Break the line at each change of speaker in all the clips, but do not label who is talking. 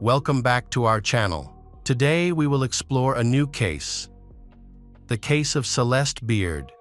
Welcome back to our channel. Today we will explore a new case. The case of Celeste Beard.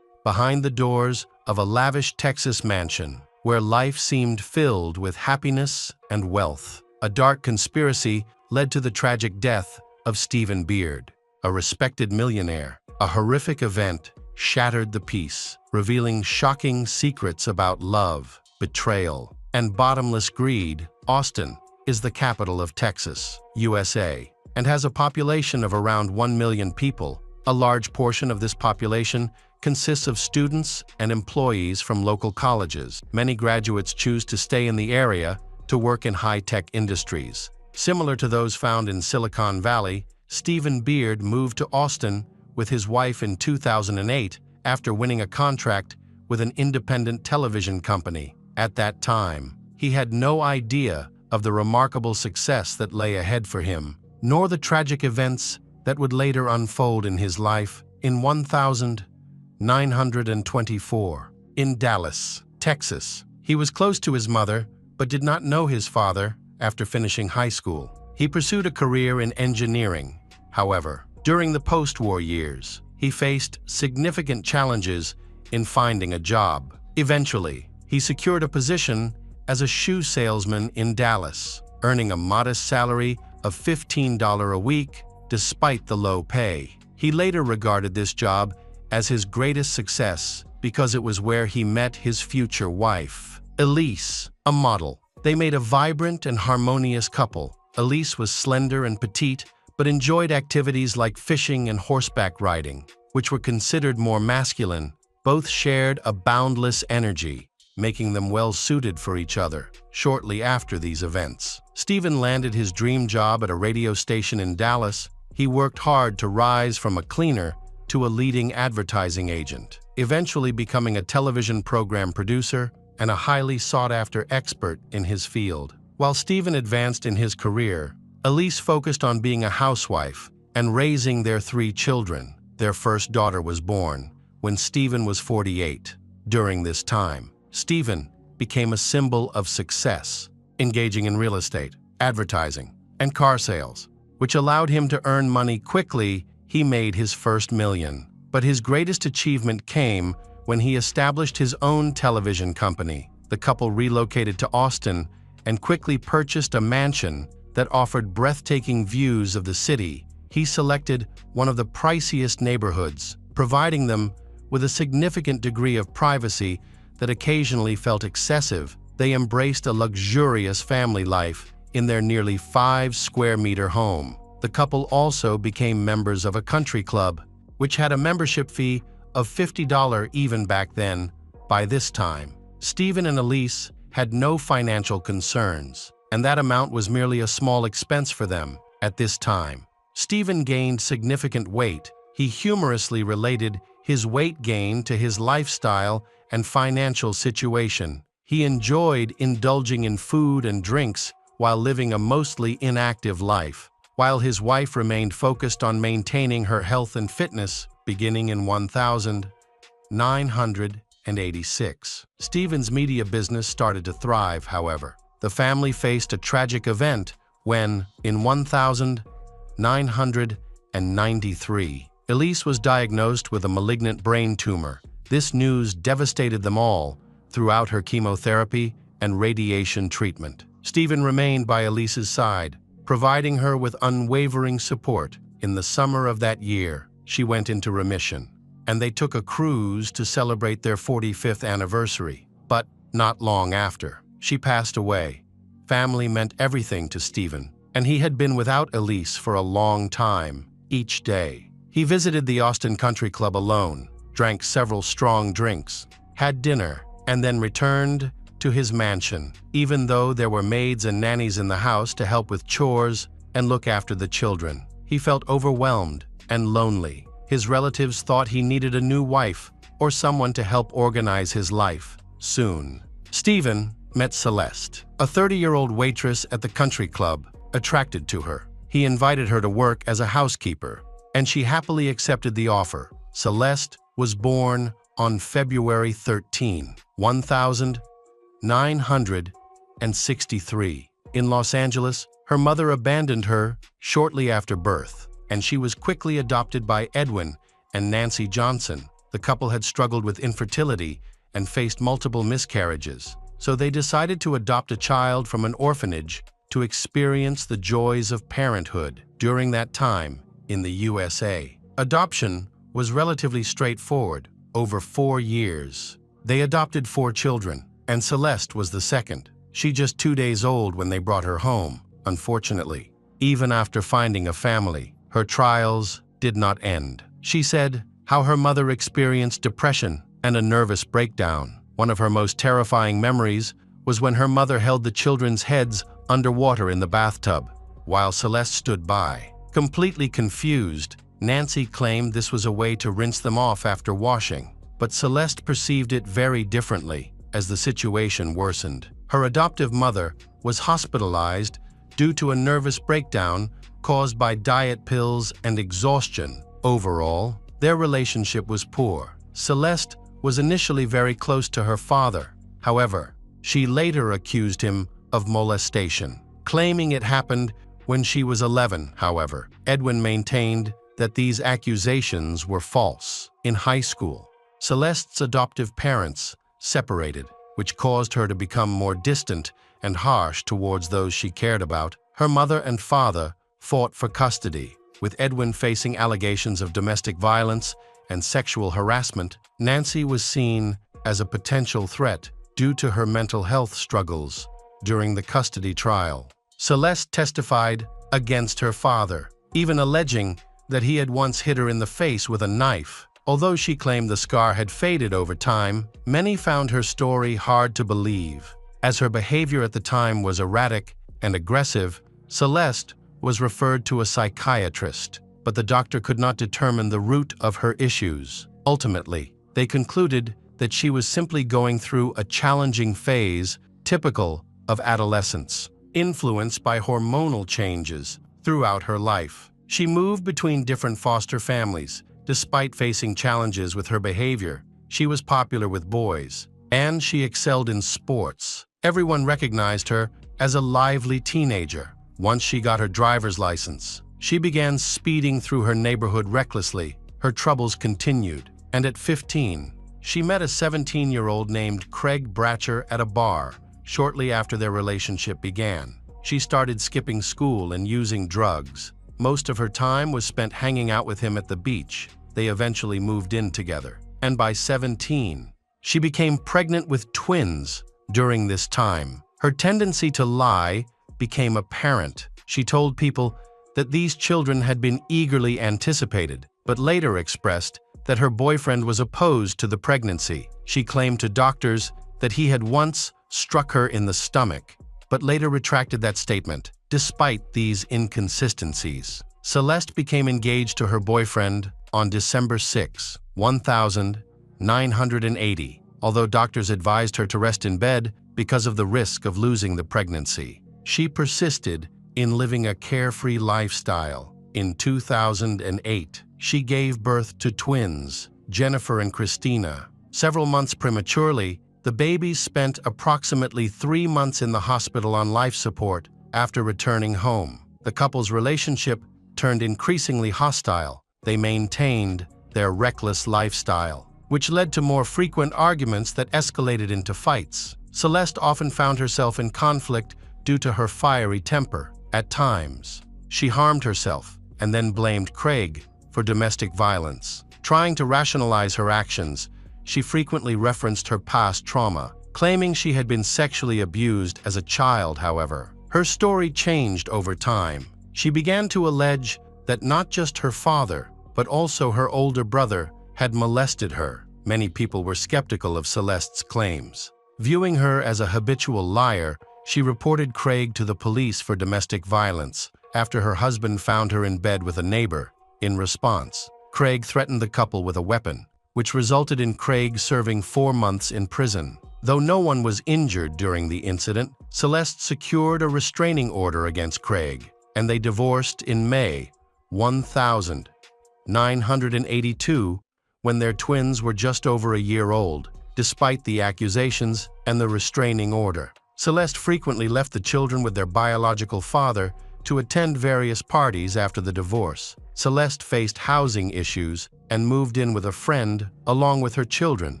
Behind the doors of a lavish Texas mansion, where life seemed filled with happiness and wealth, a dark conspiracy led to the tragic death of Stephen Beard, a respected millionaire. A horrific event shattered the peace, revealing shocking secrets about love, betrayal, and bottomless greed. Austin is the capital of Texas, USA, and has a population of around 1 million people. A large portion of this population consists of students and employees from local colleges. Many graduates choose to stay in the area to work in high-tech industries. Similar to those found in Silicon Valley, Stephen Beard moved to Austin with his wife in 2008 after winning a contract with an independent television company. At that time, he had no idea of the remarkable success that lay ahead for him, nor the tragic events that would later unfold in his life. In 1924, in Dallas, Texas, he was close to his mother but did not know his father. After finishing high school, he pursued a career in engineering. However, during the post-war years, he faced significant challenges in finding a job. Eventually, he secured a position as a shoe salesman in Dallas, earning a modest salary of $15 a week despite the low pay. He later regarded this job as his greatest success because it was where he met his future wife, Elise, a model. They made a vibrant and harmonious couple. Elise was slender and petite, but enjoyed activities like fishing and horseback riding, which were considered more masculine. Both shared a boundless energy, making them well-suited for each other. Shortly after these events, Stephen landed his dream job at a radio station in Dallas. He worked hard to rise from a cleaner to a leading advertising agent, eventually becoming a television program producer and a highly sought-after expert in his field. While Stephen advanced in his career, Elise focused on being a housewife and raising their 3 children. Their first daughter was born when Stephen was 48. During this time, Stephen became a symbol of success, engaging in real estate, advertising, and car sales, which allowed him to earn money quickly. He made his first million. But his greatest achievement came when he established his own television company. The couple relocated to Austin and quickly purchased a mansion that offered breathtaking views of the city. He selected one of the priciest neighborhoods, providing them with a significant degree of privacy that occasionally felt excessive. They embraced a luxurious family life in their nearly 5-square-meter home. The couple also became members of a country club, which had a membership fee of $50 even back then. By this time, Stephen and Elise had no financial concerns, and that amount was merely a small expense for them. At this time, Stephen gained significant weight. He humorously related his weight gain to his lifestyle and financial situation. He enjoyed indulging in food and drinks while living a mostly inactive life, while his wife remained focused on maintaining her health and fitness. Beginning in 1986, Stephen's media business started to thrive. However, the family faced a tragic event when, in 1993, Elise was diagnosed with a malignant brain tumor. This news devastated them all throughout her chemotherapy and radiation treatment. Stephen remained by Elise's side, providing her with unwavering support. In the summer of that year, she went into remission, and they took a cruise to celebrate their 45th anniversary. But not long after, she passed away. Family meant everything to Stephen, and he had been without Elise for a long time. Each day, he visited the Austin Country Club alone, drank several strong drinks, had dinner, and then returned to his mansion. Even though there were maids and nannies in the house to help with chores and look after the children, he felt overwhelmed and lonely. His relatives thought he needed a new wife or someone to help organize his life. Soon, Stephen met Celeste, a 30-year-old waitress at the country club. Attracted to her, he invited her to work as a housekeeper, and she happily accepted the offer. Celeste was born on February 13, 1963, in Los Angeles, Her mother abandoned her shortly after birth, and she was quickly adopted by Edwin and Nancy Johnson. The couple had struggled with infertility and faced multiple miscarriages, so they decided to adopt a child from an orphanage to experience the joys of parenthood. During that time, in the USA, adoption was relatively straightforward. Over 4 years, they adopted 4 children, and Celeste was the second. She just 2 days old when they brought her home. Unfortunately, even after finding a family, her trials did not end. She said how her mother experienced depression and a nervous breakdown. One of her most terrifying memories was when her mother held the children's heads underwater in the bathtub, while Celeste stood by. Completely confused, Nancy claimed this was a way to rinse them off after washing, but Celeste perceived it very differently as the situation worsened. Her adoptive mother was hospitalized due to a nervous breakdown caused by diet pills and exhaustion. Overall, their relationship was poor. Celeste was initially very close to her father. However, she later accused him of molestation, claiming it happened when she was 11. However, Edwin maintained that these accusations were false. In high school, Celeste's adoptive parents separated, which caused her to become more distant and harsh towards those she cared about. Her mother and father fought for custody, with Edwin facing allegations of domestic violence and sexual harassment. Nancy was seen as a potential threat due to her mental health struggles during the custody trial. Celeste testified against her father, even alleging that he had once hit her in the face with a knife. Although she claimed the scar had faded over time, many found her story hard to believe. As her behavior at the time was erratic and aggressive, Celeste was referred to a psychiatrist, but the doctor could not determine the root of her issues. Ultimately, they concluded that she was simply going through a challenging phase typical of adolescence, influenced by hormonal changes throughout her life. She moved between different foster families. Despite facing challenges with her behavior, she was popular with boys, and she excelled in sports. Everyone recognized her as a lively teenager. Once she got her driver's license, she began speeding through her neighborhood recklessly. Her troubles continued, and at 15, she met a 17-year-old named Craig Bratcher at a bar. Shortly after their relationship began, she started skipping school and using drugs. Most of her time was spent hanging out with him at the beach. They eventually moved in together, and by 17, she became pregnant with twins. During this time, her tendency to lie became apparent. She told people that these children had been eagerly anticipated, but later expressed that her boyfriend was opposed to the pregnancy. She claimed to doctors that he had once struck her in the stomach, but later retracted that statement. Despite these inconsistencies, Celeste became engaged to her boyfriend on December 6, 1980, although doctors advised her to rest in bed because of the risk of losing the pregnancy. She persisted in living a carefree lifestyle. In 2008, she gave birth to twins, Jennifer and Christina. Several months prematurely, the babies spent approximately 3 months in the hospital on life support after returning home. The couple's relationship turned increasingly hostile. They maintained their reckless lifestyle, which led to more frequent arguments that escalated into fights. Celeste often found herself in conflict due to her fiery temper. At times, she harmed herself and then blamed Craig for domestic violence. Trying to rationalize her actions, she frequently referenced her past trauma, claiming she had been sexually abused as a child. However, her story changed over time. She began to allege that not just her father, but also her older brother had molested her. Many people were skeptical of Celeste's claims. Viewing her as a habitual liar, she reported Craig to the police for domestic violence after her husband found her in bed with a neighbor. In response, Craig threatened the couple with a weapon, which resulted in Craig serving 4 months in prison. Though no one was injured during the incident, Celeste secured a restraining order against Craig, and they divorced in May 1982 when their twins were just over a year old. Despite the accusations and the restraining order, Celeste frequently left the children with their biological father to attend various parties after the divorce. Celeste faced housing issues and moved in with a friend along with her children.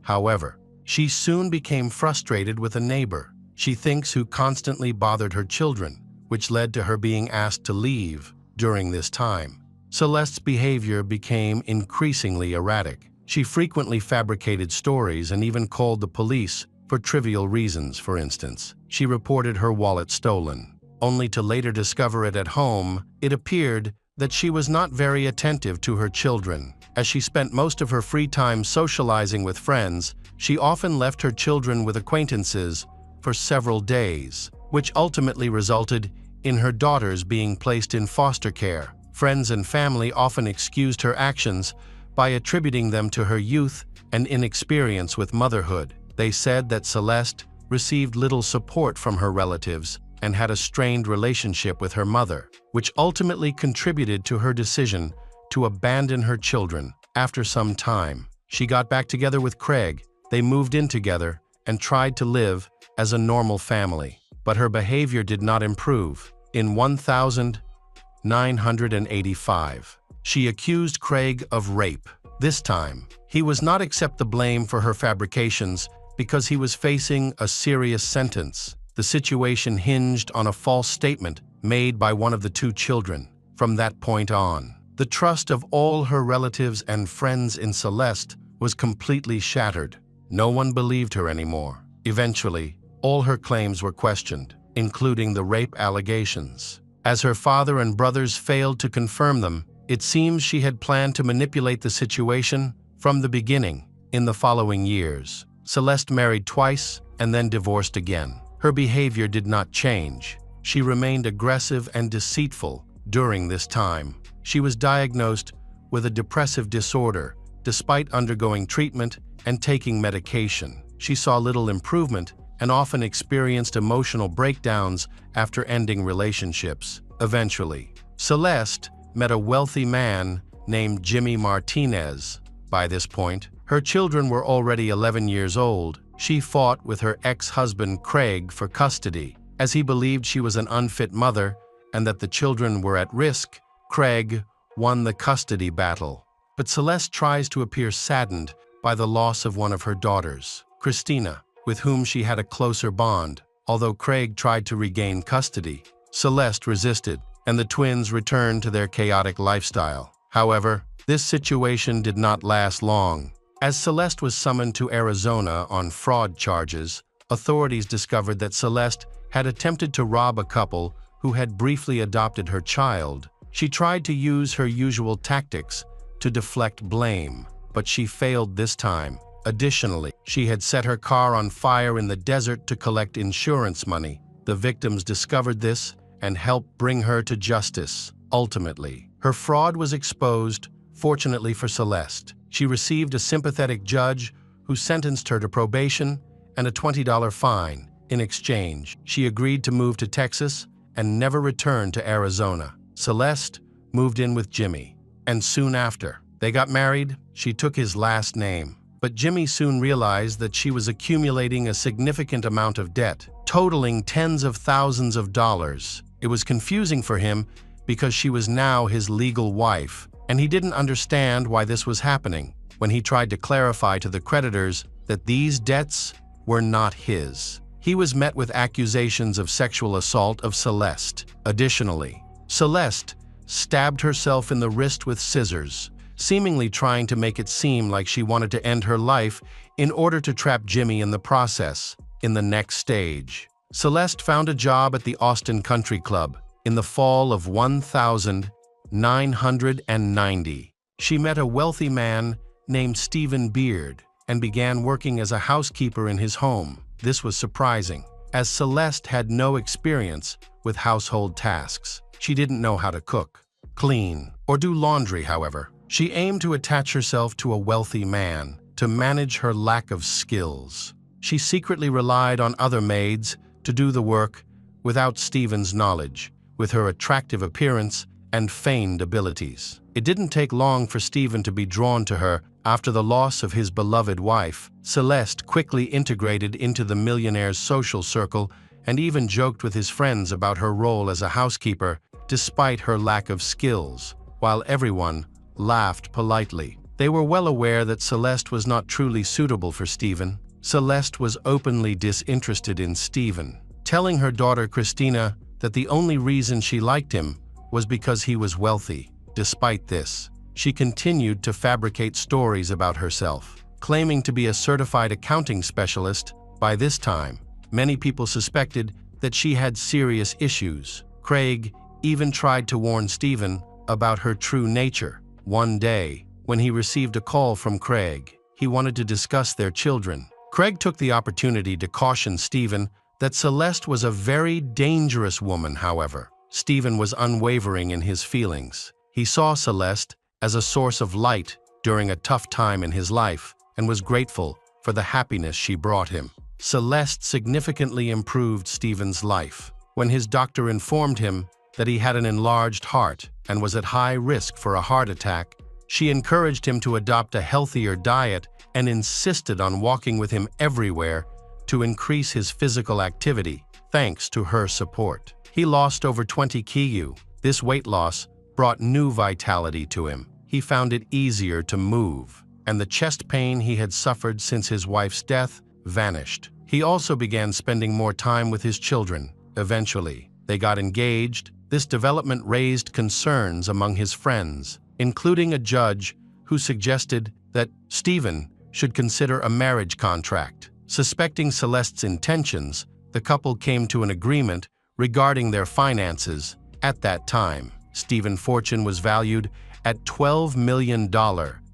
However, she soon became frustrated with a neighbor she thinks who constantly bothered her children, which led to her being asked to leave during this time. Celeste's behavior became increasingly erratic. She frequently fabricated stories and even called the police for trivial reasons. For instance, she reported her wallet stolen, only to later discover it at home. It appeared that she was not very attentive to her children. As she spent most of her free time socializing with friends, she often left her children with acquaintances for several days, which ultimately resulted in her daughters being placed in foster care. Friends and family often excused her actions by attributing them to her youth and inexperience with motherhood. They said that Celeste received little support from her relatives and had a strained relationship with her mother, which ultimately contributed to her decision to abandon her children. After some time, she got back together with Craig. They moved in together and tried to live as a normal family, but her behavior did not improve. In 1985, she accused Craig of rape. This time, he was not accept the blame for her fabrications because he was facing a serious sentence. The situation hinged on a false statement made by one of the two children. From that point on, the trust of all her relatives and friends in Celeste was completely shattered. No one believed her anymore. Eventually, all her claims were questioned, including the rape allegations. As her father and brothers failed to confirm them, it seems she had planned to manipulate the situation from the beginning. In the following years, Celeste married twice and then divorced again. Her behavior did not change. She remained aggressive and deceitful during this time. She was diagnosed with a depressive disorder despite undergoing treatment and taking medication. She saw little improvement and often experienced emotional breakdowns after ending relationships. Eventually, Celeste met a wealthy man named Jimmy Martinez. By this point, her children were already 11 years old. She fought with her ex-husband Craig for custody, as he believed she was an unfit mother and that the children were at risk. Craig won the custody battle, but Celeste tries to appear saddened by the loss of one of her daughters, Christina, with whom she had a closer bond. Although Craig tried to regain custody, Celeste resisted, and the twins returned to their chaotic lifestyle. However, this situation did not last long. As Celeste was summoned to Arizona on fraud charges, authorities discovered that Celeste had attempted to rob a couple who had briefly adopted her child. She tried to use her usual tactics to deflect blame, but she failed this time. Additionally, she had set her car on fire in the desert to collect insurance money. The victims discovered this and helped bring her to justice. Ultimately, her fraud was exposed. Fortunately for Celeste, she received a sympathetic judge who sentenced her to probation and a $20 fine. In exchange, she agreed to move to Texas and never returned to Arizona. Celeste moved in with Jimmy, and soon after, they got married. She took his last name. But Jimmy soon realized that she was accumulating a significant amount of debt, totaling tens of thousands of dollars. It was confusing for him because she was now his legal wife, and he didn't understand why this was happening. When he tried to clarify to the creditors that these debts were not his, he was met with accusations of sexual assault of Celeste. Additionally, Celeste stabbed herself in the wrist with scissors, seemingly trying to make it seem like she wanted to end her life in order to trap Jimmy in the process. In the next stage, Celeste found a job at the Austin Country Club in the fall of 1990. She met a wealthy man named Stephen Beard and began working as a housekeeper in his home. This was surprising, as Celeste had no experience with household tasks. She didn't know how to cook, clean, or do laundry. However, she aimed to attach herself to a wealthy man to manage her lack of skills. She secretly relied on other maids to do the work without Stephen's knowledge. With her attractive appearance and feigned abilities, it didn't take long for Stephen to be drawn to her. After the loss of his beloved wife, Celeste quickly integrated into the millionaire's social circle and even joked with his friends about her role as a housekeeper despite her lack of skills, while everyone laughed politely. They were well aware that Celeste was not truly suitable for Stephen. Celeste was openly disinterested in Stephen, telling her daughter Christina that the only reason she liked him was because he was wealthy. Despite this, she continued to fabricate stories about herself, claiming to be a certified accounting specialist. By this time, many people suspected that she had serious issues. Craig even tried to warn Stephen about her true nature. One day, when he received a call from Craig, he wanted to discuss their children. Craig took the opportunity to caution Stephen that Celeste was a very dangerous woman. However, Stephen was unwavering in his feelings. He saw Celeste as a source of light during a tough time in his life and was grateful for the happiness she brought him. Celeste significantly improved Stephen's life. When his doctor informed him that he had an enlarged heart and was at high risk for a heart attack, she encouraged him to adopt a healthier diet and insisted on walking with him everywhere to increase his physical activity. Thanks to her support, he lost over 20 kg. This weight loss brought new vitality to him. He found it easier to move, and the chest pain he had suffered since his wife's death vanished. He also began spending more time with his children. Eventually, they got engaged. This development raised concerns among his friends, including a judge who suggested that Stephen should consider a marriage contract. Suspecting Celeste's intentions, the couple came to an agreement regarding their finances. At that time, Stephen's fortune was valued at $12 million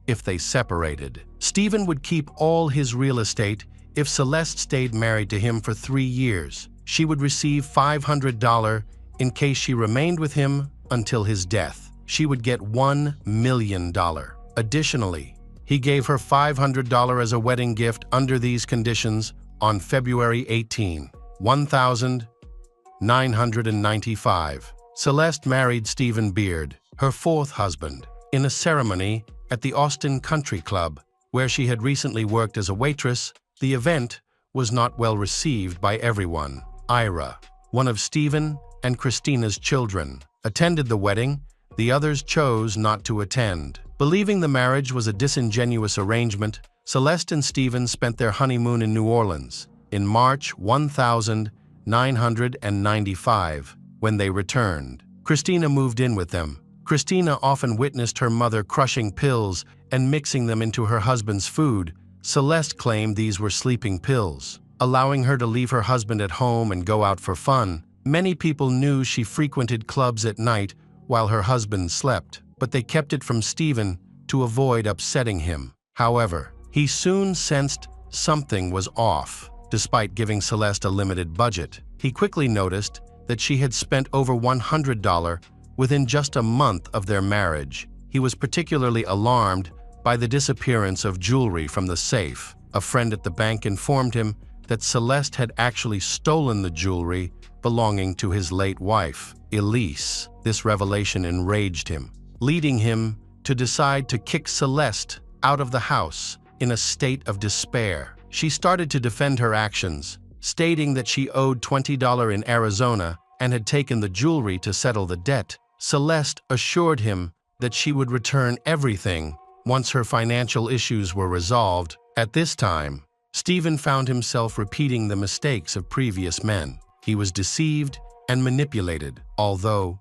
if they separated. Stephen would keep all his real estate if Celeste stayed married to him for 3 years. She would receive $500 in case she remained with him until his death. She would get $1 million. Additionally, he gave her $500 as a wedding gift under these conditions. On February 18, 1995, Celeste married Stephen Beard, her fourth husband, in a ceremony at the Austin Country Club, where she had recently worked as a waitress. The event was not well received by everyone. Ira, one of Stephen and Christina's children, attended the wedding. The others chose not to attend. Believing the marriage was a disingenuous arrangement, Celeste and Stephen spent their honeymoon in New Orleans. In March 1995, when they returned, Christina moved in with them. Christina often witnessed her mother crushing pills and mixing them into her husband's food. Celeste claimed these were sleeping pills, allowing her to leave her husband at home and go out for fun. Many people knew she frequented clubs at night while her husband slept, but they kept it from Stephen to avoid upsetting him. However, he soon sensed something was off. Despite giving Celeste a limited budget, he quickly noticed that she had spent over $100 within just a month of their marriage. He was particularly alarmed by the disappearance of jewelry from the safe. A friend at the bank informed him that Celeste had actually stolen the jewelry belonging to his late wife, Elise. This revelation enraged him, leading him to decide to kick Celeste out of the house. In a state of despair, she started to defend her actions, stating that she owed $20 in Arizona and had taken the jewelry to settle the debt. Celeste assured him that she would return everything once her financial issues were resolved. At this time, Stephen found himself repeating the mistakes of previous men. He was deceived and manipulated, although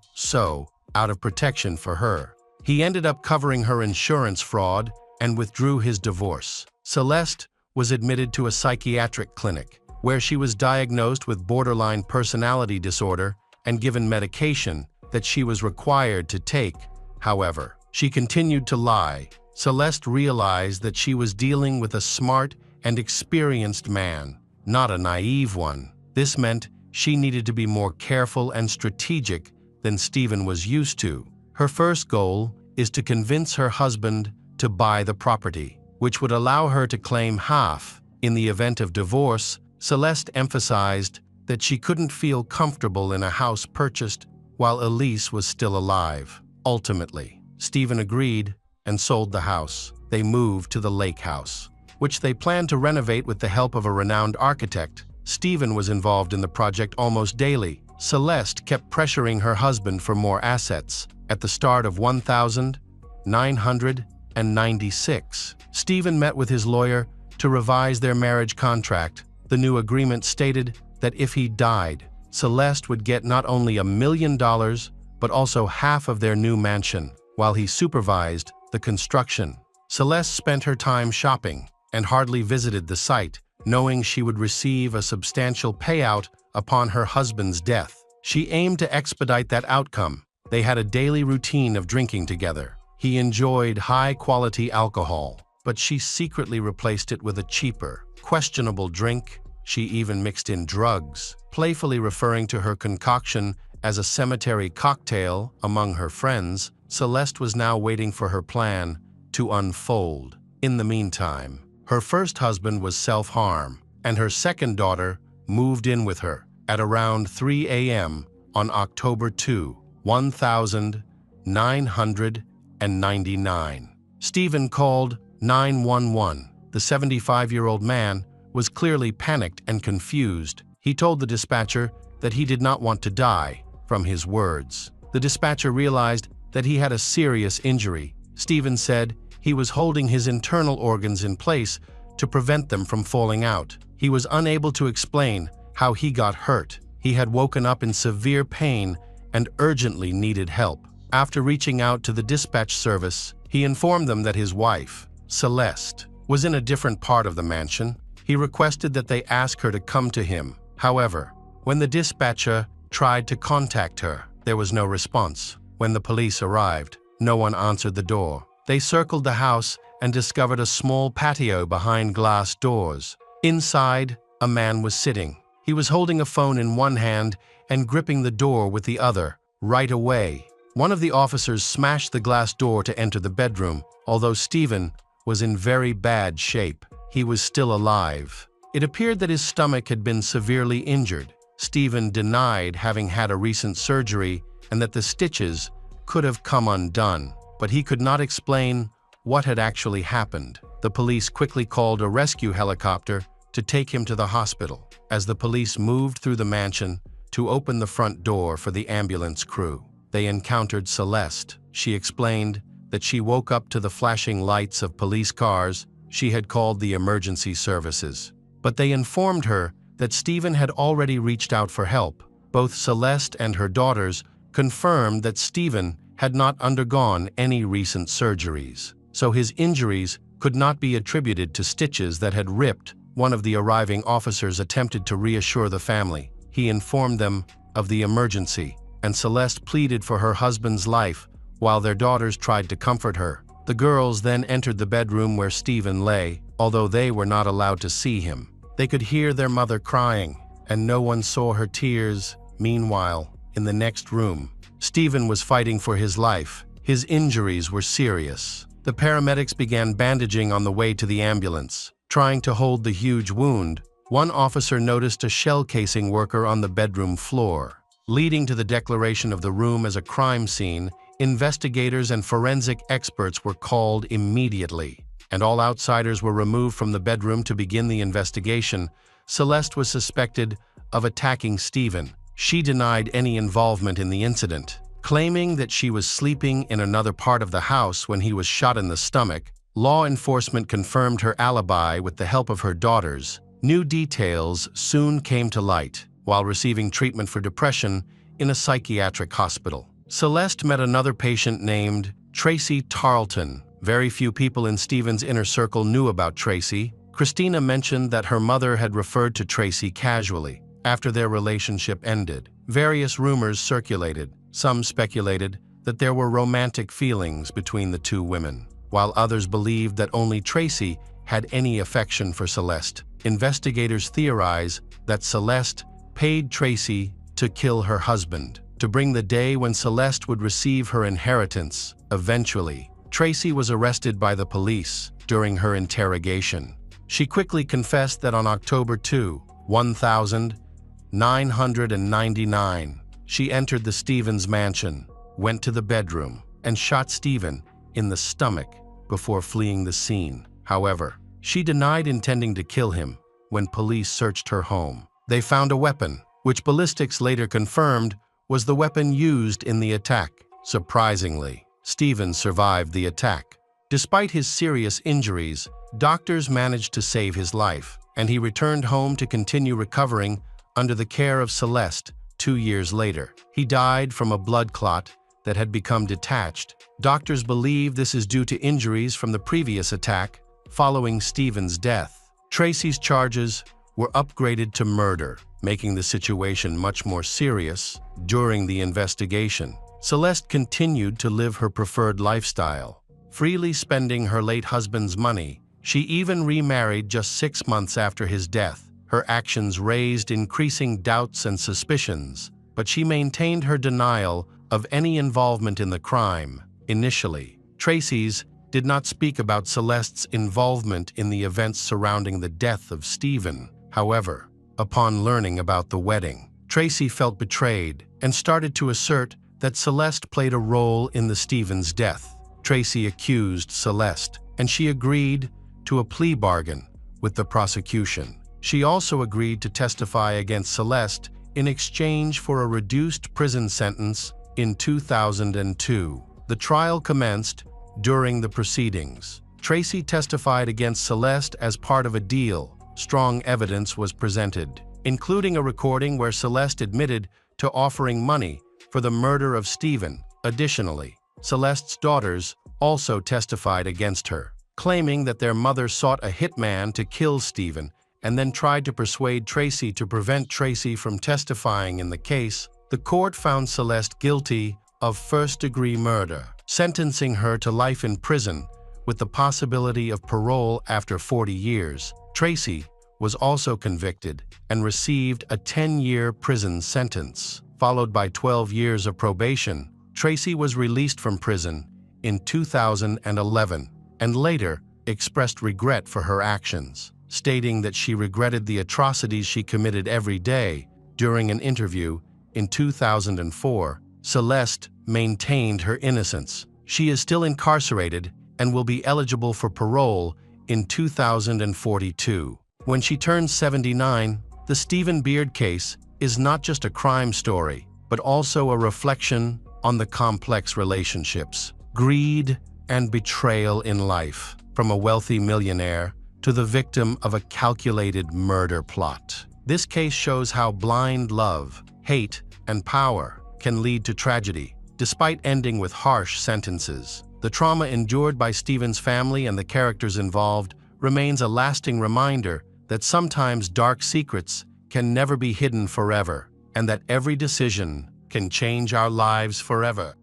out of protection for her. He ended up covering her insurance fraud and withdrew his divorce. Celeste was admitted to a psychiatric clinic, where she was diagnosed with borderline personality disorder and given medication that she was required to take. However, she continued to lie. Celeste realized that she was dealing with a smart and experienced man, not a naive one. This meant she needed to be more careful and strategic than Stephen was used to. Her first goal is to convince her husband to buy the property, which would allow her to claim half. In the event of divorce, Celeste emphasized that she couldn't feel comfortable in a house purchased while Elise was still alive. Ultimately, Stephen agreed and sold the house. They moved to the lake house, which they planned to renovate with the help of a renowned architect. Stephen was involved in the project almost daily. Celeste kept pressuring her husband for more assets. At the start of 1996, Stephen met with his lawyer to revise their marriage contract. The new agreement stated that if he died, Celeste would get not only $1 million, but also half of their new mansion, while he supervised the construction. Celeste spent her time shopping and hardly visited the site, knowing she would receive a substantial payout upon her husband's death. She aimed to expedite that outcome. They had a daily routine of drinking together. He enjoyed high-quality alcohol, but she secretly replaced it with a cheaper, questionable drink. She even mixed in drugs, playfully referring to her concoction as a cemetery cocktail among her friends. Celeste was now waiting for her plan to unfold. In the meantime, her first husband was self-harm, and her second daughter moved in with her at around 3 a.m. on October 2, 1999. Stephen called 911. The 75-year-old man was clearly panicked and confused. He told the dispatcher that he did not want to die. From his words, the dispatcher realized that he had a serious injury. Stephen said he was holding his internal organs in place to prevent them from falling out. He was unable to explain how he got hurt. He had woken up in severe pain and urgently needed help. After reaching out to the dispatch service, he informed them that his wife, Celeste, was in a different part of the mansion. He requested that they ask her to come to him. However, when the dispatcher tried to contact her, there was no response. When the police arrived, no one answered the door. They circled the house and discovered a small patio behind glass doors. Inside, a man was sitting. He was holding a phone in one hand and gripping the door with the other. Right away, one of the officers smashed the glass door to enter the bedroom. Although Stephen was in very bad shape, he was still alive. It appeared that his stomach had been severely injured. Stephen denied having had a recent surgery and that the stitches could have come undone, but he could not explain what had actually happened. The police quickly called a rescue helicopter to take him to the hospital. As the police moved through the mansion to open the front door for the ambulance crew, they encountered Celeste. She explained that she woke up to the flashing lights of police cars. She had called the emergency services, but they informed her that Stephen had already reached out for help. Both Celeste and her daughters confirmed that Stephen had not undergone any recent surgeries, so his injuries could not be attributed to stitches that had ripped. One of the arriving officers attempted to reassure the family. He informed them of the emergency, and Celeste pleaded for her husband's life while their daughters tried to comfort her. The girls then entered the bedroom where Stephen lay. Although they were not allowed to see him, they could hear their mother crying, and no one saw her tears. Meanwhile, in the next room, Stephen was fighting for his life. His injuries were serious. The paramedics began bandaging on the way to the ambulance, trying to hold the huge wound. One officer noticed a shell casing worker on the bedroom floor, leading to the declaration of the room as a crime scene. Investigators and forensic experts were called immediately, and all outsiders were removed from the bedroom to begin the investigation. Celeste was suspected of attacking Stephen. She denied any involvement in the incident, claiming that she was sleeping in another part of the house when he was shot in the stomach. Law enforcement confirmed her alibi with the help of her daughters. New details soon came to light. While receiving treatment for depression in a psychiatric hospital, Celeste met another patient named Tracy Tarleton. Very few people in Stephen's inner circle knew about Tracy. Christina mentioned that her mother had referred to Tracy casually. After their relationship ended, various rumors circulated. Some speculated that there were romantic feelings between the two women, while others believed that only Tracy had any affection for Celeste. Investigators theorize that Celeste paid Tracy to kill her husband, to bring the day when Celeste would receive her inheritance. Eventually, Tracy was arrested by the police. During her interrogation, she quickly confessed that on October 2, 1999, she entered the Stevens mansion, went to the bedroom, and shot Stephen in the stomach before fleeing the scene. However, she denied intending to kill him when police searched her home. They found a weapon, which ballistics later confirmed was the weapon used in the attack. Surprisingly, Stephen survived the attack. Despite his serious injuries, doctors managed to save his life, and he returned home to continue recovering under the care of Celeste 2 years later. He died from a blood clot that had become detached. Doctors believe this is due to injuries from the previous attack following Stephen's death. Tracy's charges were upgraded to murder, making the situation much more serious. During the investigation, Celeste continued to live her preferred lifestyle, freely spending her late husband's money. She even remarried just 6 months after his death. Her actions raised increasing doubts and suspicions, but she maintained her denial of any involvement in the crime. Initially, Tracy's did not speak about Celeste's involvement in the events surrounding the death of Stephen. However, upon learning about the wedding, Tracy felt betrayed and started to assert that Celeste played a role in the Stephen's death. Tracy accused Celeste, and she agreed to a plea bargain with the prosecution. She also agreed to testify against Celeste in exchange for a reduced prison sentence in 2002. The trial commenced during the proceedings. Tracy testified against Celeste as part of a deal. Strong evidence was presented, including a recording where Celeste admitted to offering money for the murder of Stephen. Additionally, Celeste's daughters also testified against her, claiming that their mother sought a hitman to kill Stephen and then tried to persuade Tracy to prevent Tracy from testifying in the case. The court found Celeste guilty of first-degree murder, sentencing her to life in prison with the possibility of parole after 40 years. Tracy was also convicted and received a 10-year prison sentence, followed by 12 years of probation. Tracy was released from prison in 2011 and later expressed regret for her actions, stating that she regretted the atrocities she committed every day. During an interview in 2004, Celeste maintained her innocence. She is still incarcerated and will be eligible for parole in 2042. When she turns 79, the Stephen Beard case is not just a crime story, but also a reflection on the complex relationships, greed, and betrayal in life, from a wealthy millionaire to the victim of a calculated murder plot. This case shows how blind love, hate, and power can lead to tragedy. Despite ending with harsh sentences, the trauma endured by Stephen's family and the characters involved remains a lasting reminder that sometimes dark secrets can never be hidden forever, and that every decision can change our lives forever.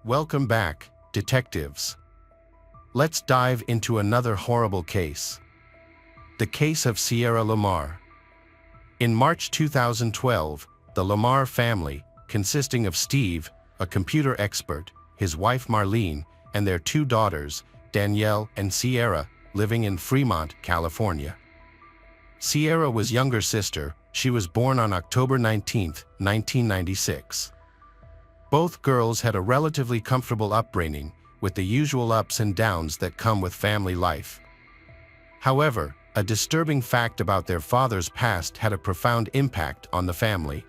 Welcome back, detectives. Let's dive into another horrible case. The case of Sierra Lamar. In March 2012, the Lamar family, consisting of Steve, a computer expert, his wife Marlene, and their 2 daughters, Danielle and Sierra, living in Fremont, California. Sierra was younger sister. She was born on October 19, 1996. Both girls had a relatively comfortable upbringing, with the usual ups and downs that come with family life. However, a disturbing fact about their father's past had a profound impact on the family.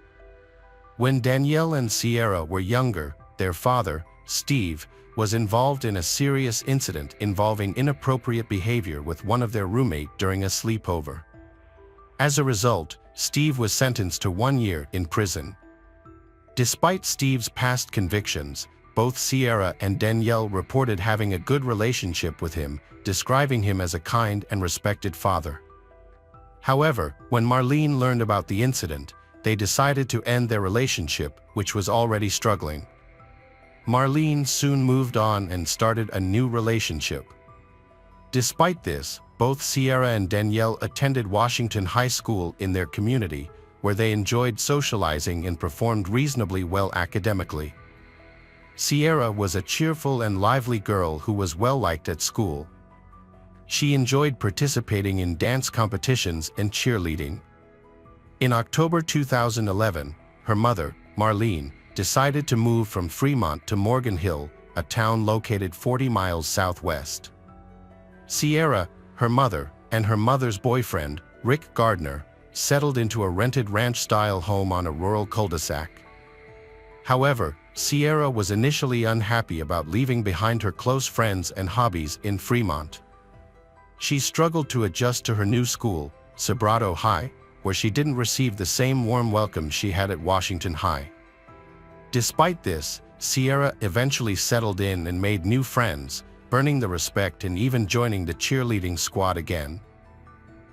When Danielle and Sierra were younger, their father, Steve, was involved in a serious incident involving inappropriate behavior with one of their roommates during a sleepover. As a result, Steve was sentenced to 1 year in prison. Despite Steve's past convictions, both Sierra and Danielle reported having a good relationship with him, describing him as a kind and respected father. However, when Marlene learned about the incident, they decided to end their relationship, which was already struggling. Marlene soon moved on and started a new relationship. Despite this, both Sierra and Danielle attended Washington High School in their community, where they enjoyed socializing and performed reasonably well academically. Sierra was a cheerful and lively girl who was well-liked at school. She enjoyed participating in dance competitions and cheerleading. In October 2011, her mother, Marlene, decided to move from Fremont to Morgan Hill, a town located 40 miles southwest. Sierra, her mother, and her mother's boyfriend, Rick Gardner, settled into a rented ranch-style home on a rural cul-de-sac. However, Sierra was initially unhappy about leaving behind her close friends and hobbies in Fremont. She struggled to adjust to her new school, Sobrato High, where she didn't receive the same warm welcome she had at Washington High. Despite this, Sierra eventually settled in and made new friends, earning the respect and even joining the cheerleading squad again.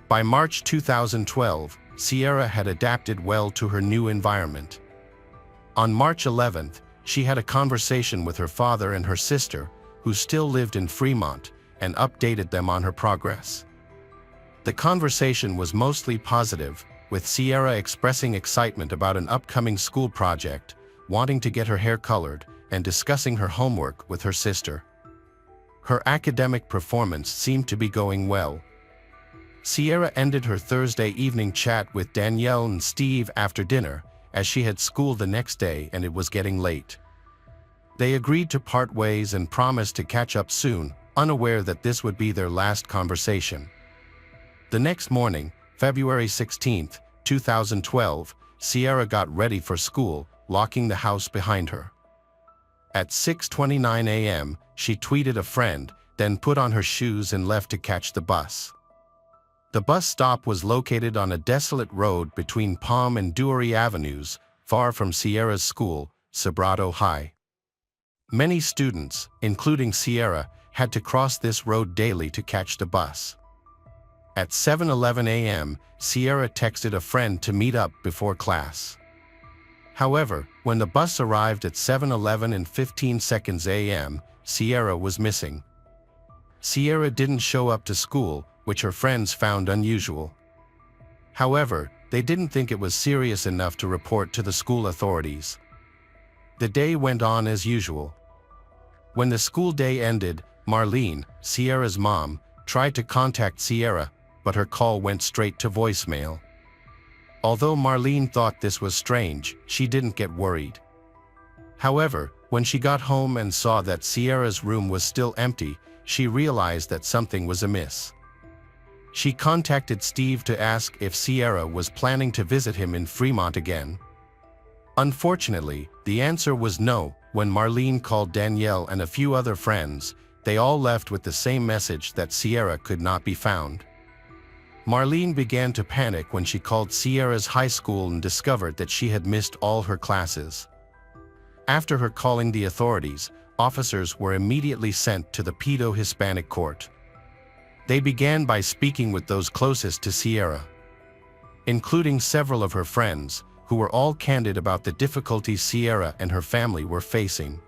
By March 2012, Sierra had adapted well to her new environment. On March 11th, she had a conversation with her father and her sister, who still lived in Fremont, and updated them on her progress. The conversation was mostly positive, with Sierra expressing excitement about an upcoming school project, wanting to get her hair colored, and discussing her homework with her sister. Her academic performance seemed to be going well. Sierra ended her Thursday evening chat with Danielle and Steve after dinner, as she had school the next day and it was getting late. They agreed to part ways and promised to catch up soon, unaware that this would be their last conversation. The next morning, February 16, 2012, Sierra got ready for school, locking the house behind her. At 6:29 a.m., she tweeted a friend, then put on her shoes and left to catch the bus. The bus stop was located on a desolate road between Palm and Dewey Avenues, far from Sierra's school, Sobrato High. Many students, including Sierra, had to cross this road daily to catch the bus. At 7:11 a.m., Sierra texted a friend to meet up before class. However, when the bus arrived at 7:11 and 15 seconds a.m., Sierra was missing. Sierra didn't show up to school, which her friends found unusual. However, they didn't think it was serious enough to report to the school authorities. The day went on as usual. When the school day ended, Marlene, Sierra's mom, tried to contact Sierra, but her call went straight to voicemail. Although Marlene thought this was strange, she didn't get worried. However, when she got home and saw that Sierra's room was still empty, she realized that something was amiss. She contacted Steve to ask if Sierra was planning to visit him in Fremont again. Unfortunately, the answer was no. When Marlene called Danielle and a few other friends, they all left with the same message that Sierra could not be found. Marlene began to panic when she called Sierra's high school and discovered that she had missed all her classes. After her calling the authorities, officers were immediately sent to the pedo-Hispanic court. They began by speaking with those closest to Sierra, including several of her friends, who were all candid about the difficulties Sierra and her family were facing.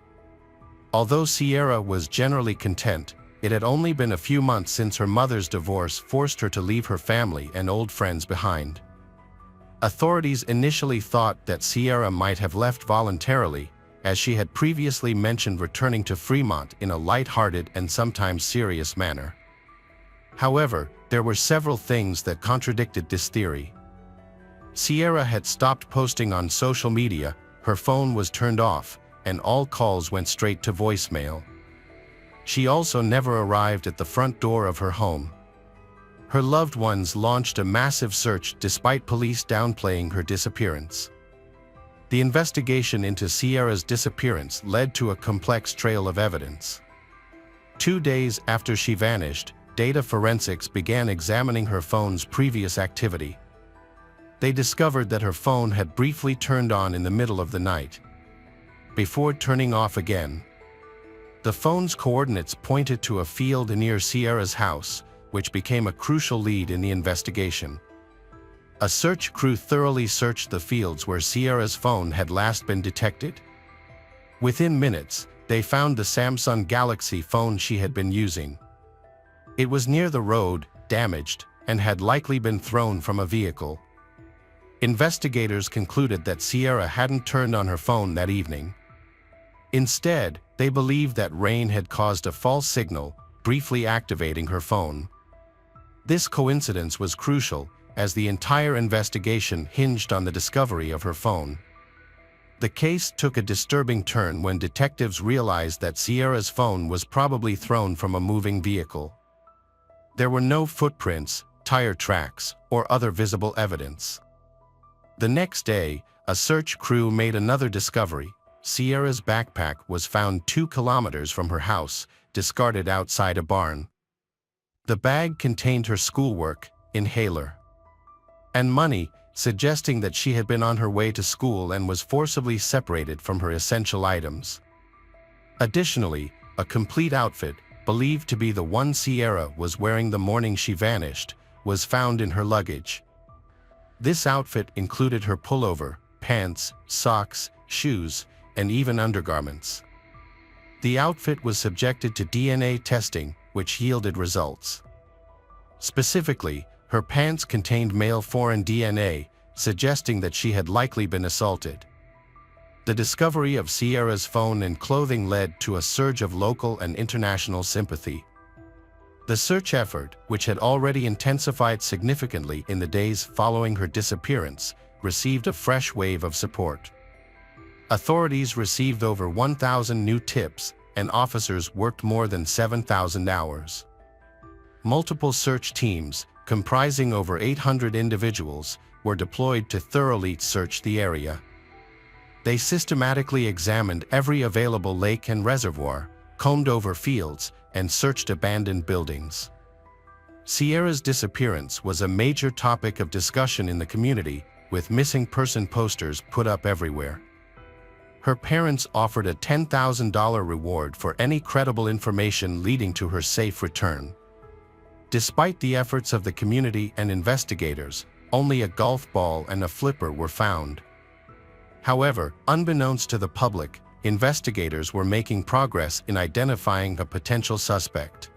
Although Sierra was generally content, it had only been a few months since her mother's divorce forced her to leave her family and old friends behind. Authorities initially thought that Sierra might have left voluntarily, as she had previously mentioned returning to Fremont in a light-hearted and sometimes serious manner. However, there were several things that contradicted this theory. Sierra had stopped posting on social media, her phone was turned off, and all calls went straight to voicemail. She also never arrived at the front door of her home. Her loved ones launched a massive search despite police downplaying her disappearance. The investigation into Sierra's disappearance led to a complex trail of evidence. 2 days after she vanished, data forensics began examining her phone's previous activity. They discovered that her phone had briefly turned on in the middle of the night, before turning off again. The phone's coordinates pointed to a field near Sierra's house, which became a crucial lead in the investigation. A search crew thoroughly searched the fields where Sierra's phone had last been detected. Within minutes, they found the Samsung Galaxy phone she had been using. It was near the road, damaged, and had likely been thrown from a vehicle. Investigators concluded that Sierra hadn't turned on her phone that evening. Instead, they believed that rain had caused a false signal, briefly activating her phone. This coincidence was crucial, as the entire investigation hinged on the discovery of her phone. The case took a disturbing turn when detectives realized that Sierra's phone was probably thrown from a moving vehicle. There were no footprints, tire tracks, or other visible evidence. The next day, a search crew made another discovery. Sierra's backpack was found 2 kilometers from her house, discarded outside a barn. The bag contained her schoolwork, inhaler, and money, suggesting that she had been on her way to school and was forcibly separated from her essential items. Additionally, a complete outfit, believed to be the one Sierra was wearing the morning she vanished, was found in her luggage. This outfit included her pullover, pants, socks, shoes, and even undergarments. The outfit was subjected to DNA testing, which yielded results. Specifically, her pants contained male foreign DNA, suggesting that she had likely been assaulted. The discovery of Sierra's phone and clothing led to a surge of local and international sympathy. The search effort, which had already intensified significantly in the days following her disappearance, received a fresh wave of support. Authorities received over 1,000 new tips, and officers worked more than 7,000 hours. Multiple search teams, comprising over 800 individuals, were deployed to thoroughly search the area. They systematically examined every available lake and reservoir, combed over fields, and searched abandoned buildings. Sierra's disappearance was a major topic of discussion in the community, with missing person posters put up everywhere. Her parents offered a $10,000 reward for any credible information leading to her safe return. Despite the efforts of the community and investigators, only a golf ball and a flipper were found. However, unbeknownst to the public, investigators were making progress in identifying a potential suspect.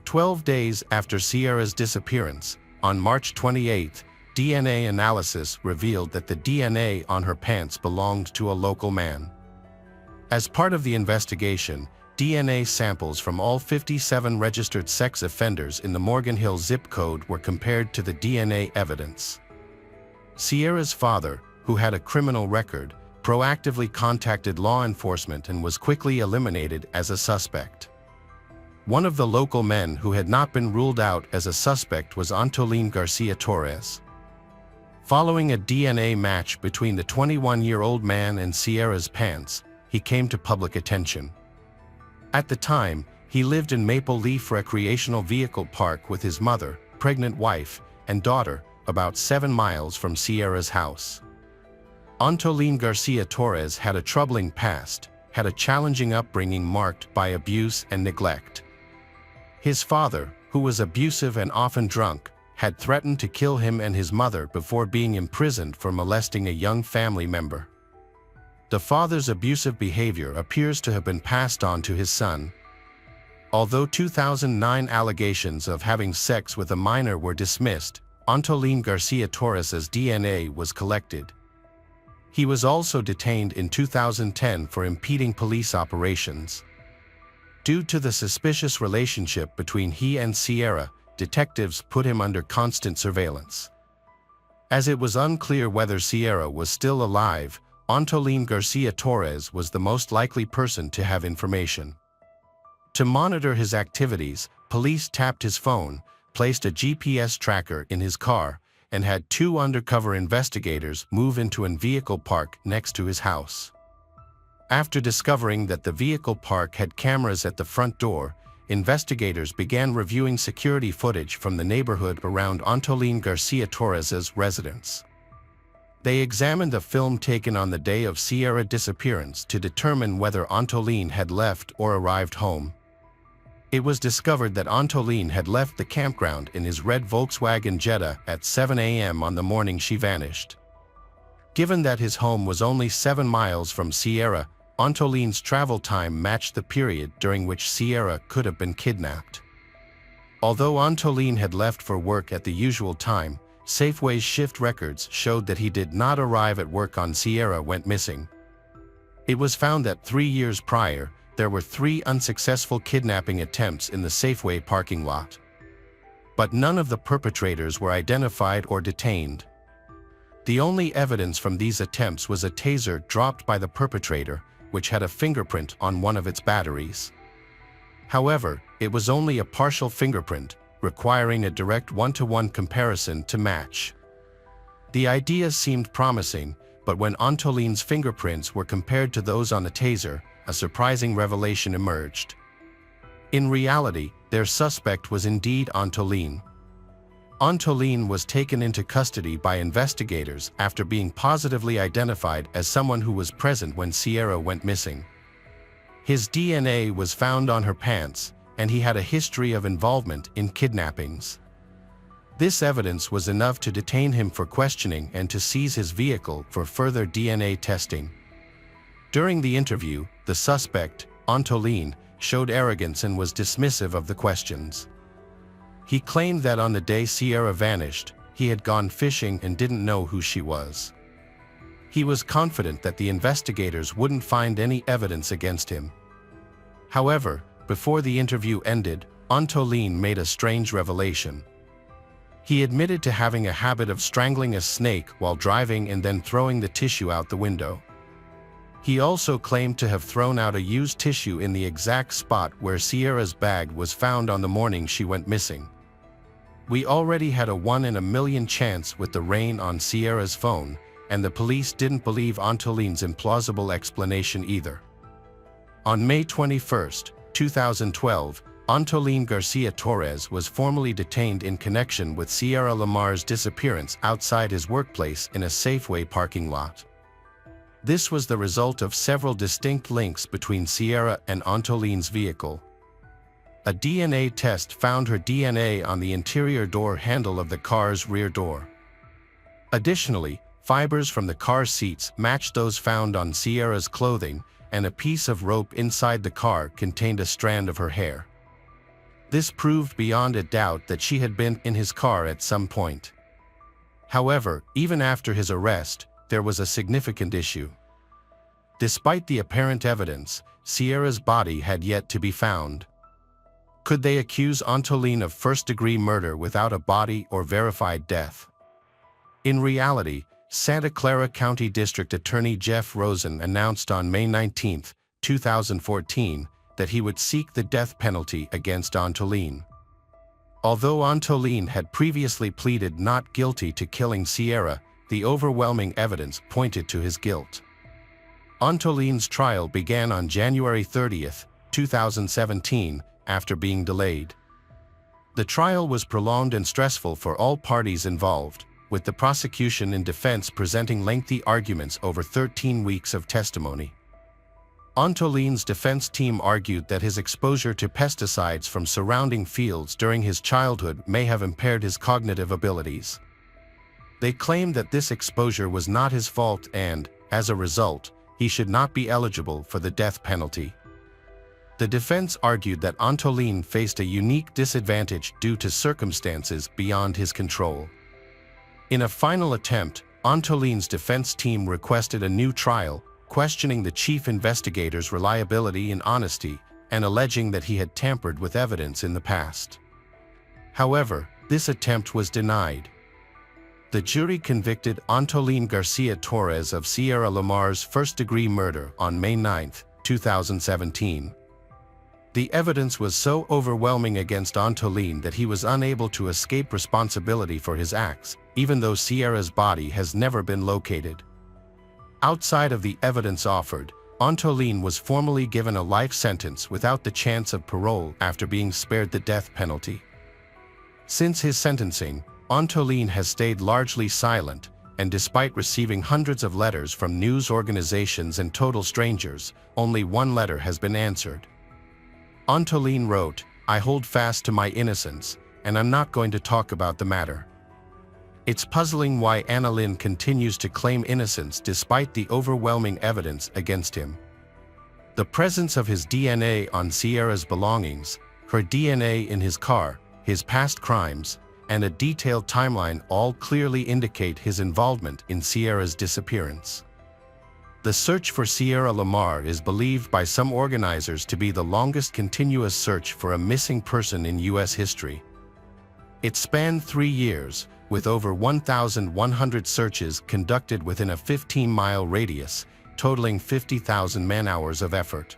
12 days after Sierra's disappearance, on March 28, DNA analysis revealed that the DNA on her pants belonged to a local man. As part of the investigation, DNA samples from all 57 registered sex offenders in the Morgan Hill zip code were compared to the DNA evidence. Sierra's father, who had a criminal record, proactively contacted law enforcement and was quickly eliminated as a suspect. One of the local men who had not been ruled out as a suspect was Antolin Garcia Torres. Following a DNA match between the 21-year-old man and Sierra's pants, he came to public attention. At the time, he lived in Maple Leaf Recreational Vehicle Park with his mother, pregnant wife, and daughter, about 7 miles from Sierra's house. Antolin Garcia Torres had a troubling past, had a challenging upbringing marked by abuse and neglect. His father, who was abusive and often drunk, had threatened to kill him and his mother before being imprisoned for molesting a young family member. The father's abusive behavior appears to have been passed on to his son. Although 2009 allegations of having sex with a minor were dismissed, Antolin Garcia Torres's DNA was collected. He was also detained in 2010 for impeding police operations. Due to the suspicious relationship between he and Sierra, detectives put him under constant surveillance. As it was unclear whether Sierra was still alive, Antolin Garcia Torres was the most likely person to have information. To monitor his activities, police tapped his phone, placed a GPS tracker in his car, and had 2 undercover investigators move into a vehicle park next to his house. After discovering that the vehicle park had cameras at the front door, investigators began reviewing security footage from the neighborhood around Antolin Garcia Torres's residence. They examined the film taken on the day of Sierra's disappearance to determine whether Antolin had left or arrived home. It was discovered that Antolin had left the campground in his red Volkswagen Jetta at 7 a.m. on the morning she vanished. Given that his home was only 7 miles from Sierra, Antolin's travel time matched the period during which Sierra could have been kidnapped. Although Antolin had left for work at the usual time, Safeway's shift records showed that he did not arrive at work on Sierra went missing. It was found that 3 years prior, there were 3 unsuccessful kidnapping attempts in the Safeway parking lot. But none of the perpetrators were identified or detained. The only evidence from these attempts was a taser dropped by the perpetrator, which had a fingerprint on one of its batteries. However, it was only a partial fingerprint, requiring a direct one-to-one comparison to match. The idea seemed promising, but when Antoline's fingerprints were compared to those on the taser, a surprising revelation emerged. In reality, their suspect was indeed Antoline. Antoline was taken into custody by investigators after being positively identified as someone who was present when Sierra went missing. His DNA was found on her pants, and he had a history of involvement in kidnappings. This evidence was enough to detain him for questioning and to seize his vehicle for further DNA testing. During the interview, the suspect, Antoline, showed arrogance and was dismissive of the questions. He claimed that on the day Sierra vanished, he had gone fishing and didn't know who she was. He was confident that the investigators wouldn't find any evidence against him. However, before the interview ended, Antoline made a strange revelation. He admitted to having a habit of strangling a snake while driving and then throwing the tissue out the window. He also claimed to have thrown out a used tissue in the exact spot where Sierra's bag was found on the morning she went missing. We already had a 1 in a million chance with the rain on Sierra's phone, and the police didn't believe Antoline's implausible explanation either. On May 21, 2012, Antoline Garcia Torres was formally detained in connection with Sierra Lamar's disappearance outside his workplace in a Safeway parking lot. This was the result of several distinct links between Sierra and Antoline's vehicle. A DNA test found her DNA on the interior door handle of the car's rear door. Additionally, fibers from the car seats matched those found on Sierra's clothing, and a piece of rope inside the car contained a strand of her hair. This proved beyond a doubt that she had been in his car at some point. However, even after his arrest, there was a significant issue. Despite the apparent evidence, Sierra's body had yet to be found. Could they accuse Antoline of first-degree murder without a body or verified death? In reality, Santa Clara County District Attorney Jeff Rosen announced on May 19, 2014, that he would seek the death penalty against Antoline. Although Antoline had previously pleaded not guilty to killing Sierra, the overwhelming evidence pointed to his guilt. Antoline's trial began on January 30, 2017, after being delayed. The trial was prolonged and stressful for all parties involved, with the prosecution and defense presenting lengthy arguments over 13 weeks of testimony. Antoline's defense team argued that his exposure to pesticides from surrounding fields during his childhood may have impaired his cognitive abilities. They claimed that this exposure was not his fault and, as a result, he should not be eligible for the death penalty. The defense argued that Antoline faced a unique disadvantage due to circumstances beyond his control. In a final attempt, Antoline's defense team requested a new trial, questioning the chief investigator's reliability and honesty, and alleging that he had tampered with evidence in the past. However, this attempt was denied. The jury convicted Antoline Garcia Torres of Sierra Lamar's first-degree murder on May 9, 2017. The evidence was so overwhelming against Antoline that he was unable to escape responsibility for his acts, even though Sierra's body has never been located. Outside of the evidence offered, Antoline was formally given a life sentence without the chance of parole after being spared the death penalty. Since his sentencing, Antoline has stayed largely silent, and despite receiving hundreds of letters from news organizations and total strangers, only one letter has been answered. Antoline wrote, "I hold fast to my innocence, and I'm not going to talk about the matter." It's puzzling why Annalyn continues to claim innocence despite the overwhelming evidence against him. The presence of his DNA on Sierra's belongings, her DNA in his car, his past crimes, and a detailed timeline all clearly indicate his involvement in Sierra's disappearance. The search for Sierra Lamar is believed by some organizers to be the longest continuous search for a missing person in U.S. history. It spanned 3 years, with over 1,100 searches conducted within a 15-mile radius, totaling 50,000 man-hours of effort.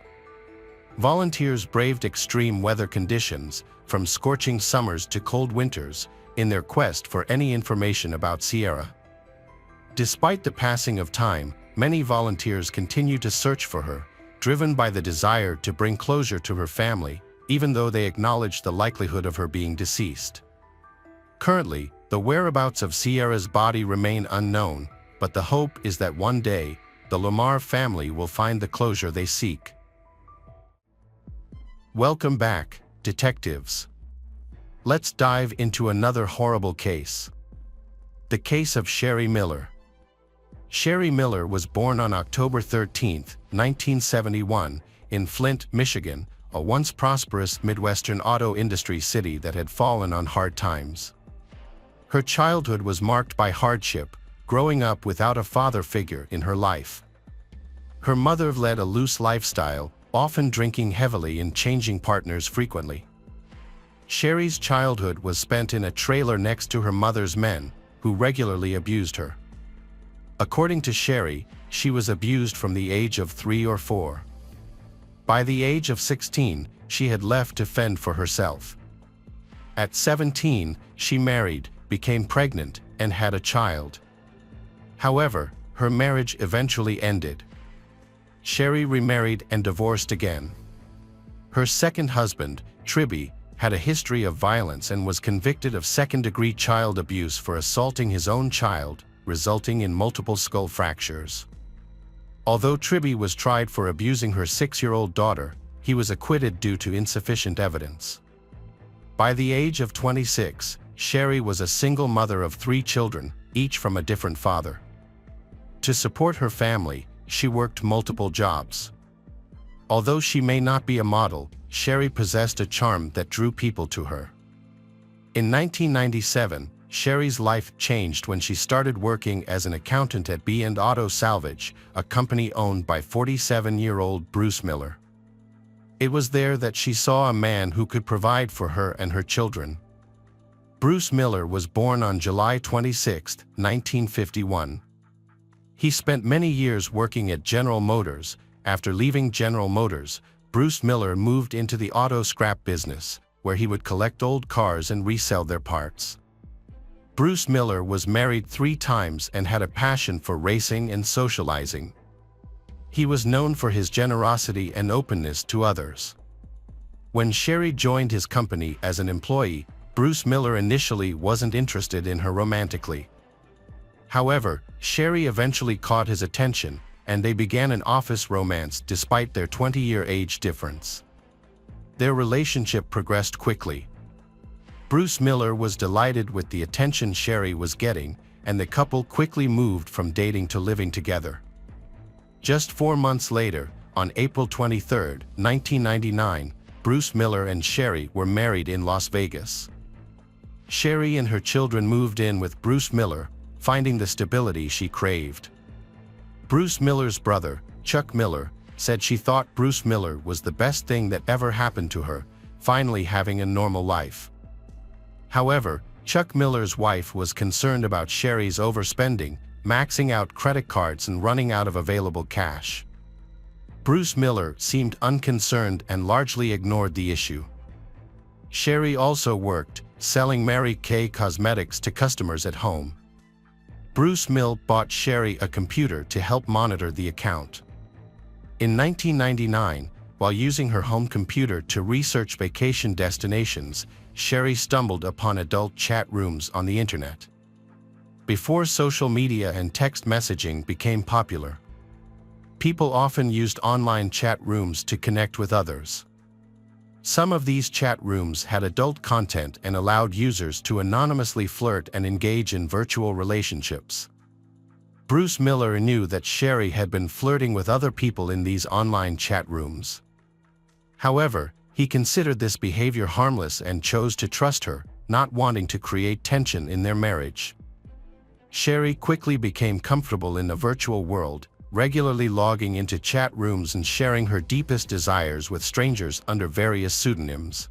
Volunteers braved extreme weather conditions, from scorching summers to cold winters, in their quest for any information about Sierra. Despite the passing of time, many volunteers continue to search for her, driven by the desire to bring closure to her family, even though they acknowledge the likelihood of her being deceased. Currently, the whereabouts of Sierra's body remain unknown, but the hope is that one day, the Lamar family will find the closure they seek. Welcome back, detectives. Let's dive into another horrible case. The case of Sherry Miller. Sherry Miller was born on October 13, 1971, in Flint, Michigan, a once prosperous Midwestern auto industry city that had fallen on hard times. Her childhood was marked by hardship, growing up without a father figure in her life. Her mother led a loose lifestyle, often drinking heavily and changing partners frequently. Sherry's childhood was spent in a trailer next to her mother's men, who regularly abused her. According to Sherry, she was abused from the age of 3 or 4. By the age of 16, she had left to fend for herself. At 17, she married, became pregnant, and had a child. However, her marriage eventually ended. Sherry remarried and divorced again. Her second husband, Tribby, had a history of violence and was convicted of second-degree child abuse for assaulting his own child, resulting in multiple skull fractures. Although Tribby was tried for abusing her 6-year-old daughter, he was acquitted due to insufficient evidence. By the age of 26, Sherry was a single mother of 3 children, each from a different father. To support her family, she worked multiple jobs. Although she may not be a model, Sherry possessed a charm that drew people to her. In 1997, Sherry's life changed when she started working as an accountant at B&O Auto Salvage, a company owned by 47-year-old Bruce Miller. It was there that she saw a man who could provide for her and her children. Bruce Miller was born on July 26, 1951. He spent many years working at General Motors. After leaving General Motors, Bruce Miller moved into the auto scrap business, where he would collect old cars and resell their parts. Bruce Miller was married 3 times and had a passion for racing and socializing. He was known for his generosity and openness to others. When Sherry joined his company as an employee, Bruce Miller initially wasn't interested in her romantically. However, Sherry eventually caught his attention, and they began an office romance despite their 20-year age difference. Their relationship progressed quickly. Bruce Miller was delighted with the attention Sherry was getting, and the couple quickly moved from dating to living together. Just 4 months later, on April 23, 1999, Bruce Miller and Sherry were married in Las Vegas. Sherry and her children moved in with Bruce Miller, finding the stability she craved. Bruce Miller's brother, Chuck Miller, said she thought Bruce Miller was the best thing that ever happened to her, finally having a normal life. However, Chuck Miller's wife was concerned about Sherry's overspending, maxing out credit cards and running out of available cash. Bruce Miller seemed unconcerned and largely ignored the issue. Sherry also worked, selling Mary Kay cosmetics to customers at home. Bruce Miller bought Sherry a computer to help monitor the account. In 1999, while using her home computer to research vacation destinations, Sherry stumbled upon adult chat rooms on the internet. Before social media and text messaging became popular, people often used online chat rooms to connect with others. Some of these chat rooms had adult content and allowed users to anonymously flirt and engage in virtual relationships. Bruce Miller knew that Sherry had been flirting with other people in these online chat rooms. However, he considered this behavior harmless and chose to trust her, not wanting to create tension in their marriage. Sherry quickly became comfortable in the virtual world, regularly logging into chat rooms and sharing her deepest desires with strangers under various pseudonyms.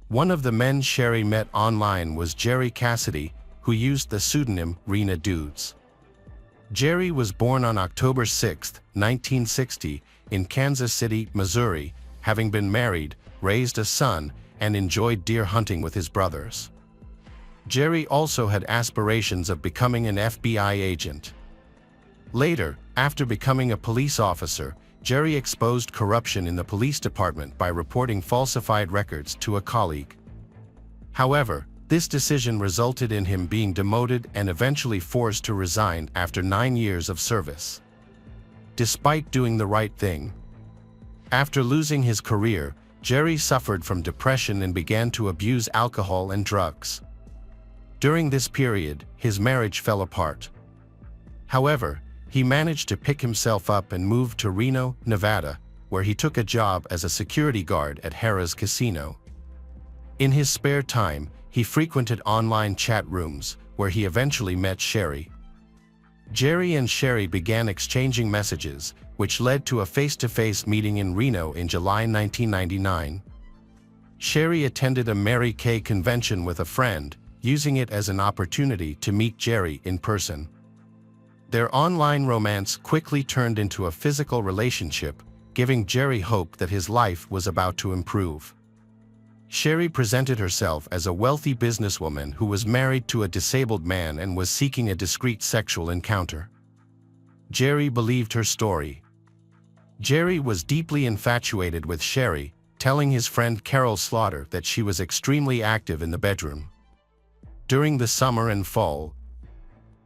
One of the men Sherry met online was Jerry Cassidy, who used the pseudonym Rena Dudes. Jerry was born on October 6, 1960, in Kansas City, Missouri, having been married, raised a son, and enjoyed deer hunting with his brothers. Jerry also had aspirations of becoming an FBI agent. Later, after becoming a police officer, Jerry exposed corruption in the police department by reporting falsified records to a colleague. However, this decision resulted in him being demoted and eventually forced to resign after 9 years of service. Despite doing the right thing, after losing his career, Jerry suffered from depression and began to abuse alcohol and drugs. During this period, his marriage fell apart. However, he managed to pick himself up and moved to Reno, Nevada, where he took a job as a security guard at Harrah's Casino. In his spare time, he frequented online chat rooms, where he eventually met Sherry. Jerry and Sherry began exchanging messages, which led to a face-to-face meeting in Reno in July 1999. Sherry attended a Mary Kay convention with a friend, using it as an opportunity to meet Jerry in person. Their online romance quickly turned into a physical relationship, giving Jerry hope that his life was about to improve. Sherry presented herself as a wealthy businesswoman who was married to a disabled man and was seeking a discreet sexual encounter. Jerry believed her story. Jerry was deeply infatuated with Sherry, telling his friend Carol Slaughter that she was extremely active in the bedroom. During the summer and fall,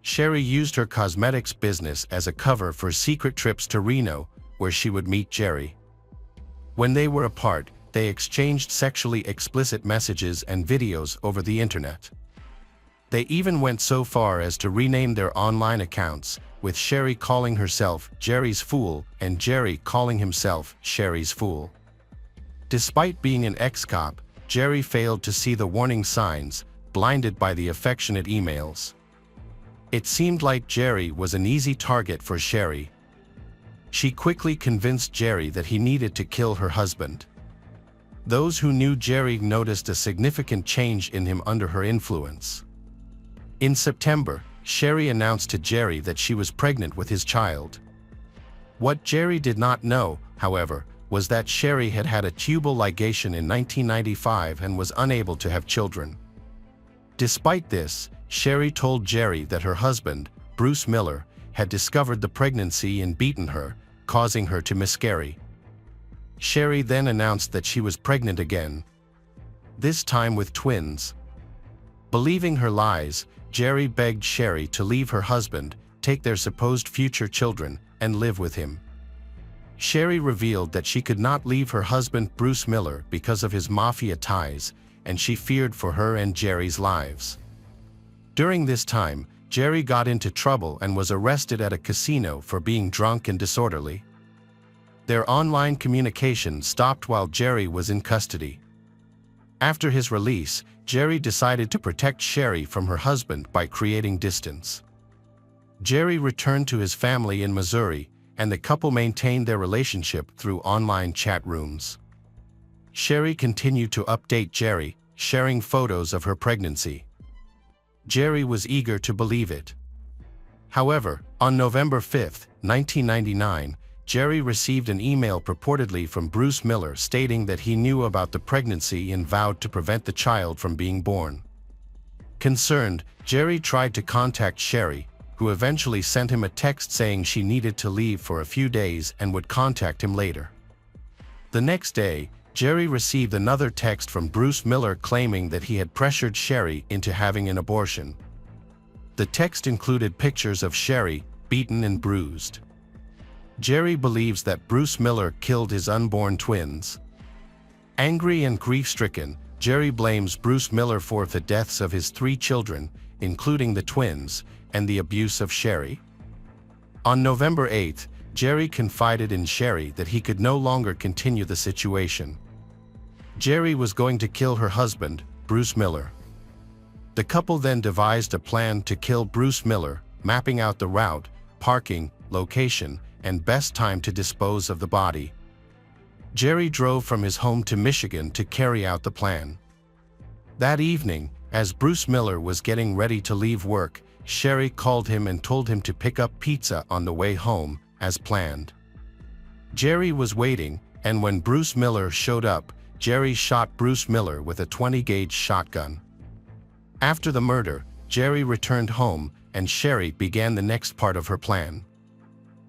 Sherry used her cosmetics business as a cover for secret trips to Reno, where she would meet Jerry. When they were apart, they exchanged sexually explicit messages and videos over the internet. They even went so far as to rename their online accounts, with Sherry calling herself Jerry's Fool and Jerry calling himself Sherry's Fool. Despite being an ex-cop, Jerry failed to see the warning signs, blinded by the affectionate emails. It seemed like Jerry was an easy target for Sherry. She quickly convinced Jerry that he needed to kill her husband. Those who knew Jerry noticed a significant change in him under her influence. In September, Sherry announced to Jerry that she was pregnant with his child. What Jerry did not know, however, was that Sherry had had a tubal ligation in 1995 and was unable to have children. Despite this, Sherry told Jerry that her husband, Bruce Miller, had discovered the pregnancy and beaten her, causing her to miscarry. Sherry then announced that she was pregnant again, this time with twins. Believing her lies, Jerry begged Sherry to leave her husband, take their supposed future children, and live with him. Sherry revealed that she could not leave her husband Bruce Miller because of his mafia ties, and she feared for her and Jerry's lives. During this time, Jerry got into trouble and was arrested at a casino for being drunk and disorderly. Their online communication stopped while Jerry was in custody. After his release, Jerry decided to protect Sherry from her husband by creating distance. Jerry returned to his family in Missouri, and the couple maintained their relationship through online chat rooms. Sherry continued to update Jerry, sharing photos of her pregnancy. Jerry was eager to believe it. However, on November 5, 1999, Jerry received an email purportedly from Bruce Miller stating that he knew about the pregnancy and vowed to prevent the child from being born. Concerned, Jerry tried to contact Sherry, who eventually sent him a text saying she needed to leave for a few days and would contact him later. The next day, Jerry received another text from Bruce Miller claiming that he had pressured Sherry into having an abortion. The text included pictures of Sherry, beaten and bruised. Jerry believes that Bruce Miller killed his unborn twins. Angry and grief-stricken, Jerry blames Bruce Miller for the deaths of his 3 children, including the twins, and the abuse of Sherry. On November 8, Jerry confided in Sherry that he could no longer continue the situation. Jerry was going to kill her husband, Bruce Miller. The couple then devised a plan to kill Bruce Miller, mapping out the route, parking, location, and best time to dispose of the body. Jerry drove from his home to Michigan to carry out the plan. That evening, as Bruce Miller was getting ready to leave work, Sherry called him and told him to pick up pizza on the way home, as planned. Jerry was waiting, and when Bruce Miller showed up, Jerry shot Bruce Miller with a 20-gauge shotgun. After the murder, Jerry returned home, and Sherry began the next part of her plan.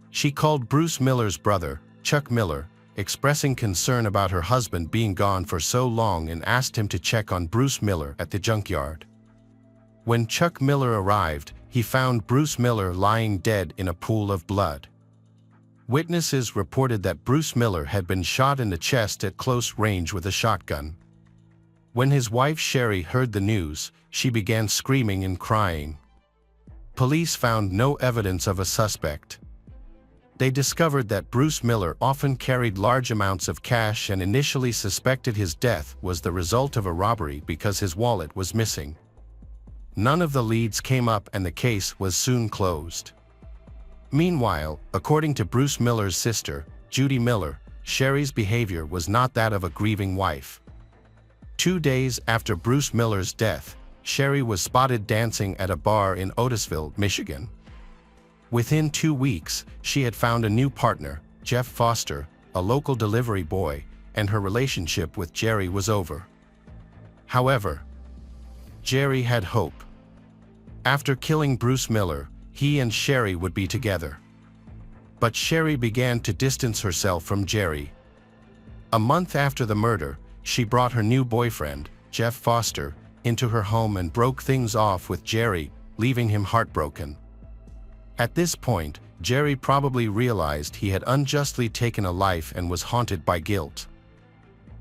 She called Bruce Miller's brother, Chuck Miller, expressing concern about her husband being gone for so long, and asked him to check on Bruce Miller at the junkyard. When Chuck Miller arrived, he found Bruce Miller lying dead in a pool of blood. Witnesses reported that Bruce Miller had been shot in the chest at close range with a shotgun. When his wife Sherry heard the news, she began screaming and crying. Police found no evidence of a suspect. They discovered that Bruce Miller often carried large amounts of cash and initially suspected his death was the result of a robbery because his wallet was missing. None of the leads came up and the case was soon closed. Meanwhile, according to Bruce Miller's sister, Judy Miller, Sherry's behavior was not that of a grieving wife. 2 days after Bruce Miller's death, Sherry was spotted dancing at a bar in Otisville, Michigan. Within 2 weeks, she had found a new partner, Jeff Foster, a local delivery boy, and her relationship with Jerry was over. However, Jerry had hope. After killing Bruce Miller, he and Sherry would be together. But Sherry began to distance herself from Jerry. A month after the murder, she brought her new boyfriend, Jeff Foster, into her home and broke things off with Jerry, leaving him heartbroken. At this point, Jerry probably realized he had unjustly taken a life and was haunted by guilt.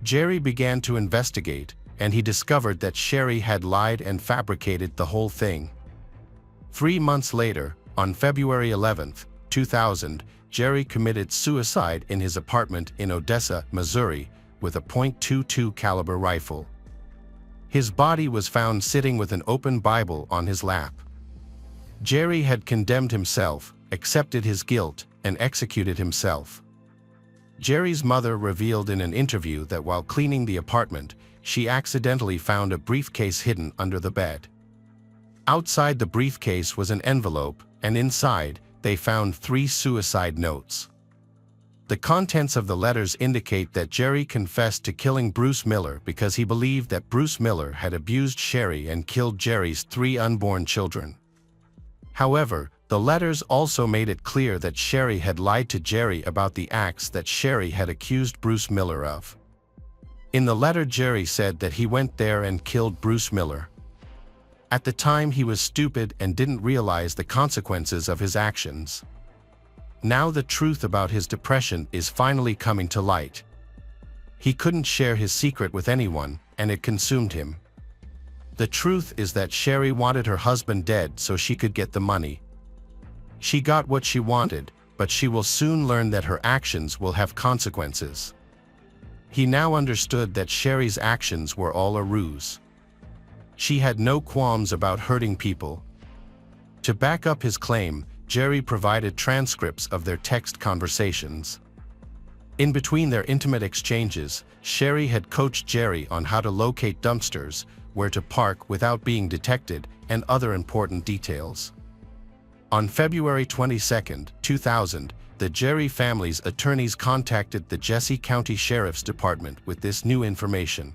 Jerry began to investigate, and he discovered that Sherry had lied and fabricated the whole thing. 3 months later, on February 11, 2000, Jerry committed suicide in his apartment in Odessa, Missouri, with a .22 caliber rifle. His body was found sitting with an open Bible on his lap. Jerry had condemned himself, accepted his guilt, and executed himself. Jerry's mother revealed in an interview that while cleaning the apartment, she accidentally found a briefcase hidden under the bed. Outside the briefcase was an envelope, and inside, they found 3 suicide notes. The contents of the letters indicate that Jerry confessed to killing Bruce Miller because he believed that Bruce Miller had abused Sherry and killed Jerry's 3 unborn children. However, the letters also made it clear that Sherry had lied to Jerry about the acts that Sherry had accused Bruce Miller of. In the letter, Jerry said that he went there and killed Bruce Miller. At the time, he was stupid and didn't realize the consequences of his actions. Now the truth about his depression is finally coming to light. He couldn't share his secret with anyone, and it consumed him. The truth is that Sherry wanted her husband dead so she could get the money. She got what she wanted, but she will soon learn that her actions will have consequences. He now understood that Sherry's actions were all a ruse. She had no qualms about hurting people. To back up his claim, Jerry provided transcripts of their text conversations. In between their intimate exchanges, Sherry had coached Jerry on how to locate dumpsters, where to park without being detected, and other important details. On February 22, 2000, the Jerry family's attorneys contacted the Jesse County Sheriff's Department with this new information.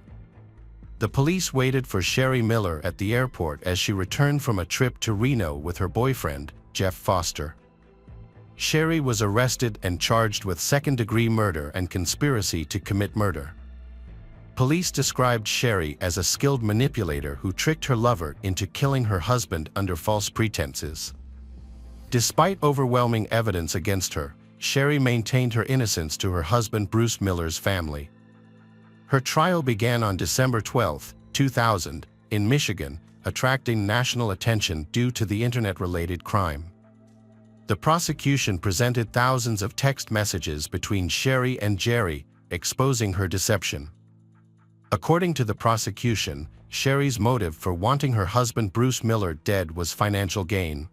The police waited for Sherry Miller at the airport as she returned from a trip to Reno with her boyfriend, Jeff Foster. Sherry was arrested and charged with second-degree murder and conspiracy to commit murder. Police described Sherry as a skilled manipulator who tricked her lover into killing her husband under false pretenses. Despite overwhelming evidence against her, Sherry maintained her innocence to her husband Bruce Miller's family. Her trial began on December 12, 2000, in Michigan, attracting national attention due to the internet-related crime. The prosecution presented thousands of text messages between Sherry and Jerry, exposing her deception. According to the prosecution, Sherry's motive for wanting her husband Bruce Miller dead was financial gain.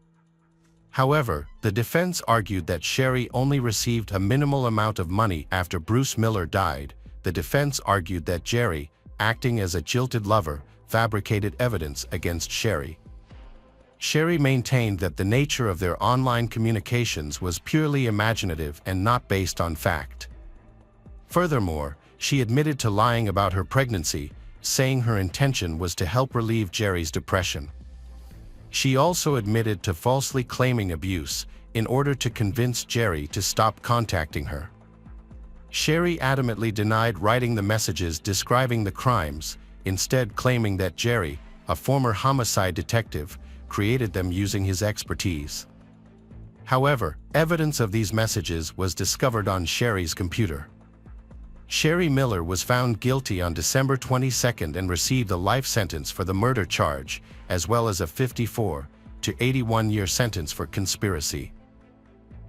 However, the defense argued that Sherry only received a minimal amount of money after Bruce Miller died. The defense argued that Jerry, acting as a jilted lover, fabricated evidence against Sherry. Sherry maintained that the nature of their online communications was purely imaginative and not based on fact. Furthermore, she admitted to lying about her pregnancy, saying her intention was to help relieve Jerry's depression. She also admitted to falsely claiming abuse in order to convince Jerry to stop contacting her. Sherry adamantly denied writing the messages describing the crimes, instead claiming that Jerry, a former homicide detective, created them using his expertise. However, evidence of these messages was discovered on Sherry's computer. Sherry Miller was found guilty on December 22 and received a life sentence for the murder charge, as well as a 54 to 81-year sentence for conspiracy.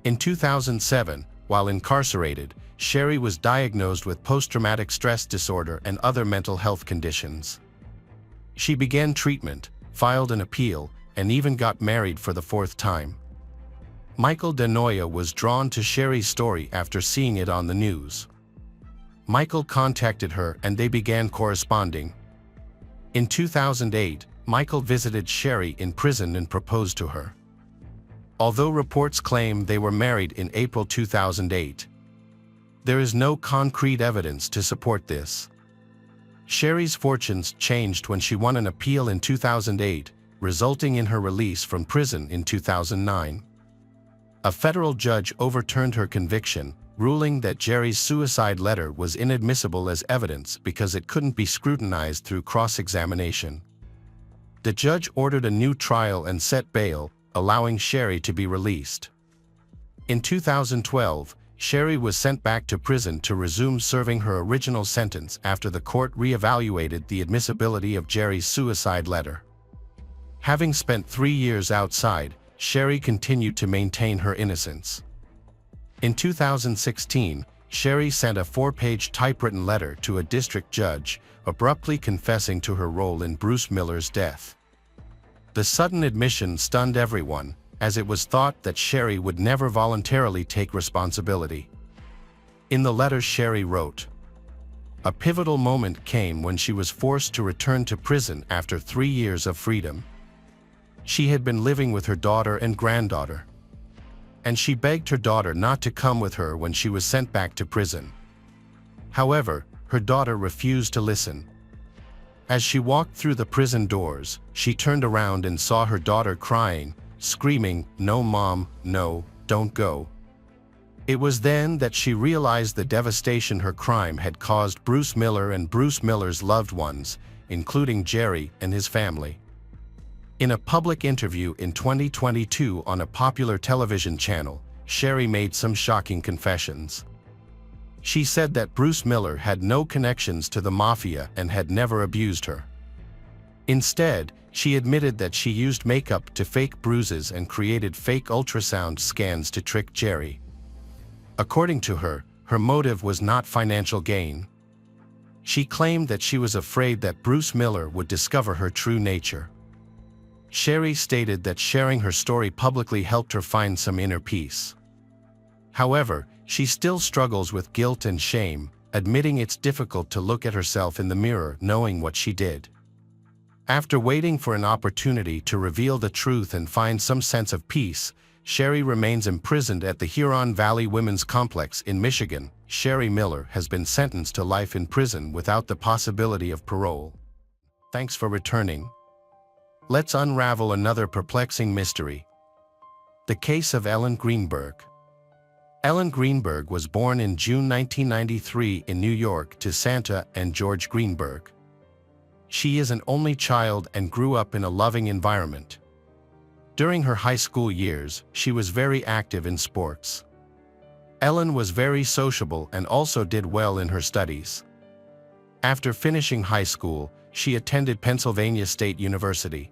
In 2007, while incarcerated, Sherry was diagnosed with post-traumatic stress disorder and other mental health conditions. She began treatment, filed an appeal, and even got married for the fourth time. Michael DeNoia was drawn to Sherry's story after seeing it on the news. Michael contacted her and they began corresponding. In 2008, Michael visited Sherry in prison and proposed to her. Although reports claim they were married in April 2008, there is no concrete evidence to support this. Sherry's fortunes changed when she won an appeal in 2008, resulting in her release from prison in 2009. A federal judge overturned her conviction, ruling that Jerry's suicide letter was inadmissible as evidence because it couldn't be scrutinized through cross-examination. The judge ordered a new trial and set bail, allowing Sherry to be released. In 2012, Sherry was sent back to prison to resume serving her original sentence after the court re-evaluated the admissibility of Jerry's suicide letter. Having spent 3 years outside, Sherry continued to maintain her innocence. In 2016, Sherry sent a 4-page typewritten letter to a district judge, abruptly confessing to her role in Bruce Miller's death. The sudden admission stunned everyone, as it was thought that Sherry would never voluntarily take responsibility. In the letter Sherry wrote, "A pivotal moment came when she was forced to return to prison after 3 years of freedom. She had been living with her daughter and granddaughter, and she begged her daughter not to come with her when she was sent back to prison. However, her daughter refused to listen. As she walked through the prison doors, she turned around and saw her daughter crying, screaming, 'No, Mom, no, don't go.' It was then that she realized the devastation her crime had caused Bruce Miller and Bruce Miller's loved ones, including Jerry and his family." In a public interview in 2022 on a popular television channel, Sherry made some shocking confessions. She said that Bruce Miller had no connections to the mafia and had never abused her. Instead, she admitted that she used makeup to fake bruises and created fake ultrasound scans to trick Jerry. According to her, her motive was not financial gain. She claimed that she was afraid that Bruce Miller would discover her true nature. Sherry stated that sharing her story publicly helped her find some inner peace. However, she still struggles with guilt and shame, admitting it's difficult to look at herself in the mirror knowing what she did. After waiting for an opportunity to reveal the truth and find some sense of peace, Sherry remains imprisoned at the Huron Valley Women's Complex in Michigan. Sherry Miller has been sentenced to life in prison without the possibility of parole. Thanks for returning. Let's unravel another perplexing mystery. The case of Ellen Greenberg. Ellen Greenberg was born in June 1993 in New York to Santa and George Greenberg. She is an only child and grew up in a loving environment. During her high school years, she was very active in sports. Ellen was very sociable and also did well in her studies. After finishing high school, she attended Pennsylvania State University.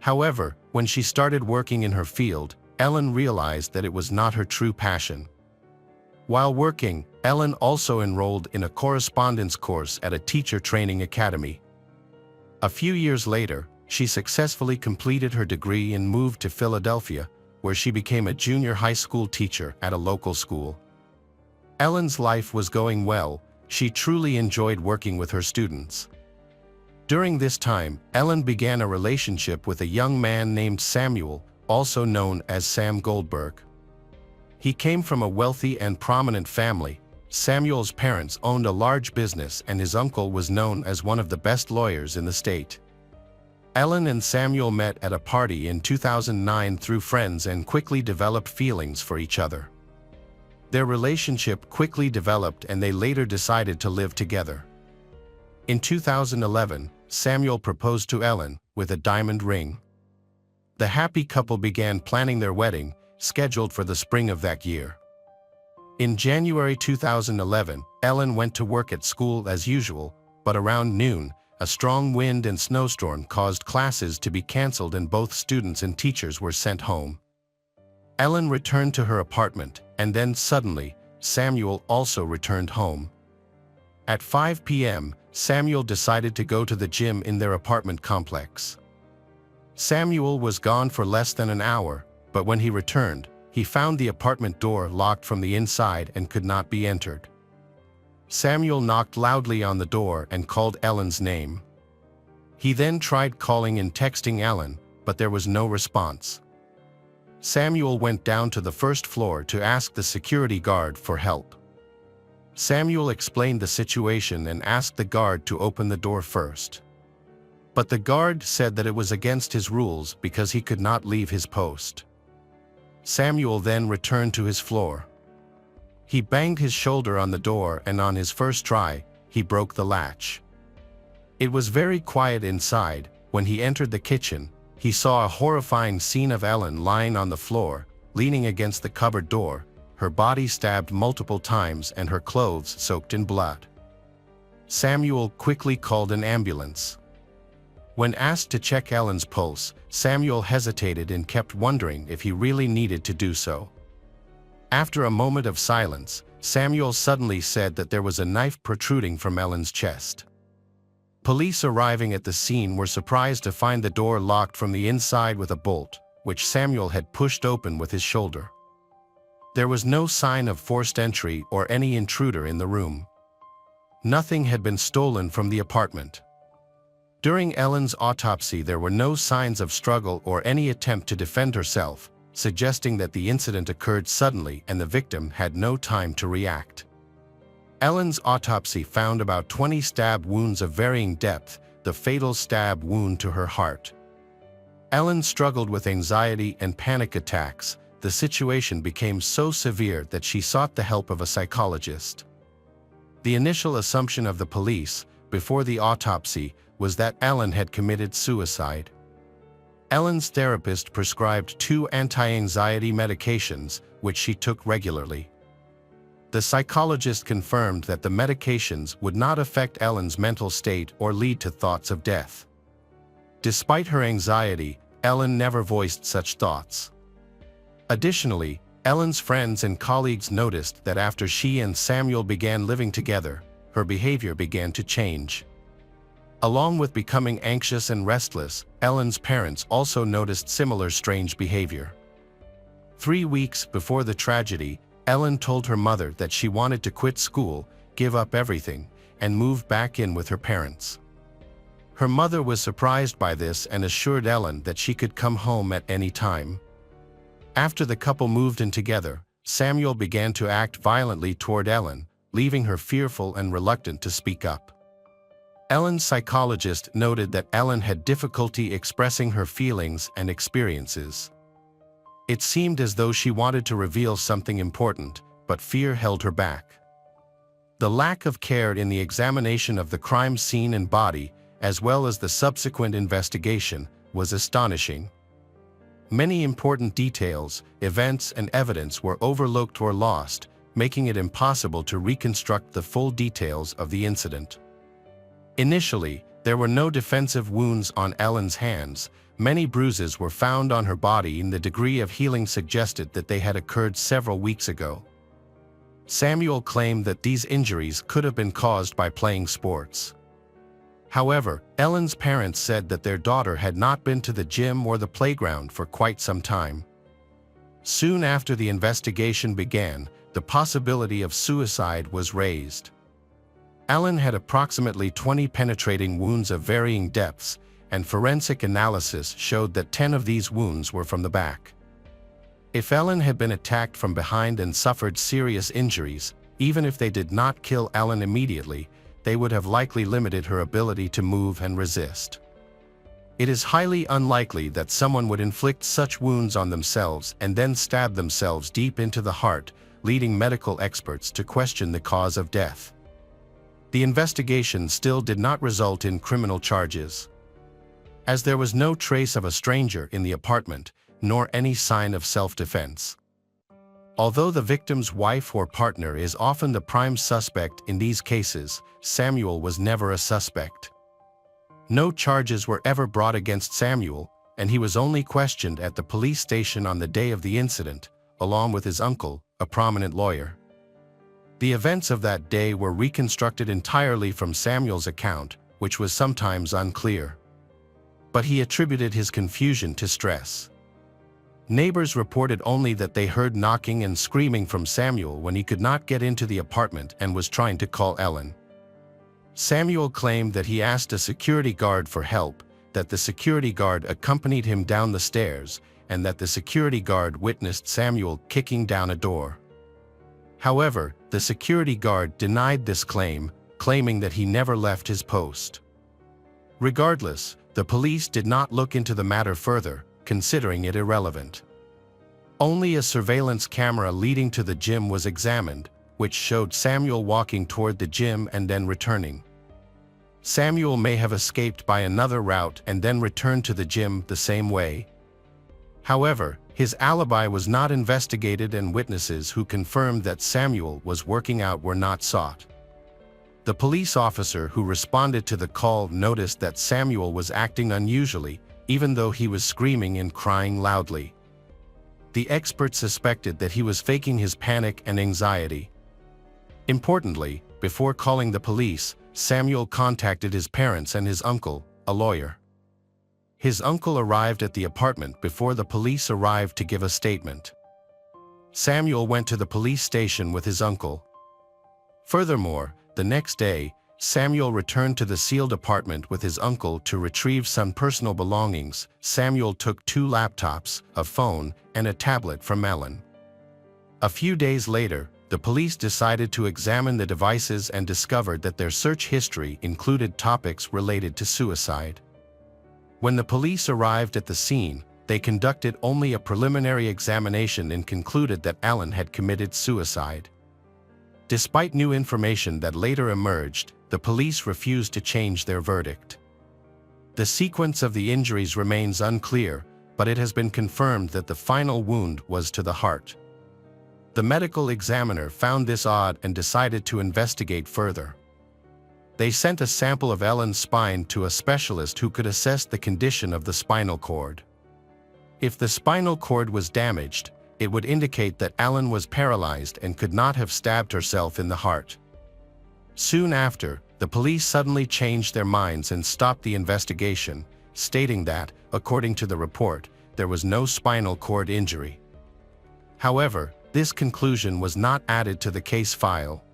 However, when she started working in her field, Ellen realized that it was not her true passion. While working, Ellen also enrolled in a correspondence course at a teacher training academy. A few years later, she successfully completed her degree and moved to Philadelphia, where she became a junior high school teacher at a local school. Ellen's life was going well. She truly enjoyed working with her students. During this time, Ellen began a relationship with a young man named Samuel, also known as Sam Goldberg. He came from a wealthy and prominent family. Samuel's parents owned a large business and his uncle was known as one of the best lawyers in the state. Ellen and Samuel met at a party in 2009 through friends and quickly developed feelings for each other. Their relationship quickly developed and they later decided to live together. In 2011, Samuel proposed to Ellen with a diamond ring. The happy couple began planning their wedding, scheduled for the spring of that year. In January 2011, Ellen went to work at school as usual, but around noon, a strong wind and snowstorm caused classes to be canceled and both students and teachers were sent home. Ellen returned to her apartment, and then suddenly, Samuel also returned home. At 5 p.m., Samuel decided to go to the gym in their apartment complex. Samuel was gone for less than an hour, but when he returned, he found the apartment door locked from the inside and could not be entered. Samuel knocked loudly on the door and called Ellen's name. He then tried calling and texting Ellen, but there was no response. Samuel went down to the first floor to ask the security guard for help. Samuel explained the situation and asked the guard to open the door first. But the guard said that it was against his rules because he could not leave his post. Samuel then returned to his floor. He banged his shoulder on the door and on his first try, he broke the latch. It was very quiet inside. When he entered the kitchen, he saw a horrifying scene of Ellen lying on the floor, leaning against the cupboard door, her body stabbed multiple times and her clothes soaked in blood. Samuel quickly called an ambulance. When asked to check Ellen's pulse, Samuel hesitated and kept wondering if he really needed to do so. After a moment of silence, Samuel suddenly said that there was a knife protruding from Ellen's chest. Police arriving at the scene were surprised to find the door locked from the inside with a bolt, which Samuel had pushed open with his shoulder. There was no sign of forced entry or any intruder in the room. Nothing had been stolen from the apartment. During Ellen's autopsy, there were no signs of struggle or any attempt to defend herself, suggesting that the incident occurred suddenly and the victim had no time to react. Ellen's autopsy found about 20 stab wounds of varying depth, the fatal stab wound to her heart. Ellen struggled with anxiety and panic attacks. The situation became so severe that she sought the help of a psychologist. The initial assumption of the police, before the autopsy, was that Ellen had committed suicide. Ellen's therapist prescribed 2 anti-anxiety medications, which she took regularly. The psychologist confirmed that the medications would not affect Ellen's mental state or lead to thoughts of death. Despite her anxiety, Ellen never voiced such thoughts. Additionally, Ellen's friends and colleagues noticed that after she and Samuel began living together, her behavior began to change. Along with becoming anxious and restless, Ellen's parents also noticed similar strange behavior. 3 weeks before the tragedy, Ellen told her mother that she wanted to quit school, give up everything, and move back in with her parents. Her mother was surprised by this and assured Ellen that she could come home at any time. After the couple moved in together, Samuel began to act violently toward Ellen, leaving her fearful and reluctant to speak up. Ellen's psychologist noted that Ellen had difficulty expressing her feelings and experiences. It seemed as though she wanted to reveal something important, but fear held her back. The lack of care in the examination of the crime scene and body, as well as the subsequent investigation, was astonishing. Many important details, events, and evidence were overlooked or lost, making it impossible to reconstruct the full details of the incident. Initially, there were no defensive wounds on Ellen's hands. Many bruises were found on her body, and the degree of healing suggested that they had occurred several weeks ago. Samuel claimed that these injuries could have been caused by playing sports. However, Ellen's parents said that their daughter had not been to the gym or the playground for quite some time. Soon after the investigation began, the possibility of suicide was raised. Ellen had approximately 20 penetrating wounds of varying depths, and forensic analysis showed that 10 of these wounds were from the back. If Ellen had been attacked from behind and suffered serious injuries, Even if they did not kill Ellen immediately, they would have likely limited her ability to move and resist. It is highly unlikely that someone would inflict such wounds on themselves and then stab themselves deep into the heart, leading medical experts to question the cause of death. The investigation still did not result in criminal charges, as there was no trace of a stranger in the apartment, nor any sign of self-defense. Although the victim's wife or partner is often the prime suspect in these cases, Samuel was never a suspect. No charges were ever brought against Samuel, and he was only questioned at the police station on the day of the incident, along with his uncle, a prominent lawyer. The events of that day were reconstructed entirely from Samuel's account, which was sometimes unclear. But he attributed his confusion to stress. Neighbors reported only that they heard knocking and screaming from Samuel when he could not get into the apartment and was trying to call Ellen. Samuel claimed that he asked a security guard for help, that the security guard accompanied him down the stairs, and that the security guard witnessed Samuel kicking down a door. However, the security guard denied this claim, claiming that he never left his post. Regardless, the police did not look into the matter further, considering it irrelevant. Only a surveillance camera leading to the gym was examined, which showed Samuel walking toward the gym and then returning. Samuel may have escaped by another route and then returned to the gym the same way. However, his alibi was not investigated, and witnesses who confirmed that Samuel was working out were not sought. The police officer who responded to the call noticed that Samuel was acting unusually, even though he was screaming and crying loudly. The expert suspected that he was faking his panic and anxiety. Importantly, before calling the police, Samuel contacted his parents and his uncle, a lawyer. His uncle arrived at the apartment before the police arrived to give a statement. Samuel went to the police station with his uncle. Furthermore, the next day, Samuel returned to the sealed apartment with his uncle to retrieve some personal belongings. Samuel took 2 laptops, a phone, and a tablet from Ellen. A few days later, the police decided to examine the devices and discovered that their search history included topics related to suicide. When the police arrived at the scene, they conducted only a preliminary examination and concluded that Ellen had committed suicide. Despite new information that later emerged, the police refused to change their verdict. The sequence of the injuries remains unclear, but it has been confirmed that the final wound was to the heart. The medical examiner found this odd and decided to investigate further. They sent a sample of Ellen's spine to a specialist who could assess the condition of the spinal cord. If the spinal cord was damaged, it would indicate that Ellen was paralyzed and could not have stabbed herself in the heart. Soon after, the police suddenly changed their minds and stopped the investigation, stating that, according to the report, there was no spinal cord injury. However, this conclusion was not added to the case file.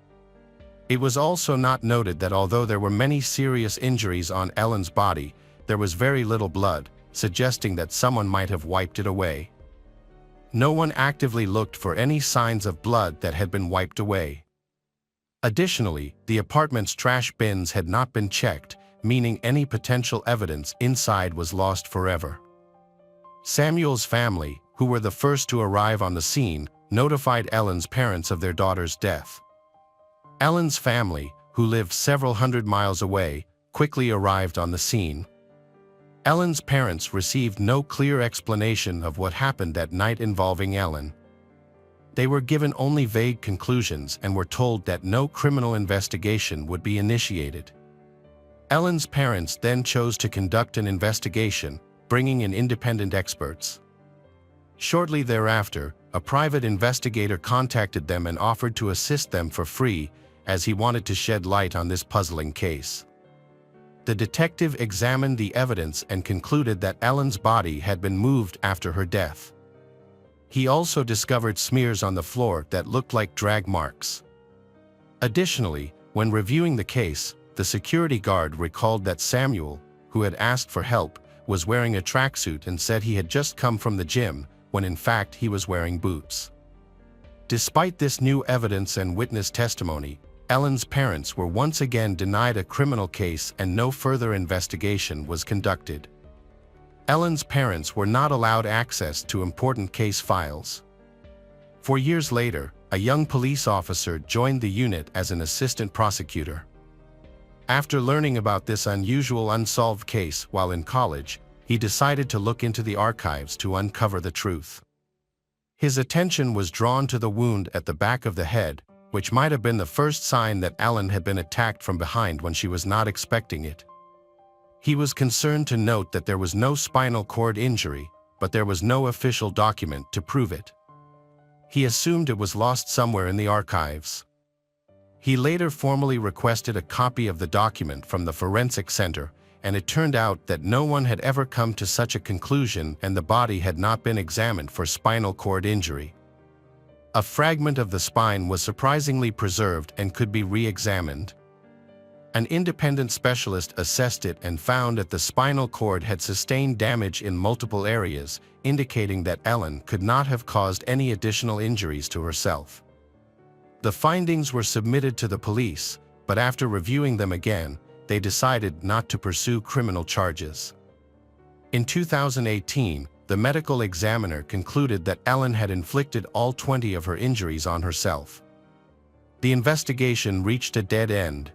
It was also not noted that although there were many serious injuries on Ellen's body, there was very little blood, suggesting that someone might have wiped it away. No one actively looked for any signs of blood that had been wiped away. Additionally, the apartment's trash bins had not been checked, meaning any potential evidence inside was lost forever. Samuel's family, who were the first to arrive on the scene, notified Ellen's parents of their daughter's death. Ellen's family, who lived several hundred miles away, quickly arrived on the scene. Ellen's parents received no clear explanation of what happened that night involving Ellen. They were given only vague conclusions and were told that no criminal investigation would be initiated. Ellen's parents then chose to conduct an investigation, bringing in independent experts. Shortly thereafter, a private investigator contacted them and offered to assist them for free, as he wanted to shed light on this puzzling case. The detective examined the evidence and concluded that Ellen's body had been moved after her death. He also discovered smears on the floor that looked like drag marks. Additionally, when reviewing the case, the security guard recalled that Samuel, who had asked for help, was wearing a tracksuit and said he had just come from the gym, when in fact he was wearing boots. Despite this new evidence and witness testimony, Ellen's parents were once again denied a criminal case and no further investigation was conducted. Ellen's parents were not allowed access to important case files. 4 years later, a young police officer joined the unit as an assistant prosecutor. After learning about this unusual unsolved case while in college, he decided to look into the archives to uncover the truth. His attention was drawn to the wound at the back of the head, which might have been the first sign that Ellen had been attacked from behind when she was not expecting it. He was concerned to note that there was no spinal cord injury, but there was no official document to prove it. He assumed it was lost somewhere in the archives. He later formally requested a copy of the document from the forensic center, and it turned out that no one had ever come to such a conclusion and the body had not been examined for spinal cord injury. A fragment of the spine was surprisingly preserved and could be re-examined. An independent specialist assessed it and found that the spinal cord had sustained damage in multiple areas, indicating that Ellen could not have caused any additional injuries to herself. The findings were submitted to the police, but after reviewing them again, they decided not to pursue criminal charges. In 2018, the medical examiner concluded that Ellen had inflicted all 20 of her injuries on herself. The investigation reached a dead end.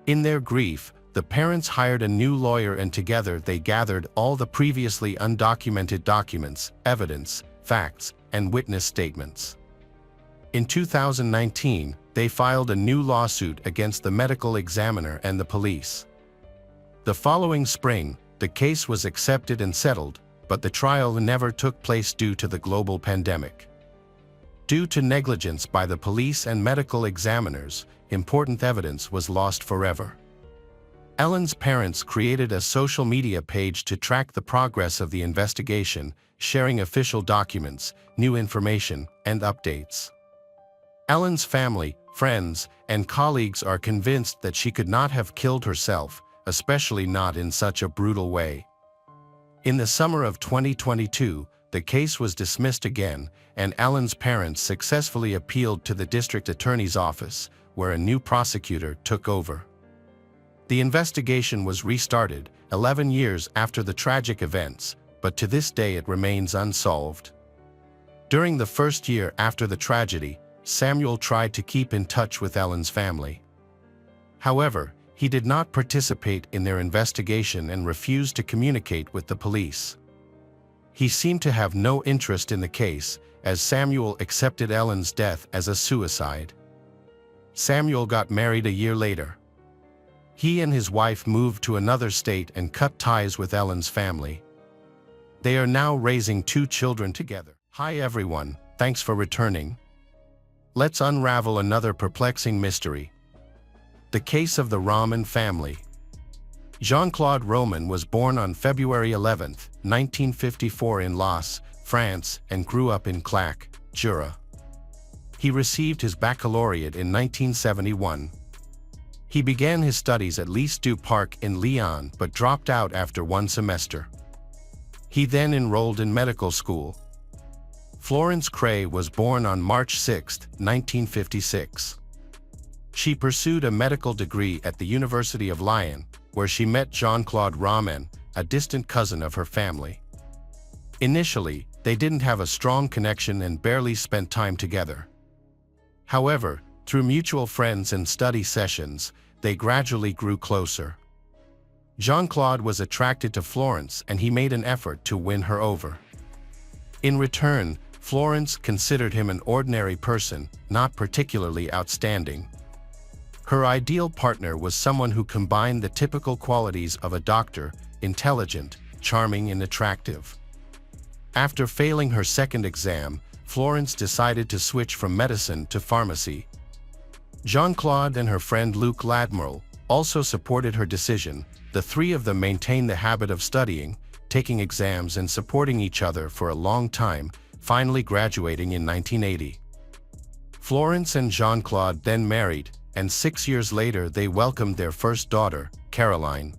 In their grief, the parents hired a new lawyer and together they gathered all the previously undocumented documents, evidence, facts, and witness statements. In 2019, they filed a new lawsuit against the medical examiner and the police. The following spring, the case was accepted and settled, but the trial never took place due to the global pandemic. Due to negligence by the police and medical examiners, important evidence was lost forever. Ellen's parents created a social media page to track the progress of the investigation, sharing official documents, new information, and updates. Ellen's family, friends, and colleagues are convinced that she could not have killed herself, especially not in such a brutal way. In the summer of 2022, the case was dismissed again, and Ellen's parents successfully appealed to the district attorney's office, where a new prosecutor took over. The investigation was restarted 11 years after the tragic events, but to this day it remains unsolved. During the first year after the tragedy, Samuel tried to keep in touch with Ellen's family. However, he did not participate in their investigation and refused to communicate with the police. He seemed to have no interest in the case, as Samuel accepted Ellen's death as a suicide. Samuel got married a year later. He and his wife moved to another state and cut ties with Ellen's family. They are now raising 2 children together. Hi everyone, thanks for returning. Let's unravel another perplexing mystery. The case of the Roman family. Jean-Claude Roman was born on February 11, 1954 in Laas, France, and grew up in Claques, Jura. He received his baccalaureate in 1971. He began his studies at Lycée du Parc in Lyon but dropped out after 1 semester. He then enrolled in medical school. Florence Cray was born on March 6, 1956. She pursued a medical degree at the University of Lyon, where she met Jean-Claude Roman, a distant cousin of her family. Initially, they didn't have a strong connection and barely spent time together. However, through mutual friends and study sessions, they gradually grew closer. Jean-Claude was attracted to Florence and he made an effort to win her over. In return, Florence considered him an ordinary person, not particularly outstanding. Her ideal partner was someone who combined the typical qualities of a doctor: intelligent, charming, and attractive. After failing her second exam, Florence decided to switch from medicine to pharmacy. Jean-Claude and her friend Luc Ladmiral also supported her decision. The 3 of them maintained the habit of studying, taking exams, and supporting each other for a long time, finally graduating in 1980. Florence and Jean-Claude then married, and 6 years later they welcomed their first daughter, Caroline.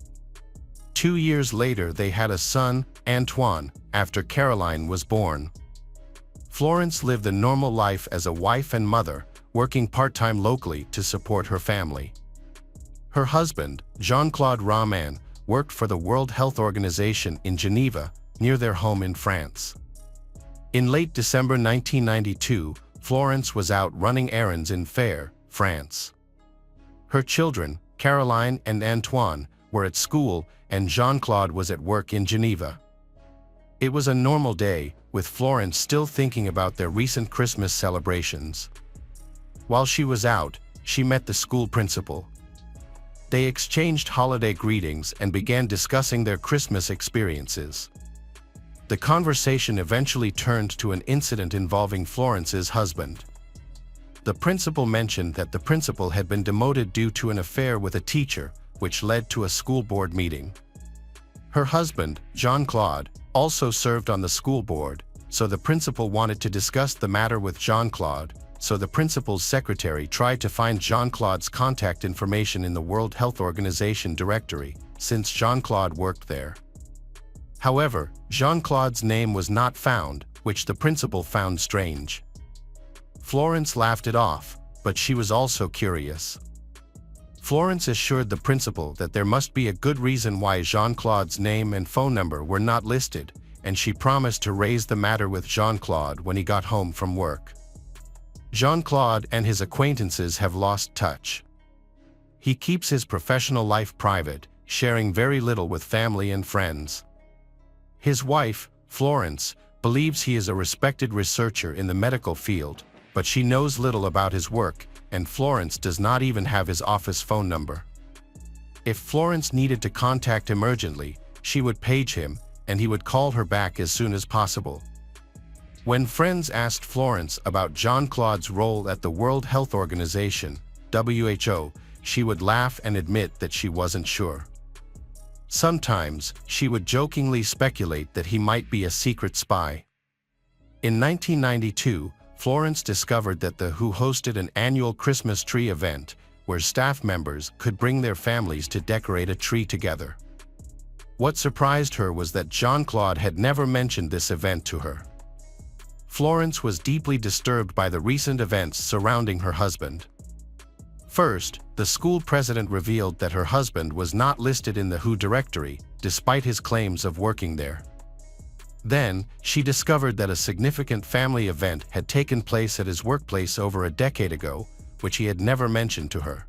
2 years later they had a son, Antoine, after Caroline was born. Florence lived a normal life as a wife and mother, working part-time locally to support her family. Her husband, Jean-Claude Raman, worked for the World Health Organization in Geneva, near their home in France. In late December 1992, Florence was out running errands in Fère, France. Her children, Caroline and Antoine, were at school, and Jean-Claude was at work in Geneva. It was a normal day, with Florence still thinking about their recent Christmas celebrations. While she was out, she met the school principal. They exchanged holiday greetings and began discussing their Christmas experiences. The conversation eventually turned to an incident involving Florence's husband. The principal mentioned that the principal had been demoted due to an affair with a teacher, which led to a school board meeting. Her husband, Jean-Claude, also served on the school board, so the principal wanted to discuss the matter with Jean-Claude, so the principal's secretary tried to find Jean-Claude's contact information in the World Health Organization directory, since Jean-Claude worked there. However, Jean-Claude's name was not found, which the principal found strange. Florence laughed it off, but she was also curious. Florence assured the principal that there must be a good reason why Jean-Claude's name and phone number were not listed, and she promised to raise the matter with Jean-Claude when he got home from work. Jean-Claude and his acquaintances have lost touch. He keeps his professional life private, sharing very little with family and friends. His wife, Florence, believes he is a respected researcher in the medical field, but she knows little about his work, and Florence does not even have his office phone number. If Florence needed to contact him urgently, she would page him, and he would call her back as soon as possible. When friends asked Florence about Jean-Claude's role at the World Health Organization, WHO, she would laugh and admit that she wasn't sure. Sometimes, she would jokingly speculate that he might be a secret spy. In 1992, Florence discovered that the WHO hosted an annual Christmas tree event, where staff members could bring their families to decorate a tree together. What surprised her was that Jean-Claude had never mentioned this event to her. Florence was deeply disturbed by the recent events surrounding her husband. First, the school president revealed that her husband was not listed in the WHO directory, despite his claims of working there. Then, she discovered that a significant family event had taken place at his workplace over a decade ago, which he had never mentioned to her.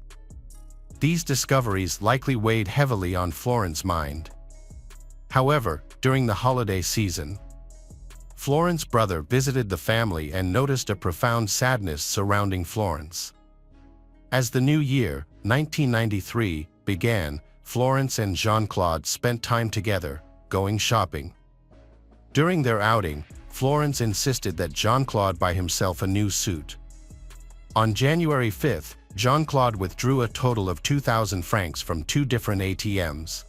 These discoveries likely weighed heavily on Florence's mind. However, during the holiday season, Florence's brother visited the family and noticed a profound sadness surrounding Florence. As the new year, 1993, began, Florence and Jean-Claude spent time together, going shopping. During their outing, Florence insisted that Jean-Claude buy himself a new suit. On January 5th, Jean-Claude withdrew a total of 2,000 francs from 2 different ATMs.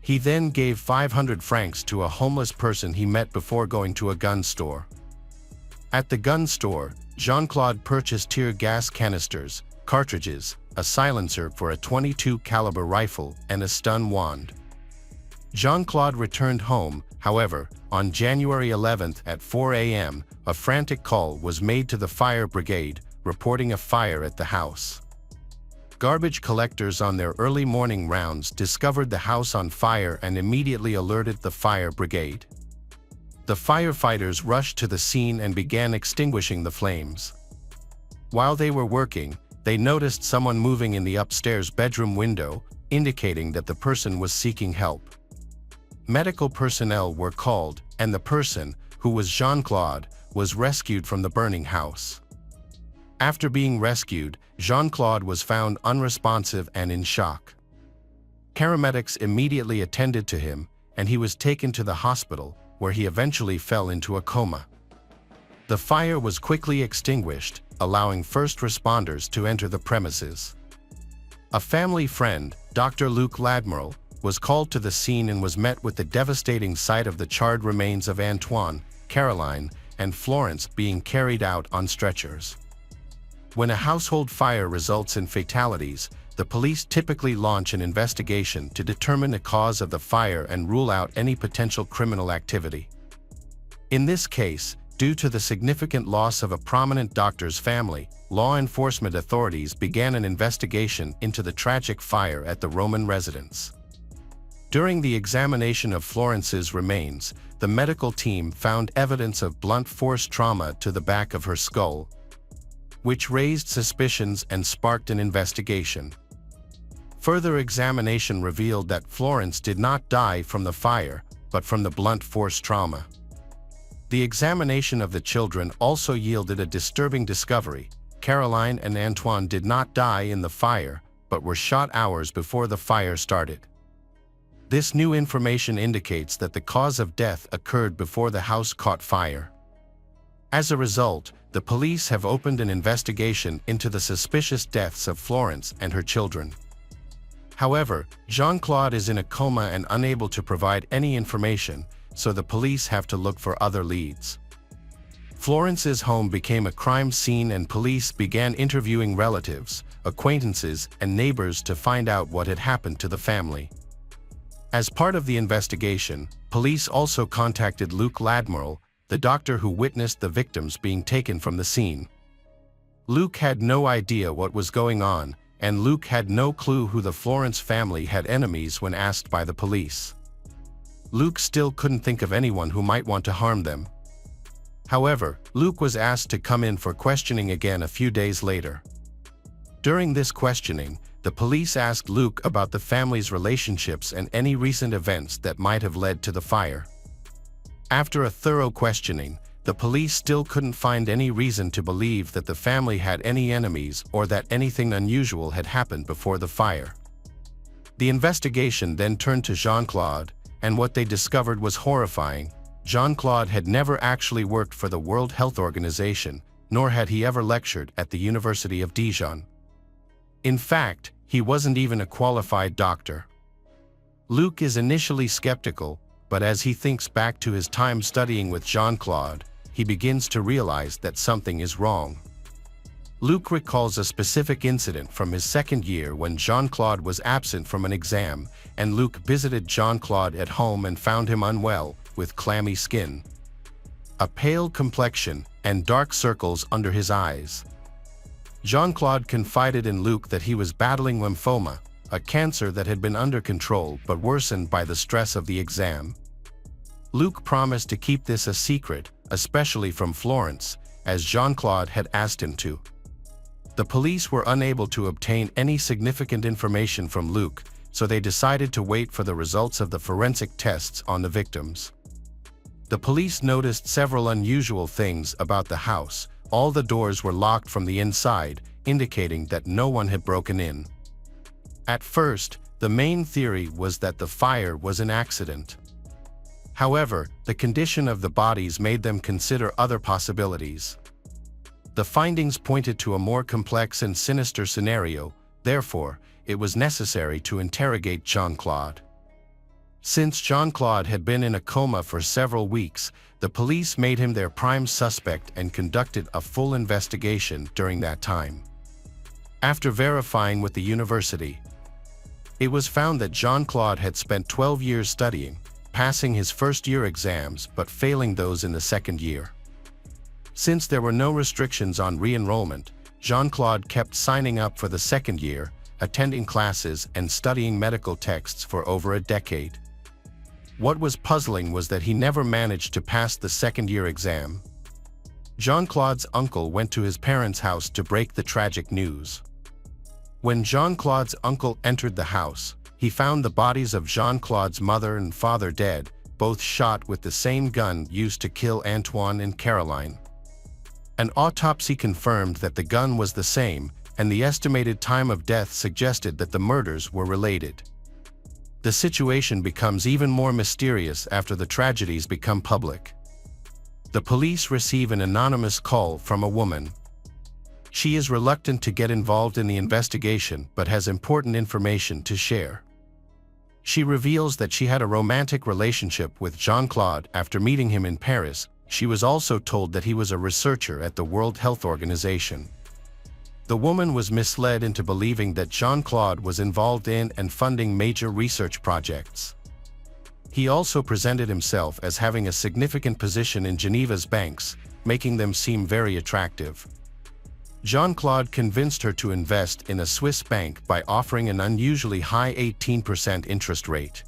He then gave 500 francs to a homeless person he met before going to a gun store. At the gun store, Jean-Claude purchased tear gas canisters, cartridges, a silencer for a .22 caliber rifle, and a stun wand. Jean-Claude returned home, however, on January 11th at 4 a.m., a frantic call was made to the fire brigade, reporting a fire at the house. Garbage collectors on their early morning rounds discovered the house on fire and immediately alerted the fire brigade. The firefighters rushed to the scene and began extinguishing the flames. While they were working, they noticed someone moving in the upstairs bedroom window, indicating that the person was seeking help. Medical personnel were called, and the person, who was Jean-Claude, was rescued from the burning house. After being rescued, Jean-Claude was found unresponsive and in shock. Paramedics immediately attended to him, and he was taken to the hospital, where he eventually fell into a coma. The fire was quickly extinguished, allowing first responders to enter the premises. A family friend, Dr. Luc Ladmiral, was called to the scene and was met with the devastating sight of the charred remains of Antoine, Caroline, and Florence being carried out on stretchers. When a household fire results in fatalities, the police typically launch an investigation to determine the cause of the fire and rule out any potential criminal activity. In this case, Due to the significant loss of a prominent doctor's family, law enforcement authorities began an investigation into the tragic fire at the Roman residence. During the examination of Florence's remains, the medical team found evidence of blunt force trauma to the back of her skull, which raised suspicions and sparked an investigation. Further examination revealed that Florence did not die from the fire, but from the blunt force trauma. The examination of the children also yielded a disturbing discovery. Caroline and Antoine did not die in the fire, but were shot hours before the fire started. This new information indicates that the cause of death occurred before the house caught fire. As a result, the police have opened an investigation into the suspicious deaths of Florence and her children. However, Jean-Claude is in a coma and unable to provide any information, so the police have to look for other leads. Florence's home became a crime scene and police began interviewing relatives, acquaintances, and neighbors to find out what had happened to the family. As part of the investigation, police also contacted Luc Ladmiral, the doctor who witnessed the victims being taken from the scene. Luc had no idea what was going on, and Luc had no clue who the Florence family had enemies when asked by the police. Luc still couldn't think of anyone who might want to harm them. However, Luc was asked to come in for questioning again a few days later. During this questioning, the police asked Luc about the family's relationships and any recent events that might have led to the fire. After a thorough questioning, the police still couldn't find any reason to believe that the family had any enemies or that anything unusual had happened before the fire. The investigation then turned to Jean-Claude, and what they discovered was horrifying. Jean-Claude had never actually worked for the World Health Organization, nor had he ever lectured at the University of Dijon. In fact, he wasn't even a qualified doctor. Luc is initially skeptical, but as he thinks back to his time studying with Jean-Claude, he begins to realize that something is wrong. Luc recalls a specific incident from his second year when Jean-Claude was absent from an exam, and Luc visited Jean-Claude at home and found him unwell, with clammy skin, a pale complexion, and dark circles under his eyes. Jean-Claude confided in Luc that he was battling lymphoma, a cancer that had been under control but worsened by the stress of the exam. Luc promised to keep this a secret, especially from Florence, as Jean-Claude had asked him to. The police were unable to obtain any significant information from Luc, so they decided to wait for the results of the forensic tests on the victims. The police noticed several unusual things about the house. All the doors were locked from the inside, indicating that no one had broken in. At first, the main theory was that the fire was an accident. However, the condition of the bodies made them consider other possibilities. The findings pointed to a more complex and sinister scenario, therefore, it was necessary to interrogate Jean-Claude. Since Jean-Claude had been in a coma for several weeks, the police made him their prime suspect and conducted a full investigation during that time. After verifying with the university, it was found that Jean-Claude had spent 12 years studying, passing his first-year exams but failing those in the second year. Since there were no restrictions on re-enrollment, Jean-Claude kept signing up for the second year, attending classes and studying medical texts for over a decade. What was puzzling was that he never managed to pass the second-year exam. Jean-Claude's uncle went to his parents' house to break the tragic news. When Jean-Claude's uncle entered the house, he found the bodies of Jean-Claude's mother and father dead, both shot with the same gun used to kill Antoine and Caroline. An autopsy confirmed that the gun was the same, and the estimated time of death suggested that the murders were related. The situation becomes even more mysterious after the tragedies become public. The police receive an anonymous call from a woman. She is reluctant to get involved in the investigation but has important information to share. She reveals that she had a romantic relationship with Jean-Claude after meeting him in Paris. She was also told that he was a researcher at the World Health Organization. The woman was misled into believing that Jean-Claude was involved in and funding major research projects. He also presented himself as having a significant position in Geneva's banks, making them seem very attractive. Jean-Claude convinced her to invest in a Swiss bank by offering an unusually high 18% interest rate.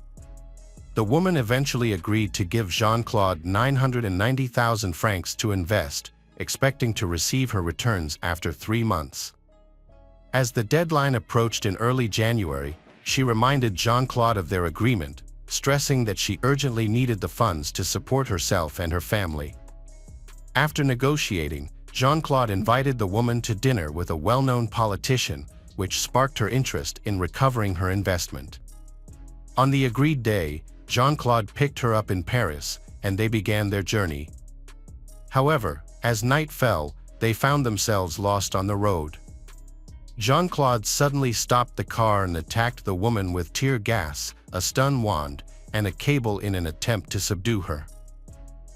The woman eventually agreed to give Jean-Claude 990,000 francs to invest, expecting to receive her returns after 3 months. As the deadline approached in early January, she reminded Jean-Claude of their agreement, stressing that she urgently needed the funds to support herself and her family. After negotiating, Jean-Claude invited the woman to dinner with a well-known politician, which sparked her interest in recovering her investment. On the agreed day, Jean-Claude picked her up in Paris, and they began their journey. However, as night fell, they found themselves lost on the road. Jean-Claude suddenly stopped the car and attacked the woman with tear gas, a stun wand, and a cable in an attempt to subdue her.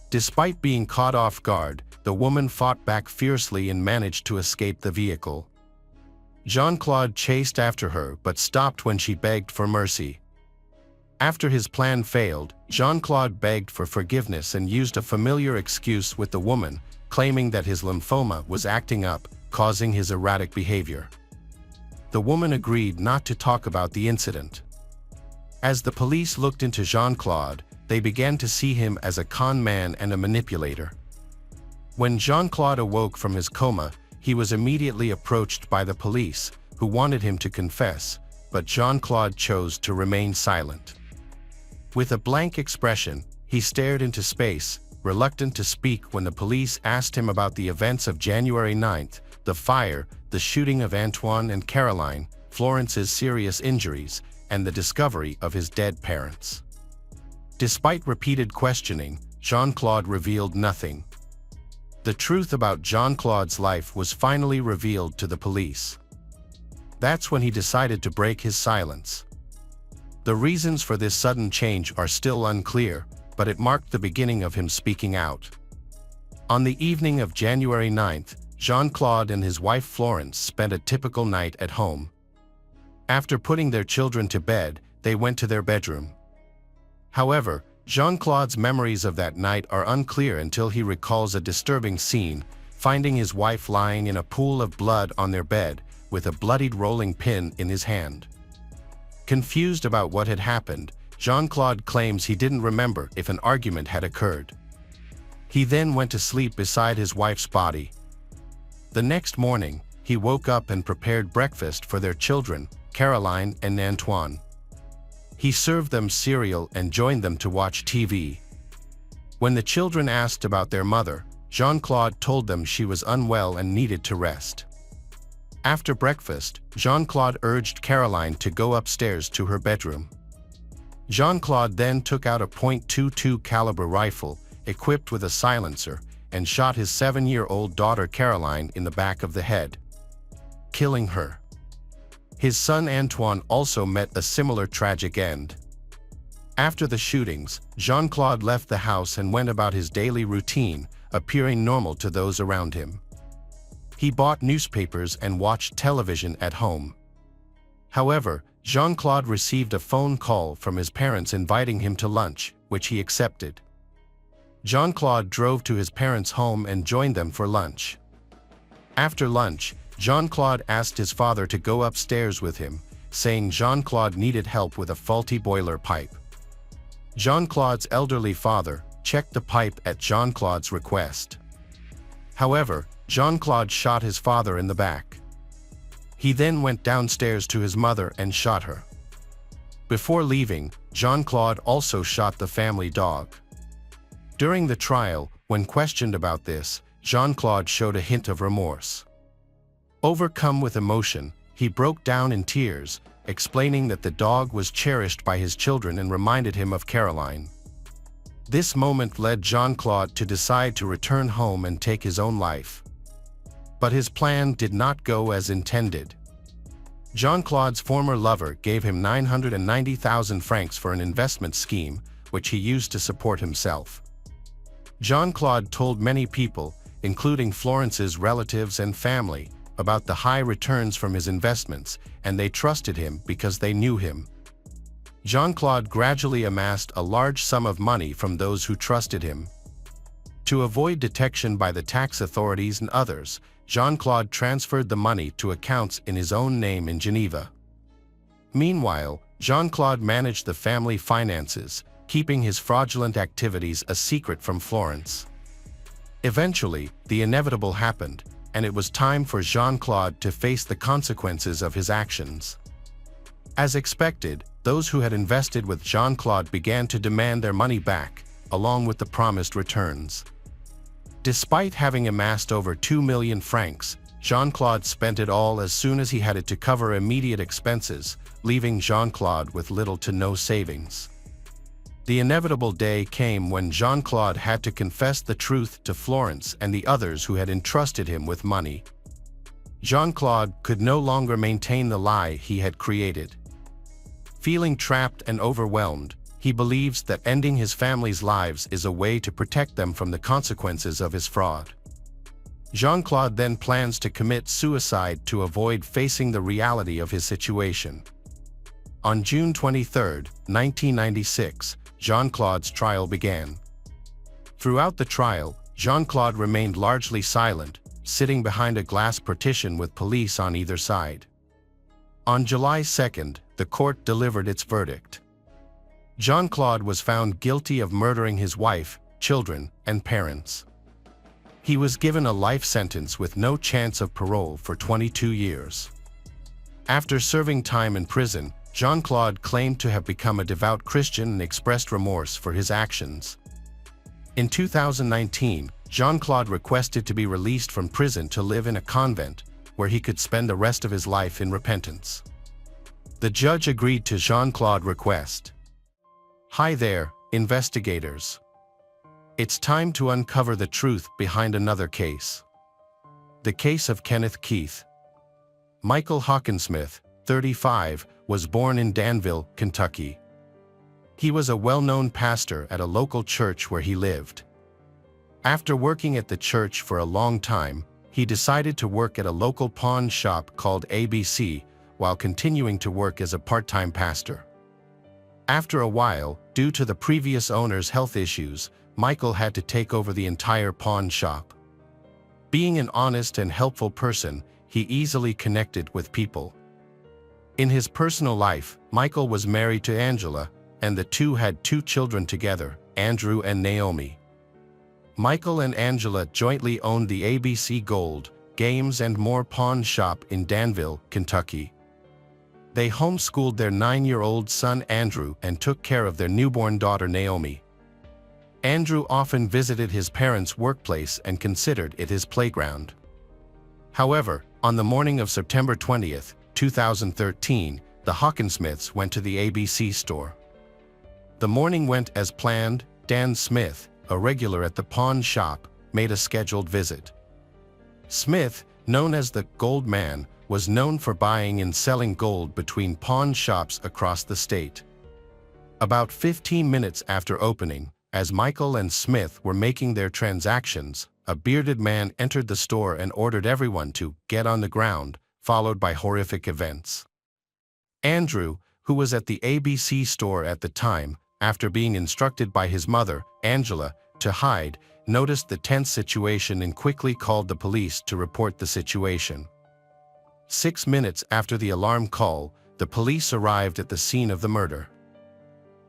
Despite being caught off guard, the woman fought back fiercely and managed to escape the vehicle. Jean-Claude chased after her but stopped when she begged for mercy. After his plan failed, Jean-Claude begged for forgiveness and used a familiar excuse with the woman, claiming that his lymphoma was acting up, causing his erratic behavior. The woman agreed not to talk about the incident. As the police looked into Jean-Claude, they began to see him as a con man and a manipulator. When Jean-Claude awoke from his coma, he was immediately approached by the police, who wanted him to confess, but Jean-Claude chose to remain silent. With a blank expression, he stared into space, reluctant to speak when the police asked him about the events of January 9th, the fire, the shooting of Antoine and Caroline, Florence's serious injuries, and the discovery of his dead parents. Despite repeated questioning, Jean-Claude revealed nothing. The truth about Jean-Claude's life was finally revealed to the police. That's when he decided to break his silence. The reasons for this sudden change are still unclear, but it marked the beginning of him speaking out. On the evening of January 9th, Jean-Claude and his wife Florence spent a typical night at home. After putting their children to bed, they went to their bedroom. However, Jean-Claude's memories of that night are unclear until he recalls a disturbing scene, finding his wife lying in a pool of blood on their bed, with a bloodied rolling pin in his hand. Confused about what had happened, Jean-Claude claims he didn't remember if an argument had occurred. He then went to sleep beside his wife's body. The next morning, he woke up and prepared breakfast for their children, Caroline and Antoine. He served them cereal and joined them to watch TV. When the children asked about their mother, Jean-Claude told them she was unwell and needed to rest. After breakfast, Jean-Claude urged Caroline to go upstairs to her bedroom. Jean-Claude then took out a .22 caliber rifle, equipped with a silencer, and shot his 7-year-old daughter Caroline in the back of the head, killing her. His son Antoine also met a similar tragic end. After the shootings, Jean-Claude left the house and went about his daily routine, appearing normal to those around him. He bought newspapers and watched television at home. However, Jean-Claude received a phone call from his parents inviting him to lunch, which he accepted. Jean-Claude drove to his parents' home and joined them for lunch. After lunch, Jean-Claude asked his father to go upstairs with him, saying Jean-Claude needed help with a faulty boiler pipe. Jean-Claude's elderly father checked the pipe at Jean-Claude's request. However, Jean-Claude shot his father in the back. He then went downstairs to his mother and shot her. Before leaving, Jean-Claude also shot the family dog. During the trial, when questioned about this, Jean-Claude showed a hint of remorse. Overcome with emotion, he broke down in tears, explaining that the dog was cherished by his children and reminded him of Caroline. This moment led Jean-Claude to decide to return home and take his own life. But his plan did not go as intended. Jean-Claude's former lover gave him 990,000 francs for an investment scheme, which he used to support himself. Jean-Claude told many people, including Florence's relatives and family, about the high returns from his investments, and they trusted him because they knew him. Jean-Claude gradually amassed a large sum of money from those who trusted him. To avoid detection by the tax authorities and others, Jean-Claude transferred the money to accounts in his own name in Geneva. Meanwhile, Jean-Claude managed the family finances, keeping his fraudulent activities a secret from Florence. Eventually, the inevitable happened, and it was time for Jean-Claude to face the consequences of his actions. As expected, those who had invested with Jean-Claude began to demand their money back, along with the promised returns. Despite having amassed over 2 million francs, Jean-Claude spent it all as soon as he had it to cover immediate expenses, leaving Jean-Claude with little to no savings. The inevitable day came when Jean-Claude had to confess the truth to Florence and the others who had entrusted him with money. Jean-Claude could no longer maintain the lie he had created. Feeling trapped and overwhelmed, he believes that ending his family's lives is a way to protect them from the consequences of his fraud. Jean-Claude then plans to commit suicide to avoid facing the reality of his situation. On June 23, 1996, Jean-Claude's trial began. Throughout the trial, Jean-Claude remained largely silent, sitting behind a glass partition with police on either side. On July 2, the court delivered its verdict. Jean-Claude was found guilty of murdering his wife, children, and parents. He was given a life sentence with no chance of parole for 22 years. After serving time in prison, Jean-Claude claimed to have become a devout Christian and expressed remorse for his actions. In 2019, Jean-Claude requested to be released from prison to live in a convent, where he could spend the rest of his life in repentance. The judge agreed to Jean-Claude's request. Hi there, investigators. It's time to uncover the truth behind another case. The case of Kenneth Keith. Michael Hawkinsmith, 35, was born in Danville, Kentucky. He was a well-known pastor at a local church where he lived. After working at the church for a long time, he decided to work at a local pawn shop called ABC while continuing to work as a part-time pastor. After a while, due to the previous owner's health issues, Michael had to take over the entire pawn shop. Being an honest and helpful person, he easily connected with people. In his personal life, Michael was married to Angela, and the two had 2 children together, Andrew and Naomi. Michael and Angela jointly owned the ABC Gold, Games and More pawn shop in Danville, Kentucky. They homeschooled their 9-year-old son Andrew and took care of their newborn daughter Naomi. Andrew often visited his parents' workplace and considered it his playground. However, on the morning of September 20, 2013, the Hawkinsmiths went to the ABC store. The morning went as planned. Dan Smith, a regular at the pawn shop, made a scheduled visit. Smith, known as the Gold Man, was known for buying and selling gold between pawn shops across the state. About 15 minutes after opening, as Michael and Smith were making their transactions, a bearded man entered the store and ordered everyone to get on the ground, followed by horrific events. Andrew, who was at the ABC store at the time, after being instructed by his mother, Angela, to hide, noticed the tense situation and quickly called the police to report the situation. 6 minutes after the alarm call, the police arrived at the scene of the murder.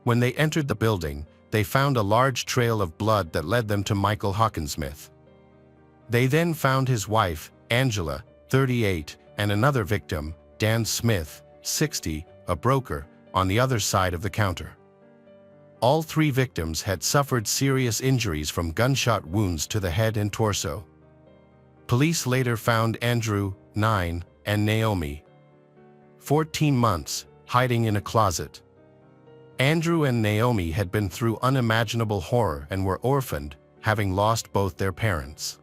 When they entered the building, they found a large trail of blood that led them to Michael Hawkinsmith. They then found his wife, Angela, 38, and another victim, Dan Smith, 60, a broker, on the other side of the counter. All 3 victims had suffered serious injuries from gunshot wounds to the head and torso. Police later found Andrew, 9, and Naomi, 14 months, hiding in a closet. Andrew and Naomi had been through unimaginable horror and were orphaned, having lost both their parents.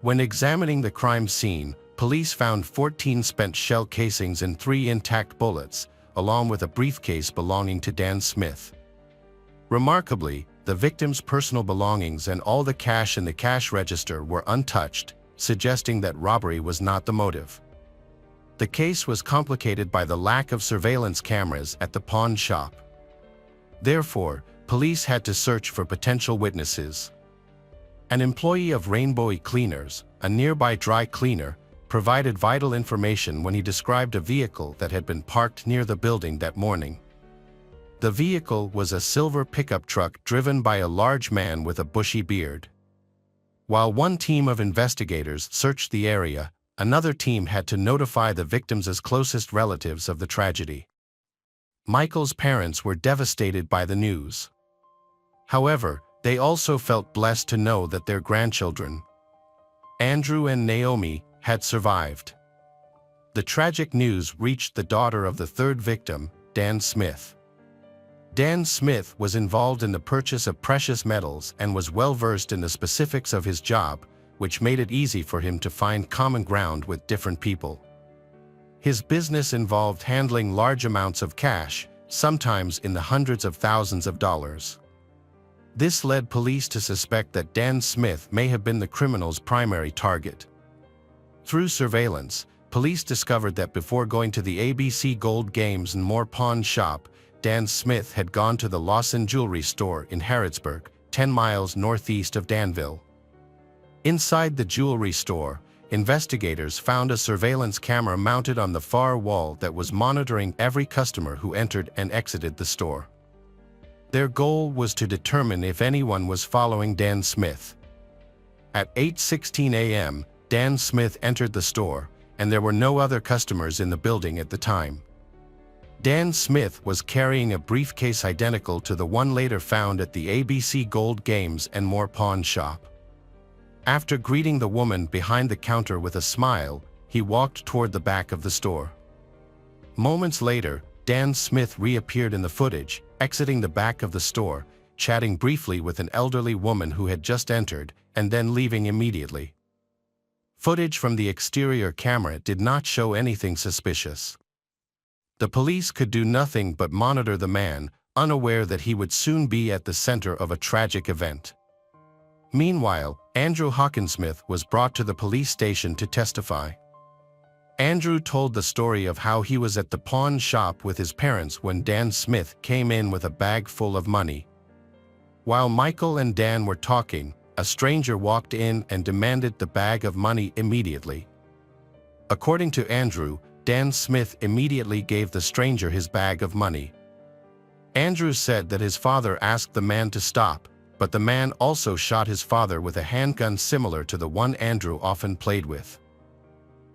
When examining the crime scene, police found 14 spent shell casings and 3 intact bullets, along with a briefcase belonging to Dan Smith. Remarkably, the victims' personal belongings and all the cash in the cash register were untouched, suggesting that robbery was not the motive. The case was complicated by the lack of surveillance cameras at the pawn shop. Therefore, police had to search for potential witnesses. An employee of Rainbow Cleaners, a nearby dry cleaner, provided vital information when he described a vehicle that had been parked near the building that morning. The vehicle was a silver pickup truck driven by a large man with a bushy beard. While one team of investigators searched the area, another team had to notify the victims' closest relatives of the tragedy. Michael's parents were devastated by the news. However, they also felt blessed to know that their grandchildren, Andrew and Naomi, had survived. The tragic news reached the daughter of the third victim, Dan Smith. Dan Smith was involved in the purchase of precious metals and was well versed in the specifics of his job, which made it easy for him to find common ground with different people. His business involved handling large amounts of cash, sometimes in the hundreds of thousands of dollars. This led police to suspect that Dan Smith may have been the criminal's primary target. Through surveillance, police discovered that before going to the ABC Gold Games and More pawn shop, Dan Smith had gone to the Lawson Jewelry Store in Harrodsburg, 10 miles northeast of Danville. Inside the jewelry store, investigators found a surveillance camera mounted on the far wall that was monitoring every customer who entered and exited the store. Their goal was to determine if anyone was following Dan Smith. At 8:16 a.m., Dan Smith entered the store, and there were no other customers in the building at the time. Dan Smith was carrying a briefcase identical to the one later found at the ABC Gold Games and More pawn shop. After greeting the woman behind the counter with a smile, he walked toward the back of the store. Moments later, Dan Smith reappeared in the footage, exiting the back of the store, chatting briefly with an elderly woman who had just entered, and then leaving immediately. Footage from the exterior camera did not show anything suspicious. The police could do nothing but monitor the man, unaware that he would soon be at the center of a tragic event. Meanwhile, Andrew Hawkinsmith was brought to the police station to testify. Andrew told the story of how he was at the pawn shop with his parents when Dan Smith came in with a bag full of money. While Michael and Dan were talking, a stranger walked in and demanded the bag of money immediately. According to Andrew, Dan Smith immediately gave the stranger his bag of money. Andrew said that his father asked the man to stop, but the man also shot his father with a handgun similar to the one Andrew often played with.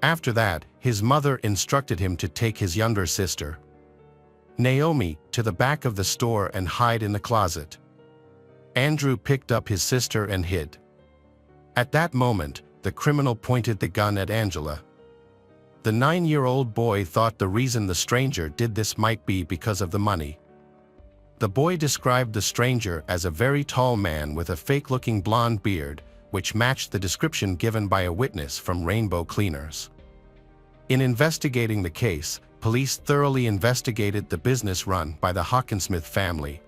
After that, his mother instructed him to take his younger sister, Naomi, to the back of the store and hide in the closet. Andrew picked up his sister and hid. At that moment, the criminal pointed the gun at Angela. The 9-year-old boy thought the reason the stranger did this might be because of the money. The boy described the stranger as a very tall man with a fake-looking blonde beard, which matched the description given by a witness from Rainbow Cleaners. In investigating the case, police thoroughly investigated the business run by the Hawkinsmith family.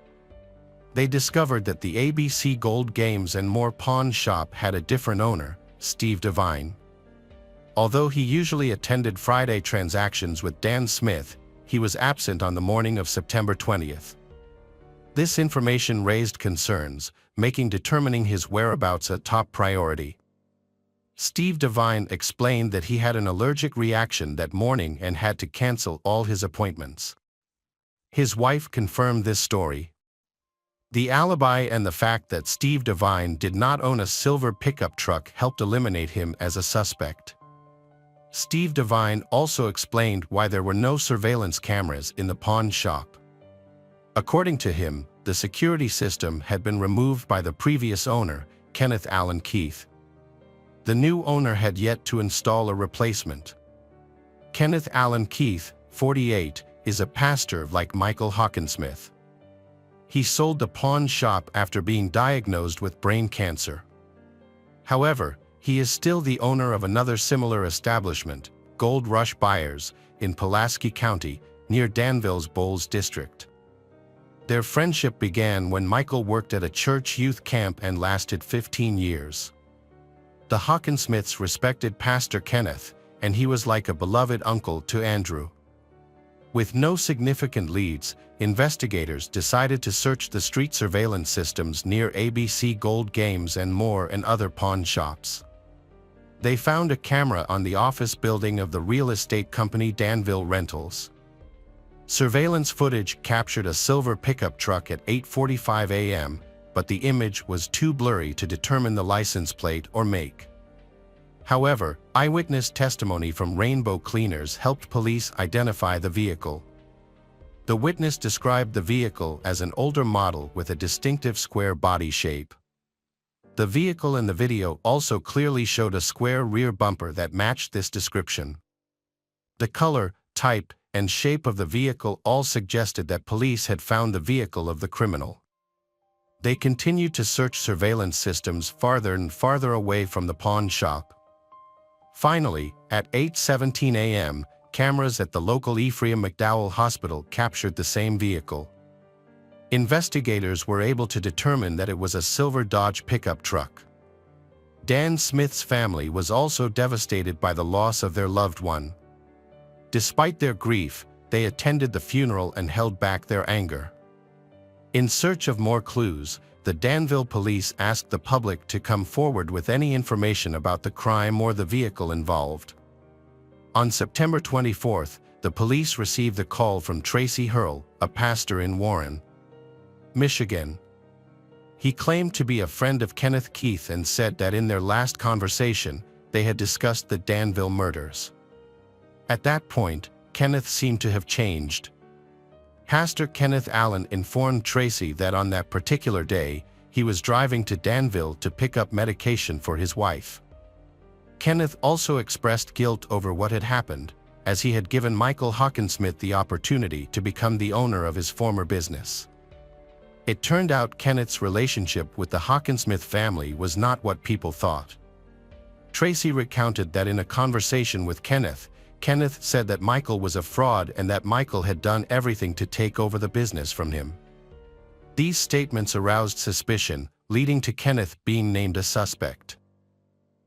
They discovered that the ABC Gold Games and More pawn shop had a different owner, Steve Devine. Although he usually attended Friday transactions with Dan Smith, he was absent on the morning of September 20th. This information raised concerns, making determining his whereabouts a top priority. Steve Devine explained that he had an allergic reaction that morning and had to cancel all his appointments. His wife confirmed this story. The alibi and the fact that Steve Devine did not own a silver pickup truck helped eliminate him as a suspect. Steve Devine also explained why there were no surveillance cameras in the pawn shop. According to him, the security system had been removed by the previous owner, Kenneth Allen Keith. The new owner had yet to install a replacement. Kenneth Allen Keith, 48, is a pastor like Michael Hawkinsmith. He sold the pawn shop after being diagnosed with brain cancer. However, he is still the owner of another similar establishment, Gold Rush Buyers, in Pulaski County, near Danville's Bowles District. Their friendship began when Michael worked at a church youth camp and lasted 15 years. The Hawkinsmiths respected Pastor Kenneth, and he was like a beloved uncle to Andrew. With no significant leads, investigators decided to search the street surveillance systems near ABC Gold Games and More and other pawn shops. They found a camera on the office building of the real estate company Danville Rentals. Surveillance footage captured a silver pickup truck at 8:45 a.m., but the image was too blurry to determine the license plate or make. However, eyewitness testimony from Rainbow Cleaners helped police identify the vehicle. The witness described the vehicle as an older model with a distinctive square body shape. The vehicle in the video also clearly showed a square rear bumper that matched this description. The color, type, and shape of the vehicle all suggested that police had found the vehicle of the criminal. They continued to search surveillance systems farther and farther away from the pawn shop. Finally, at 8:17 a.m., cameras at the local Ephraim McDowell Hospital captured the same vehicle. Investigators were able to determine that it was a silver Dodge pickup truck. Dan Smith's family was also devastated by the loss of their loved one. Despite their grief, they attended the funeral and held back their anger. In search of more clues, the Danville police asked the public to come forward with any information about the crime or the vehicle involved. On September 24th, the police received a call from Tracy Hurl, a pastor in Warren, Michigan. He claimed to be a friend of Kenneth Keith and said that in their last conversation, they had discussed the Danville murders. At that point, Kenneth seemed to have changed. Pastor Kenneth Allen informed Tracy that on that particular day, he was driving to Danville to pick up medication for his wife. Kenneth also expressed guilt over what had happened, as he had given Michael Hawkinsmith the opportunity to become the owner of his former business. It turned out Kenneth's relationship with the Hawkinsmith family was not what people thought. Tracy recounted that in a conversation with Kenneth said that Michael was a fraud and that Michael had done everything to take over the business from him. These statements aroused suspicion, leading to Kenneth being named a suspect.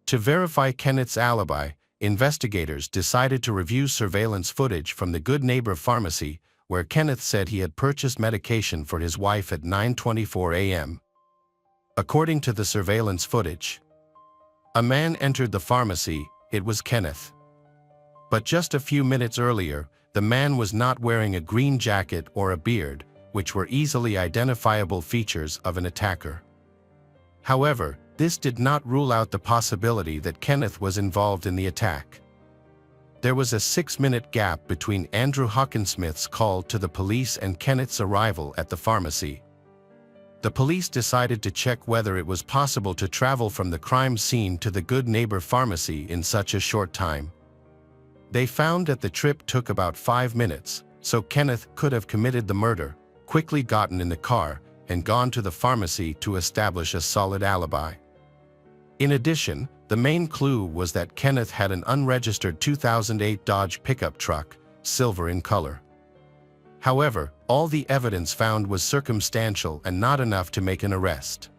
To verify Kenneth's alibi, investigators decided to review surveillance footage from the Good Neighbor Pharmacy, where Kenneth said he had purchased medication for his wife at 9:24 a.m. According to the surveillance footage, a man entered the pharmacy. It was Kenneth. But just a few minutes earlier, the man was not wearing a green jacket or a beard, which were easily identifiable features of an attacker. However, this did not rule out the possibility that Kenneth was involved in the attack. There was a 6-minute gap between Andrew Hawkinsmith's call to the police and Kenneth's arrival at the pharmacy. The police decided to check whether it was possible to travel from the crime scene to the Good Neighbor Pharmacy in such a short time. They found that the trip took about 5 minutes, so Kenneth could have committed the murder, quickly gotten in the car, and gone to the pharmacy to establish a solid alibi. In addition, the main clue was that Kenneth had an unregistered 2008 Dodge pickup truck, silver in color. However, all the evidence found was circumstantial and not enough to make an arrest.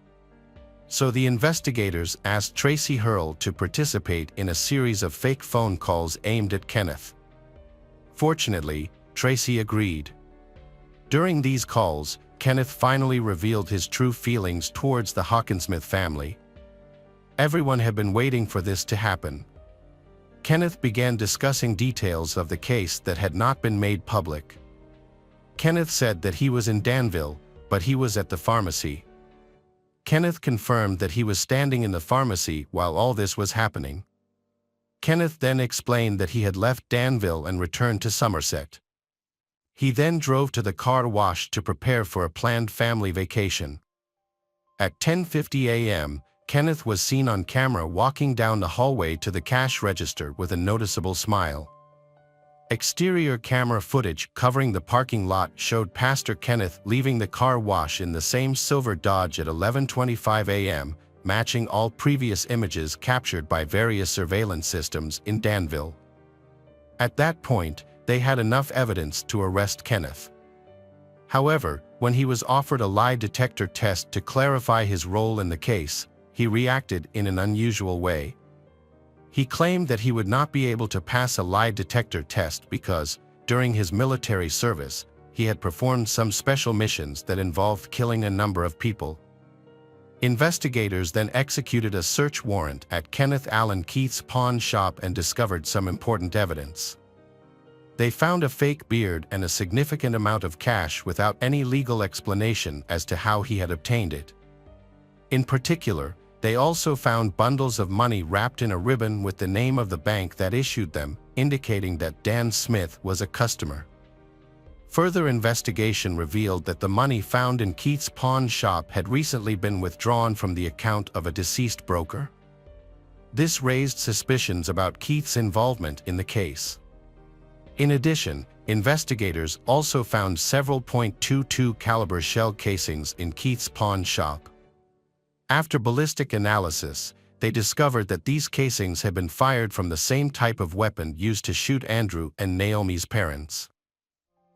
So the investigators asked Tracy Hurl to participate in a series of fake phone calls aimed at Kenneth. Fortunately, Tracy agreed. During these calls, Kenneth finally revealed his true feelings towards the Hawkinsmith family. Everyone had been waiting for this to happen. Kenneth began discussing details of the case that had not been made public. Kenneth said that he was in Danville, but he was at the pharmacy. Kenneth confirmed that he was standing in the pharmacy while all this was happening. Kenneth then explained that he had left Danville and returned to Somerset. He then drove to the car wash to prepare for a planned family vacation. At 10:50 a.m., Kenneth was seen on camera walking down the hallway to the cash register with a noticeable smile. Exterior camera footage covering the parking lot showed Pastor Kenneth leaving the car wash in the same silver Dodge at 11:25 a.m., matching all previous images captured by various surveillance systems in Danville. At that point, they had enough evidence to arrest Kenneth. However, when he was offered a lie detector test to clarify his role in the case, he reacted in an unusual way. He claimed that he would not be able to pass a lie detector test because, During his military service, he had performed some special missions that involved killing a number of people. Investigators then executed a search warrant at Kenneth Allen Keith's pawn shop and discovered some important evidence. They found a fake beard and a significant amount of cash without any legal explanation as to how he had obtained it. In particular, they also found bundles of money wrapped in a ribbon with the name of the bank that issued them, indicating that Dan Smith was a customer. Further investigation revealed that the money found in Keith's pawn shop had recently been withdrawn from the account of a deceased broker. This raised suspicions about Keith's involvement in the case. In addition, investigators also found several .22 caliber shell casings in Keith's pawn shop. After ballistic analysis, they discovered that these casings had been fired from the same type of weapon used to shoot Andrew and Naomi's parents.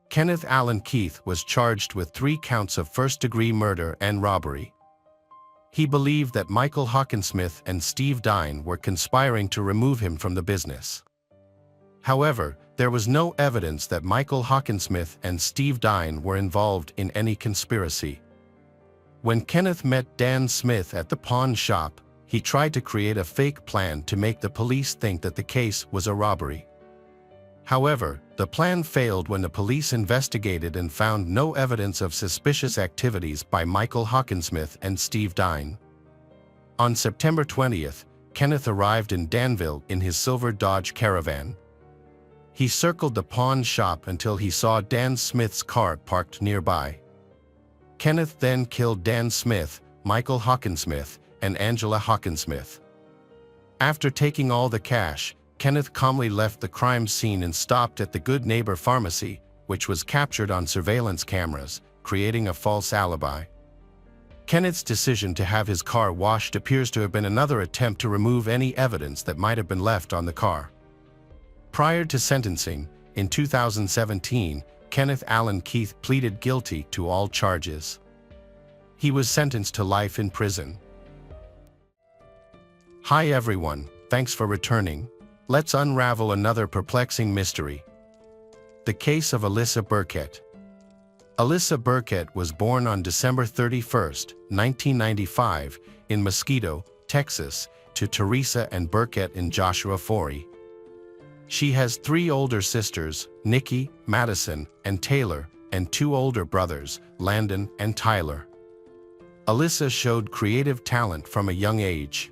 Kenneth Allen Keith was charged with 3 counts of first-degree murder and robbery. He believed that Michael Hawkinsmith and Steve Dine were conspiring to remove him from the business. However, there was no evidence that Michael Hawkinsmith and Steve Dine were involved in any conspiracy. When Kenneth met Dan Smith at the pawn shop, he tried to create a fake plan to make the police think that the case was a robbery. However, the plan failed when the police investigated and found no evidence of suspicious activities by Michael Hawkinsmith and Steve Dine. On September 20th, Kenneth arrived in Danville in his silver Dodge Caravan. He circled the pawn shop until he saw Dan Smith's car parked nearby. Kenneth then killed Dan Smith, Michael Hawkinsmith, and Angela Hawkinsmith. After taking all the cash, Kenneth calmly left the crime scene and stopped at the Good Neighbor Pharmacy, which was captured on surveillance cameras, creating a false alibi. Kenneth's decision to have his car washed appears to have been another attempt to remove any evidence that might have been left on the car. Prior to sentencing, in 2017, Kenneth Allen Keith pleaded guilty to all charges. He was sentenced to life in prison. Hi everyone, thanks for returning. Let's unravel another perplexing mystery. The case of Alyssa Burkett. Alyssa Burkett was born on December 31, 1995, in Mosquito, Texas, to Teresa and Burkett and Joshua Forey. She has 3 older sisters, Nikki, Madison, and Taylor, and 2 older brothers, Landon and Tyler. Alyssa showed creative talent from a young age.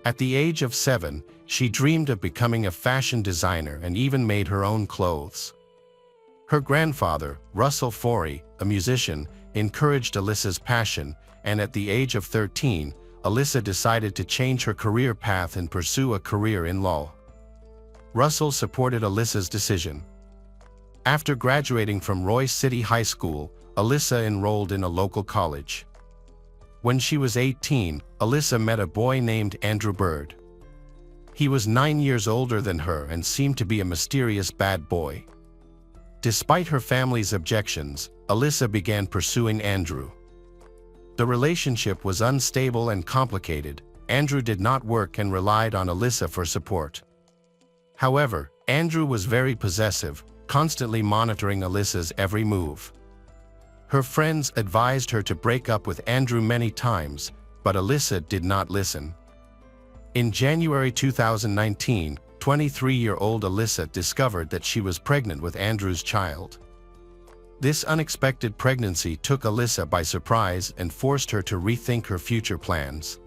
At the age of 7, she dreamed of becoming a fashion designer and even made her own clothes. Her grandfather, Russell Forey, a musician, encouraged Alyssa's passion, and at the age of 13, Alyssa decided to change her career path and pursue a career in law. Russell supported Alyssa's decision. After graduating from Royce City High School, Alyssa enrolled in a local college. When she was 18, Alyssa met a boy named Andrew Bird. He was 9 years older than her and seemed to be a mysterious bad boy. Despite her family's objections, Alyssa began pursuing Andrew. The relationship was unstable and complicated. Andrew did not work and relied on Alyssa for support. However, Andrew was very possessive, constantly monitoring Alyssa's every move. Her friends advised her to break up with Andrew many times, but Alyssa did not listen. In January 2019, 23-year-old Alyssa discovered that she was pregnant with Andrew's child. This unexpected pregnancy took Alyssa by surprise and forced her to rethink her future plans.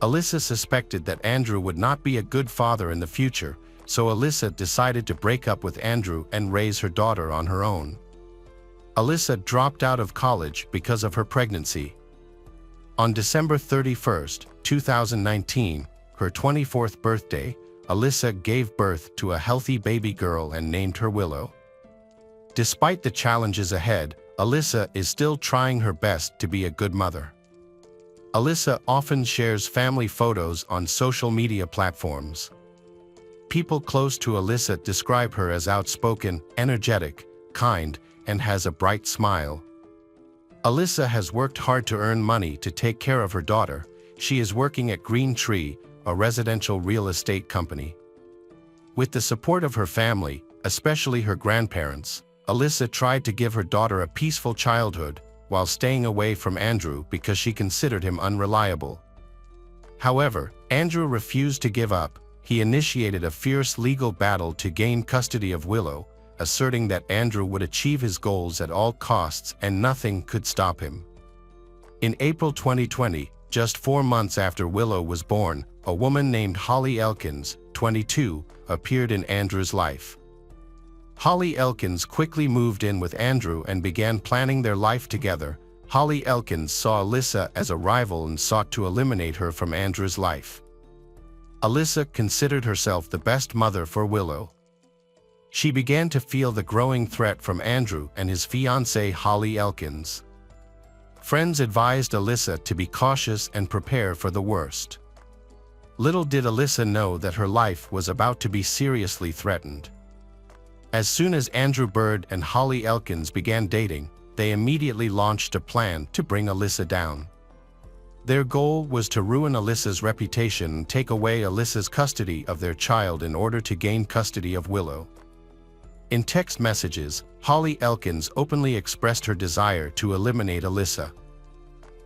Alyssa suspected that Andrew would not be a good father in the future, so Alyssa decided to break up with Andrew and raise her daughter on her own. Alyssa dropped out of college because of her pregnancy. On December 31, 2019, her 24th birthday, Alyssa gave birth to a healthy baby girl and named her Willow. Despite the challenges ahead, Alyssa is still trying her best to be a good mother. Alyssa often shares family photos on social media platforms. People close to Alyssa describe her as outspoken, energetic, kind, and has a bright smile. Alyssa has worked hard to earn money to take care of her daughter. She is working at Green Tree, a residential real estate company. With the support of her family, especially her grandparents. Alyssa tried to give her daughter a peaceful childhood while staying away from Andrew because she considered him unreliable. However, Andrew refused to give up. He initiated a fierce legal battle to gain custody of Willow, asserting that Andrew would achieve his goals at all costs and nothing could stop him. In April 2020, just 4 months after Willow was born, a woman named Holly Elkins, 22, appeared in Andrew's life. Holly Elkins quickly moved in with Andrew and began planning their life together. Holly Elkins saw Alyssa as a rival and sought to eliminate her from Andrew's life. Alyssa considered herself the best mother for Willow. She began to feel the growing threat from Andrew and his fiancée Holly Elkins. Friends advised Alyssa to be cautious and prepare for the worst. Little did Alyssa know that her life was about to be seriously threatened. As soon as Andrew Bird and Holly Elkins began dating, they immediately launched a plan to bring Alyssa down. Their goal was to ruin Alyssa's reputation and take away Alyssa's custody of their child in order to gain custody of Willow. In text messages, Holly Elkins openly expressed her desire to eliminate Alyssa.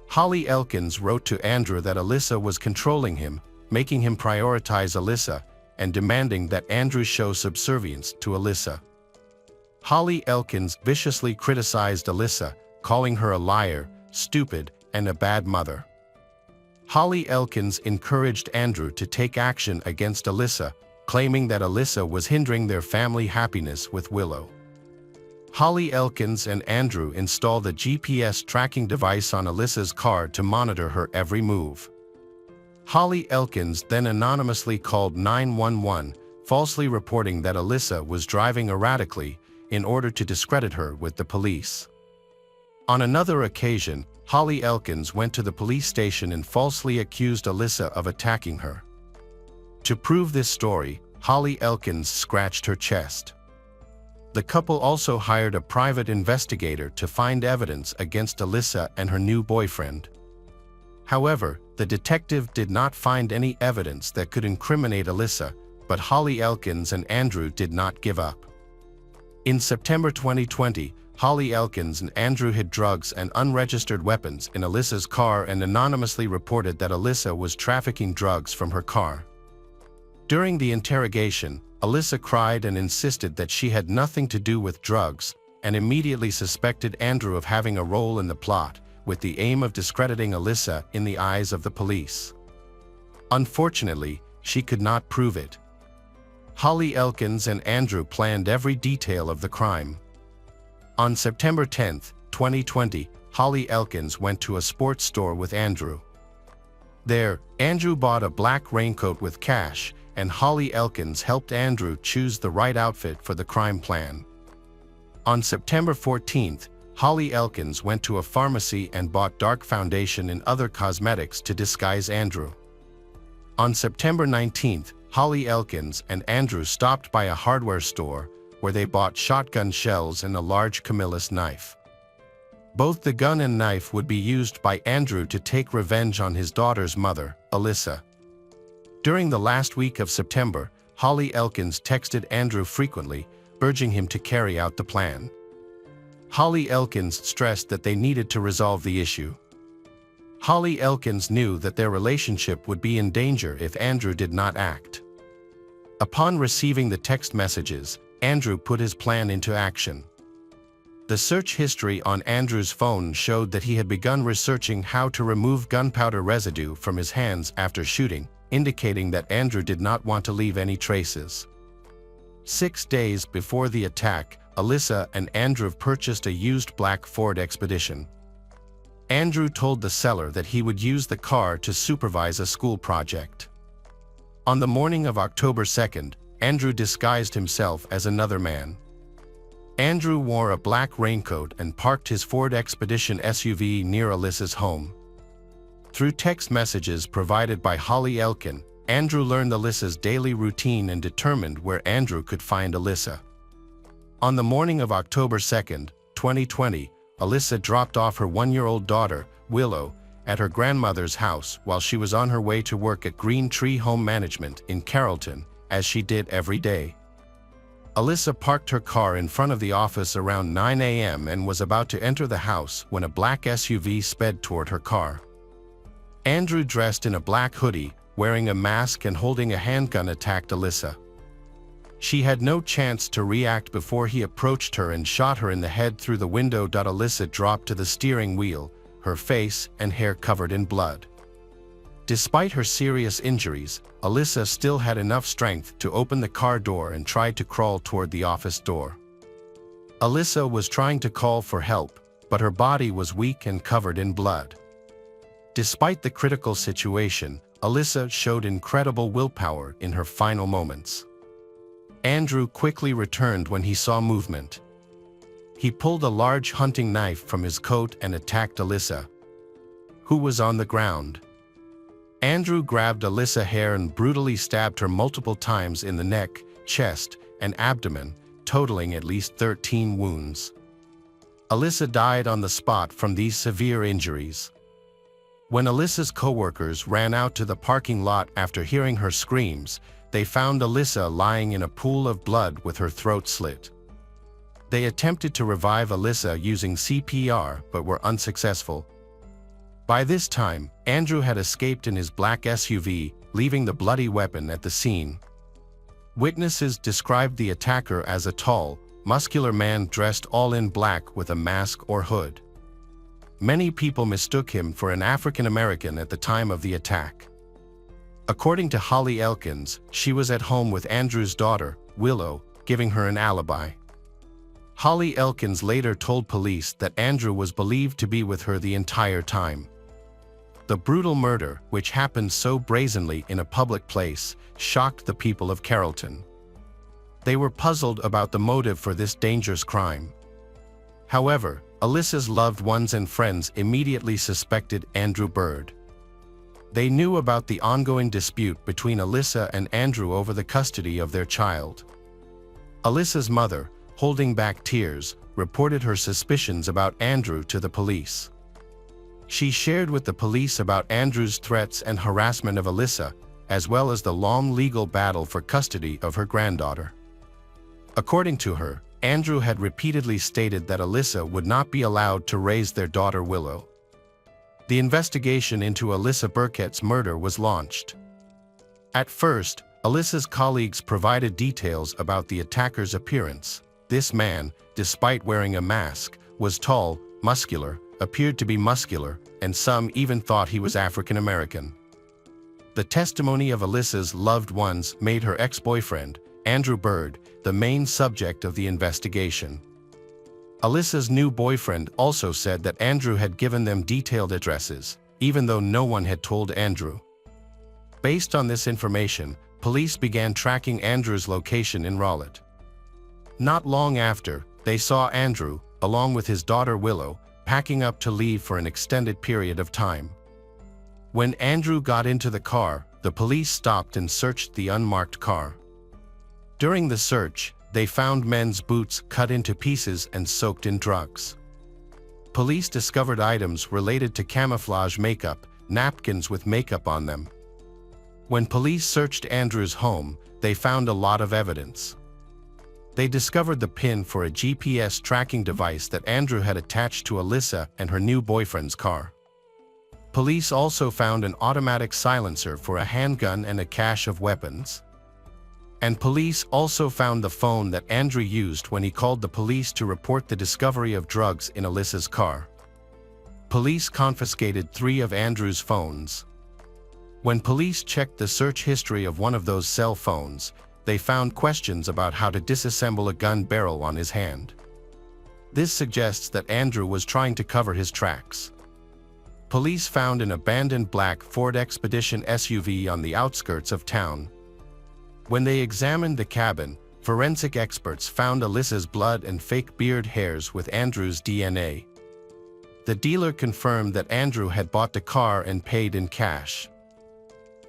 Holly Elkins wrote to Andrew that Alyssa was controlling him, making him prioritize Alyssa, and demanding that Andrew show subservience to Alyssa. Holly Elkins viciously criticized Alyssa, calling her a liar, stupid, and a bad mother. Holly Elkins encouraged Andrew to take action against Alyssa, claiming that Alyssa was hindering their family happiness with Willow. Holly Elkins and Andrew installed a GPS tracking device on Alyssa's car to monitor her every move. Holly Elkins then anonymously called 911, falsely reporting that Alyssa was driving erratically in order to discredit her with the police. On another occasion, Holly Elkins went to the police station and falsely accused Alyssa of attacking her. To prove this story, Holly Elkins scratched her chest. The couple also hired a private investigator to find evidence against Alyssa and her new boyfriend. However, the detective did not find any evidence that could incriminate Alyssa, but Holly Elkins and Andrew did not give up. In September 2020, Holly Elkins and Andrew hid drugs and unregistered weapons in Alyssa's car and anonymously reported that Alyssa was trafficking drugs from her car. During the interrogation, Alyssa cried and insisted that she had nothing to do with drugs and immediately suspected Andrew of having a role in the plot, with the aim of discrediting Alyssa in the eyes of the police. Unfortunately, she could not prove it. Holly Elkins and Andrew planned every detail of the crime. On September 10, 2020, Holly Elkins went to a sports store with Andrew. There, Andrew bought a black raincoat with cash, and Holly Elkins helped Andrew choose the right outfit for the crime plan. On September 14, Holly Elkins went to a pharmacy and bought dark foundation and other cosmetics to disguise Andrew. On September 19, Holly Elkins and Andrew stopped by a hardware store where they bought shotgun shells and a large Camillus knife. Both the gun and knife would be used by Andrew to take revenge on his daughter's mother, Alyssa. During the last week of September, Holly Elkins texted Andrew frequently, urging him to carry out the plan. Holly Elkins stressed that they needed to resolve the issue. Holly Elkins knew that their relationship would be in danger if Andrew did not act. Upon receiving the text messages, Andrew put his plan into action. The search history on Andrew's phone showed that he had begun researching how to remove gunpowder residue from his hands after shooting, indicating that Andrew did not want to leave any traces. 6 days before the attack, Alyssa and Andrew purchased a used black Ford Expedition. Andrew told the seller that he would use the car to supervise a school project. On the morning of October 2nd, Andrew disguised himself as another man. Andrew wore a black raincoat and parked his Ford Expedition SUV near Alyssa's home. Through text messages provided by Holly Elkins, Andrew learned Alyssa's daily routine and determined where Andrew could find Alyssa. On the morning of October 2nd, 2020, Alyssa dropped off her 1-year-old daughter, Willow, at her grandmother's house while she was on her way to work at Green Tree Home Management in Carrollton, as she did every day. Alyssa parked her car in front of the office around 9 a.m. and was about to enter the house when a black SUV sped toward her car. Andrew, dressed in a black hoodie, wearing a mask and holding a handgun, attacked Alyssa. She had no chance to react before he approached her and shot her in the head through the window. Alyssa dropped to the steering wheel, her face and hair covered in blood. Despite her serious injuries, Alyssa still had enough strength to open the car door and tried to crawl toward the office door. Alyssa was trying to call for help, but her body was weak and covered in blood. Despite the critical situation, Alyssa showed incredible willpower in her final moments. Andrew quickly returned when he saw movement. He pulled a large hunting knife from his coat and attacked Alyssa, who was on the ground. Andrew grabbed Alyssa's hair and brutally stabbed her multiple times in the neck, chest, and abdomen, totaling at least 13 wounds. Alyssa died on the spot from these severe injuries. When Alyssa's coworkers ran out to the parking lot after hearing her screams, they found Alyssa lying in a pool of blood with her throat slit. They attempted to revive Alyssa using CPR but were unsuccessful. By this time, Andrew had escaped in his black SUV, leaving the bloody weapon at the scene. Witnesses described the attacker as a tall, muscular man dressed all in black with a mask or hood. Many people mistook him for an African American at the time of the attack. According to Holly Elkins, she was at home with Andrew's daughter, Willow, giving her an alibi. Holly Elkins later told police that Andrew was believed to be with her the entire time. The brutal murder, which happened so brazenly in a public place, shocked the people of Carrollton. They were puzzled about the motive for this dangerous crime. However, Alyssa's loved ones and friends immediately suspected Andrew Bird. They knew about the ongoing dispute between Alyssa and Andrew over the custody of their child. Alyssa's mother, holding back tears, reported her suspicions about Andrew to the police. She shared with the police about Andrew's threats and harassment of Alyssa, as well as the long legal battle for custody of her granddaughter. According to her, Andrew had repeatedly stated that Alyssa would not be allowed to raise their daughter Willow. The investigation into Alyssa Burkett's murder was launched. At first, Alyssa's colleagues provided details about the attacker's appearance. This man, despite wearing a mask, was tall, muscular, appeared to be muscular, and some even thought he was African American. The testimony of Alyssa's loved ones made her ex-boyfriend, Andrew Bird, the main subject of the investigation. Alyssa's new boyfriend also said that Andrew had given them detailed addresses, even though no one had told Andrew. Based on this information, police began tracking Andrew's location in Rowlett. Not long after, they saw Andrew, along with his daughter Willow, packing up to leave for an extended period of time. When Andrew got into the car, the police stopped and searched the unmarked car. During the search, they found men's boots cut into pieces and soaked in drugs. Police discovered items related to camouflage makeup, napkins with makeup on them. When police searched Andrew's home, they found a lot of evidence. They discovered the pin for a GPS tracking device that Andrew had attached to Alyssa and her new boyfriend's car. Police also found an automatic silencer for a handgun and a cache of weapons. And police also found the phone that Andrew used when he called the police to report the discovery of drugs in Alyssa's car. Police confiscated 3 of Andrew's phones. When police checked the search history of one of those cell phones, they found questions about how to disassemble a gun barrel on his hand. This suggests that Andrew was trying to cover his tracks. Police found an abandoned black Ford Expedition SUV on the outskirts of town. When they examined the cabin, forensic experts found Alyssa's blood and fake beard hairs with Andrew's DNA. The dealer confirmed that Andrew had bought the car and paid in cash.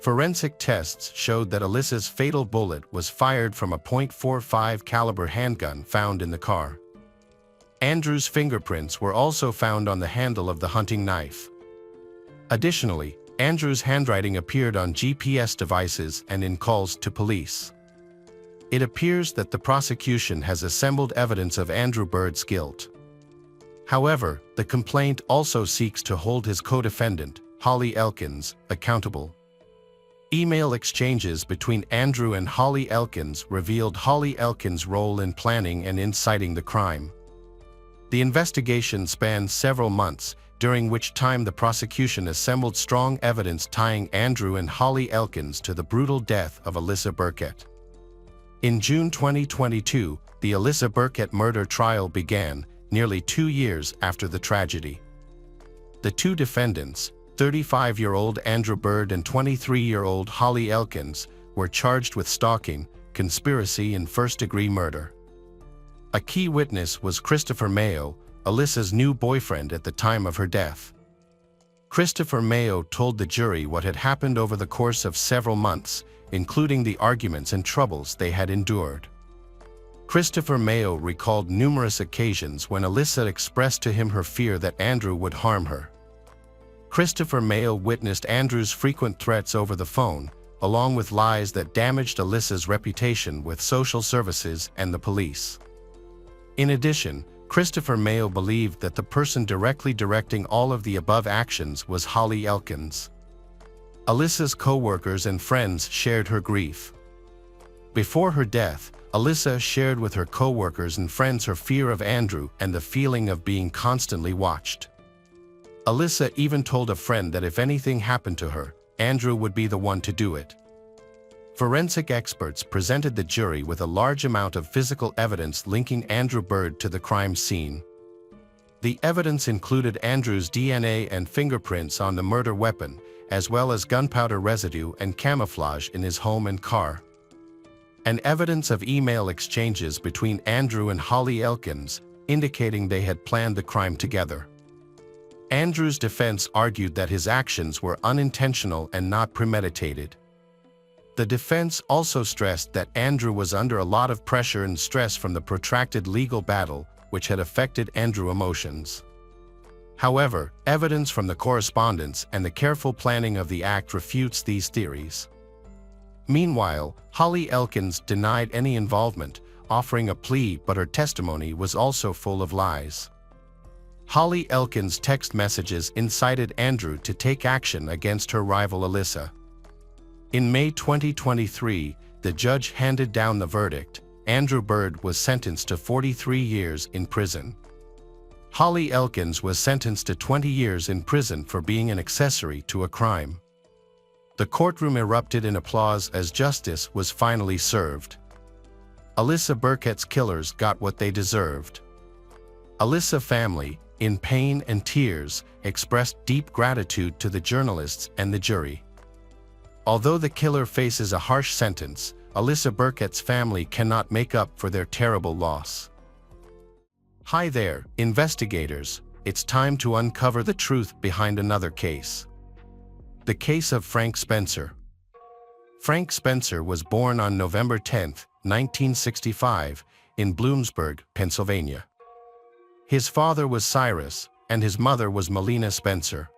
Forensic tests showed that Alyssa's fatal bullet was fired from a .45 caliber handgun found in the car. Andrew's fingerprints were also found on the handle of the hunting knife. Additionally, Andrew's handwriting appeared on GPS devices and in calls to police. It appears that the prosecution has assembled evidence of Andrew Bird's guilt. However, the complaint also seeks to hold his co-defendant, Holly Elkins, accountable. Email exchanges between Andrew and Holly Elkins revealed Holly Elkins' role in planning and inciting the crime. The investigation spanned several months, during which time the prosecution assembled strong evidence tying Andrew and Holly Elkins to the brutal death of Alyssa Burkett. In June 2022, the Alyssa Burkett murder trial began, nearly 2 years after the tragedy. The two defendants, 35-year-old Andrew Bird and 23-year-old Holly Elkins, were charged with stalking, conspiracy, and first-degree murder. A key witness was Christopher Mayo, Alyssa's new boyfriend at the time of her death. Christopher Mayo told the jury what had happened over the course of several months, including the arguments and troubles they had endured. Christopher Mayo recalled numerous occasions when Alyssa expressed to him her fear that Andrew would harm her. Christopher Mayo witnessed Andrew's frequent threats over the phone, along with lies that damaged Alyssa's reputation with social services and the police. In addition, Christopher Mayo believed that the person directly directing all of the above actions was Holly Elkins. Alyssa's co-workers and friends shared her grief. Before her death, Alyssa shared with her co-workers and friends her fear of Andrew and the feeling of being constantly watched. Alyssa even told a friend that if anything happened to her, Andrew would be the one to do it. Forensic experts presented the jury with a large amount of physical evidence linking Andrew Bird to the crime scene. The evidence included Andrew's DNA and fingerprints on the murder weapon, as well as gunpowder residue and camouflage in his home and car. And evidence of email exchanges between Andrew and Holly Elkins, indicating they had planned the crime together. Andrew's defense argued that his actions were unintentional and not premeditated. The defense also stressed that Andrew was under a lot of pressure and stress from the protracted legal battle, which had affected Andrew's emotions. However, evidence from the correspondence and the careful planning of the act refutes these theories. Meanwhile, Holly Elkins denied any involvement, offering a plea, but her testimony was also full of lies. Holly Elkins' text messages incited Andrew to take action against her rival Alyssa. In May 2023, the judge handed down the verdict. Andrew Bird was sentenced to 43 years in prison. Holly Elkins was sentenced to 20 years in prison for being an accessory to a crime. The courtroom erupted in applause as justice was finally served. Alyssa Burkett's killers got what they deserved. Alyssa family, in pain and tears, expressed deep gratitude to the journalists and the jury. Although the killer faces a harsh sentence, Alyssa Burkett's family cannot make up for their terrible loss. Hi there, investigators. It's time to uncover the truth behind another case. The case of Frank Spencer. Frank Spencer was born on November 10, 1965, in Bloomsburg, Pennsylvania. His father was Cyrus, and his mother was Melina Spencer.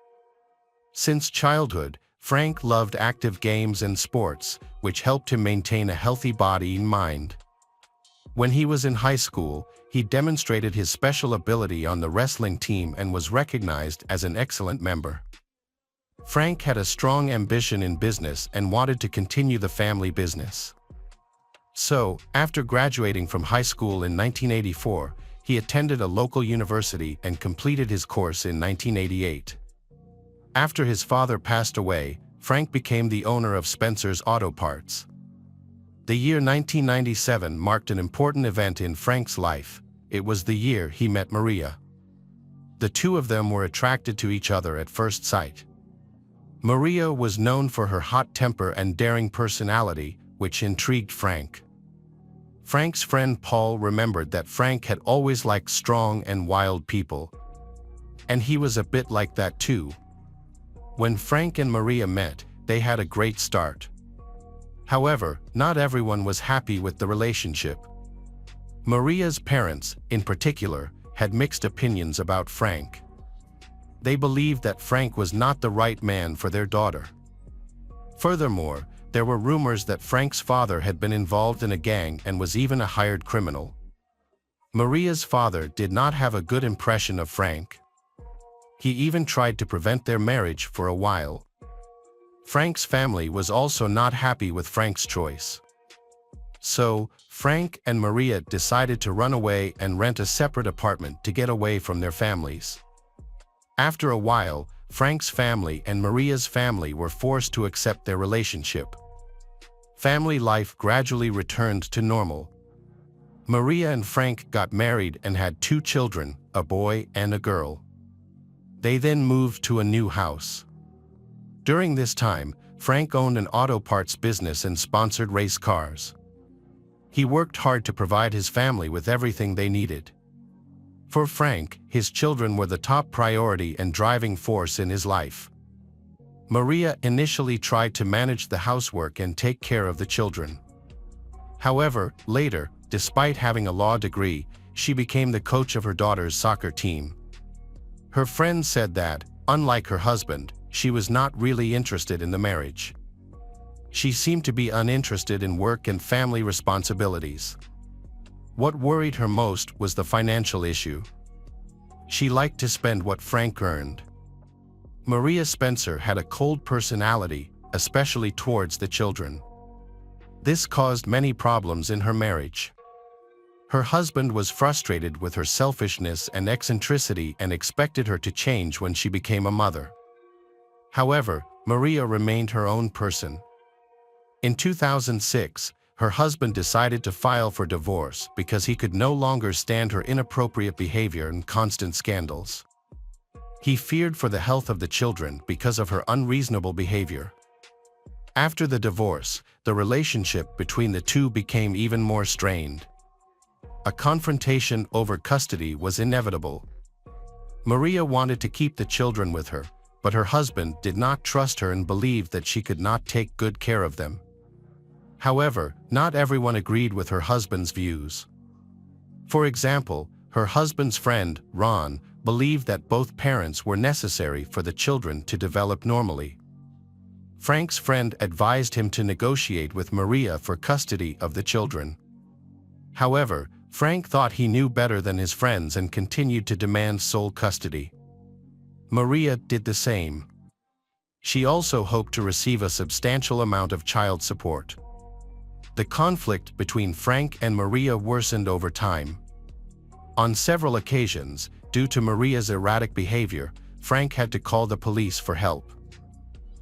Since childhood, Frank loved active games and sports, which helped him maintain a healthy body and mind. When he was in high school, he demonstrated his special ability on the wrestling team and was recognized as an excellent member. Frank had a strong ambition in business and wanted to continue the family business. So, after graduating from high school in 1984, he attended a local university and completed his course in 1988. After his father passed away, Frank became the owner of Spencer's Auto Parts. The year 1997 marked an important event in Frank's life. It was the year he met Maria. The two of them were attracted to each other at first sight. Maria was known for her hot temper and daring personality, which intrigued Frank. Frank's friend Paul remembered that Frank had always liked strong and wild people. And he was a bit like that too. When Frank and Maria met, they had a great start. However, not everyone was happy with the relationship. Maria's parents, in particular, had mixed opinions about Frank. They believed that Frank was not the right man for their daughter. Furthermore, There were rumors that Frank's father had been involved in a gang and was even a hired criminal. Maria's father did not have a good impression of Frank. He even tried to prevent their marriage for a while. Frank's family was also not happy with Frank's choice. So, Frank and Maria decided to run away and rent a separate apartment to get away from their families. After a while, Frank's family and Maria's family were forced to accept their relationship. Family life gradually returned to normal. Maria and Frank got married and had 2 children, a boy and a girl. They then moved to a new house. During this time, Frank owned an auto parts business and sponsored race cars. He worked hard to provide his family with everything they needed. For Frank, his children were the top priority and driving force in his life. Maria initially tried to manage the housework and take care of the children. However, later, despite having a law degree, she became the coach of her daughter's soccer team. Her friends said that, unlike her husband, she was not really interested in the marriage. She seemed to be uninterested in work and family responsibilities. What worried her most was the financial issue. She liked to spend what Frank earned. Maria Spencer had a cold personality, especially towards the children. This caused many problems in her marriage. Her husband was frustrated with her selfishness and eccentricity and expected her to change when she became a mother. However, Maria remained her own person. In 2006, her husband decided to file for divorce because he could no longer stand her inappropriate behavior and constant scandals. He feared for the health of the children because of her unreasonable behavior. After the divorce, the relationship between the two became even more strained. A confrontation over custody was inevitable. Maria wanted to keep the children with her, but her husband did not trust her and believed that she could not take good care of them. However, not everyone agreed with her husband's views. For example, her husband's friend, Ron, believed that both parents were necessary for the children to develop normally. Frank's friend advised him to negotiate with Maria for custody of the children. However, Frank thought he knew better than his friends and continued to demand sole custody. Maria did the same. She also hoped to receive a substantial amount of child support. The conflict between Frank and Maria worsened over time. On several occasions, due to Maria's erratic behavior, Frank had to call the police for help.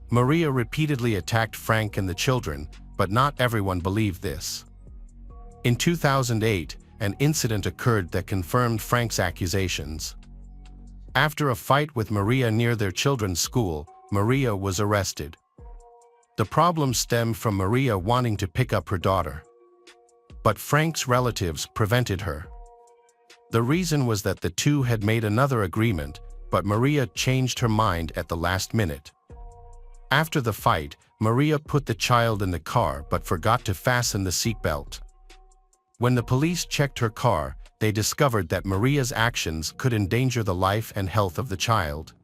Maria repeatedly attacked Frank and the children, but not everyone believed this. In 2008, an incident occurred that confirmed Frank's accusations. After a fight with Maria near their children's school, Maria was arrested. The problem stemmed from Maria wanting to pick up her daughter. But Frank's relatives prevented her. The reason was that the two had made another agreement, but Maria changed her mind at the last minute. After the fight, Maria put the child in the car but forgot to fasten the seatbelt. When the police checked her car, they discovered that Maria's actions could endanger the life and health of the child.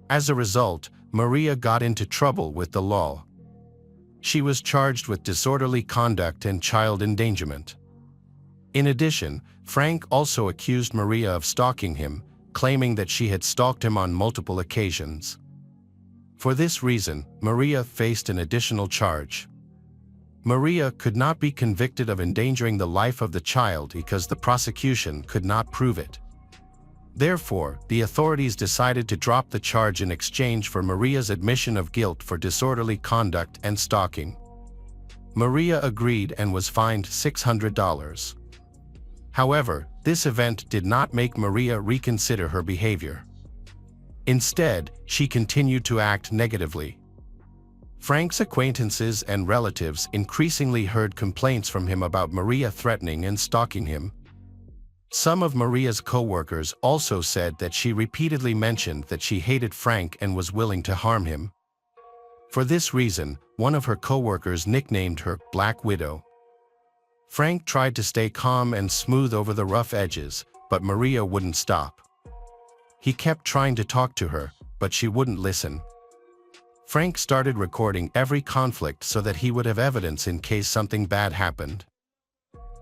As a result, Maria got into trouble with the law. She was charged with disorderly conduct and child endangerment. In addition, Frank also accused Maria of stalking him, claiming that she had stalked him on multiple occasions. For this reason, Maria faced an additional charge. Maria could not be convicted of endangering the life of the child because the prosecution could not prove it. Therefore, the authorities decided to drop the charge in exchange for Maria's admission of guilt for disorderly conduct and stalking. Maria agreed and was fined $600. However, this event did not make Maria reconsider her behavior. Instead, she continued to act negatively. Frank's acquaintances and relatives increasingly heard complaints from him about Maria threatening and stalking him. Some of Maria's co-workers also said that she repeatedly mentioned that she hated Frank and was willing to harm him. For this reason, one of her co-workers nicknamed her Black Widow. Frank tried to stay calm and smooth over the rough edges, but Maria wouldn't stop. He kept trying to talk to her, but she wouldn't listen. Frank started recording every conflict so that he would have evidence in case something bad happened.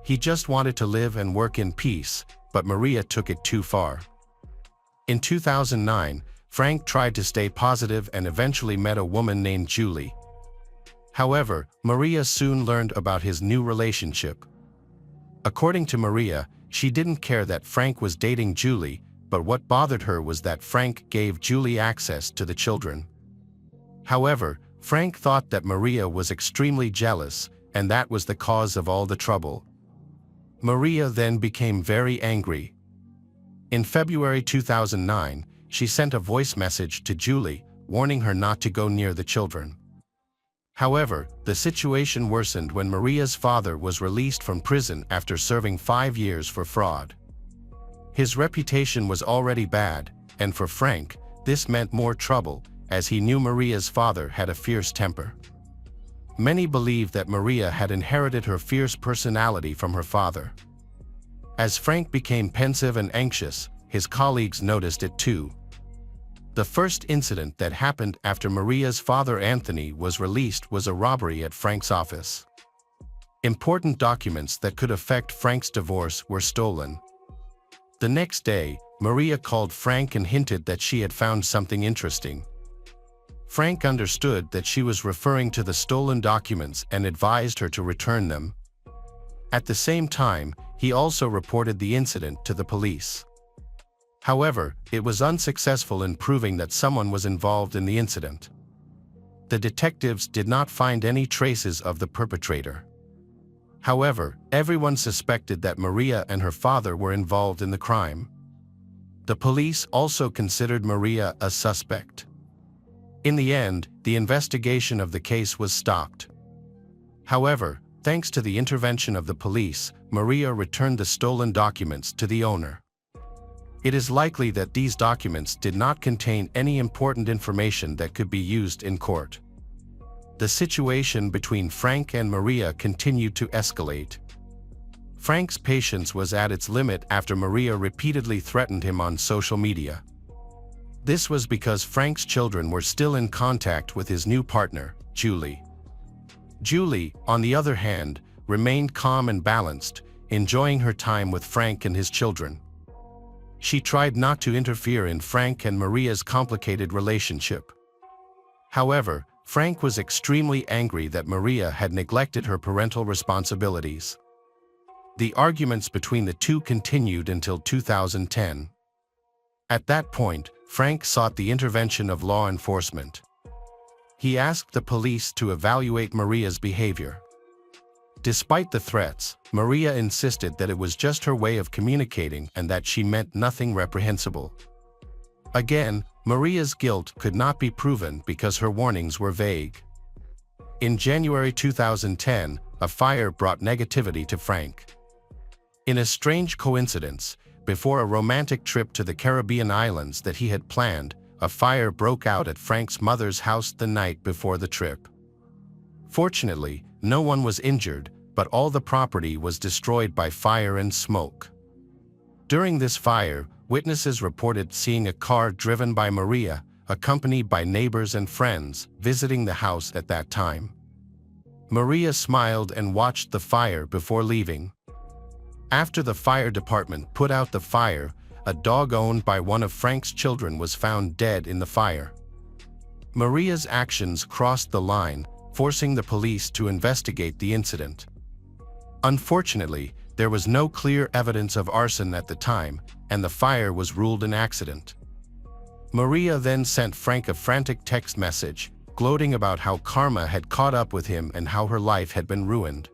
He just wanted to live and work in peace, but Maria took it too far. In 2009, Frank tried to stay positive and eventually met a woman named Julie. However, Maria soon learned about his new relationship. According to Maria, she didn't care that Frank was dating Julie, but what bothered her was that Frank gave Julie access to the children. However, Frank thought that Maria was extremely jealous, and that was the cause of all the trouble. Maria then became very angry. In February 2009, she sent a voice message to Julie, warning her not to go near the children. However, the situation worsened when Maria's father was released from prison after serving 5 years for fraud. His reputation was already bad, and for Frank, this meant more trouble, as he knew Maria's father had a fierce temper. Many believed that Maria had inherited her fierce personality from her father. As Frank became pensive and anxious, his colleagues noticed it too. The first incident that happened after Maria's father Anthony was released was a robbery at Frank's office. Important documents that could affect Frank's divorce were stolen. The next day, Maria called Frank and hinted that she had found something interesting. Frank understood that she was referring to the stolen documents and advised her to return them. At the same time, he also reported the incident to the police. However, it was unsuccessful in proving that someone was involved in the incident. The detectives did not find any traces of the perpetrator. However, everyone suspected that Maria and her father were involved in the crime. The police also considered Maria a suspect. In the end, the investigation of the case was stopped. However, thanks to the intervention of the police, Maria returned the stolen documents to the owner. It is likely that these documents did not contain any important information that could be used in court. The situation between Frank and Maria continued to escalate. Frank's patience was at its limit after Maria repeatedly threatened him on social media. This was because Frank's children were still in contact with his new partner, Julie. Julie, on the other hand, remained calm and balanced, enjoying her time with Frank and his children. She tried not to interfere in Frank and Maria's complicated relationship. However, Frank was extremely angry that Maria had neglected her parental responsibilities. The arguments between the two continued until 2010. At that point, Frank sought the intervention of law enforcement. He asked the police to evaluate Maria's behavior. Despite the threats, Maria insisted that it was just her way of communicating and that she meant nothing reprehensible. Again, Maria's guilt could not be proven because her warnings were vague. In January 2010, a fire brought negativity to Frank. In a strange coincidence, before a romantic trip to the Caribbean islands that he had planned, a fire broke out at Frank's mother's house the night before the trip. Fortunately, no one was injured, but all the property was destroyed by fire and smoke. During this fire, witnesses reported seeing a car driven by Maria, accompanied by neighbors and friends, visiting the house at that time. Maria smiled and watched the fire before leaving. After the fire department put out the fire, a dog owned by one of Frank's children was found dead in the fire. Maria's actions crossed the line, forcing the police to investigate the incident. Unfortunately, there was no clear evidence of arson at the time, and the fire was ruled an accident. Maria then sent Frank a frantic text message, gloating about how karma had caught up with him and how her life had been ruined.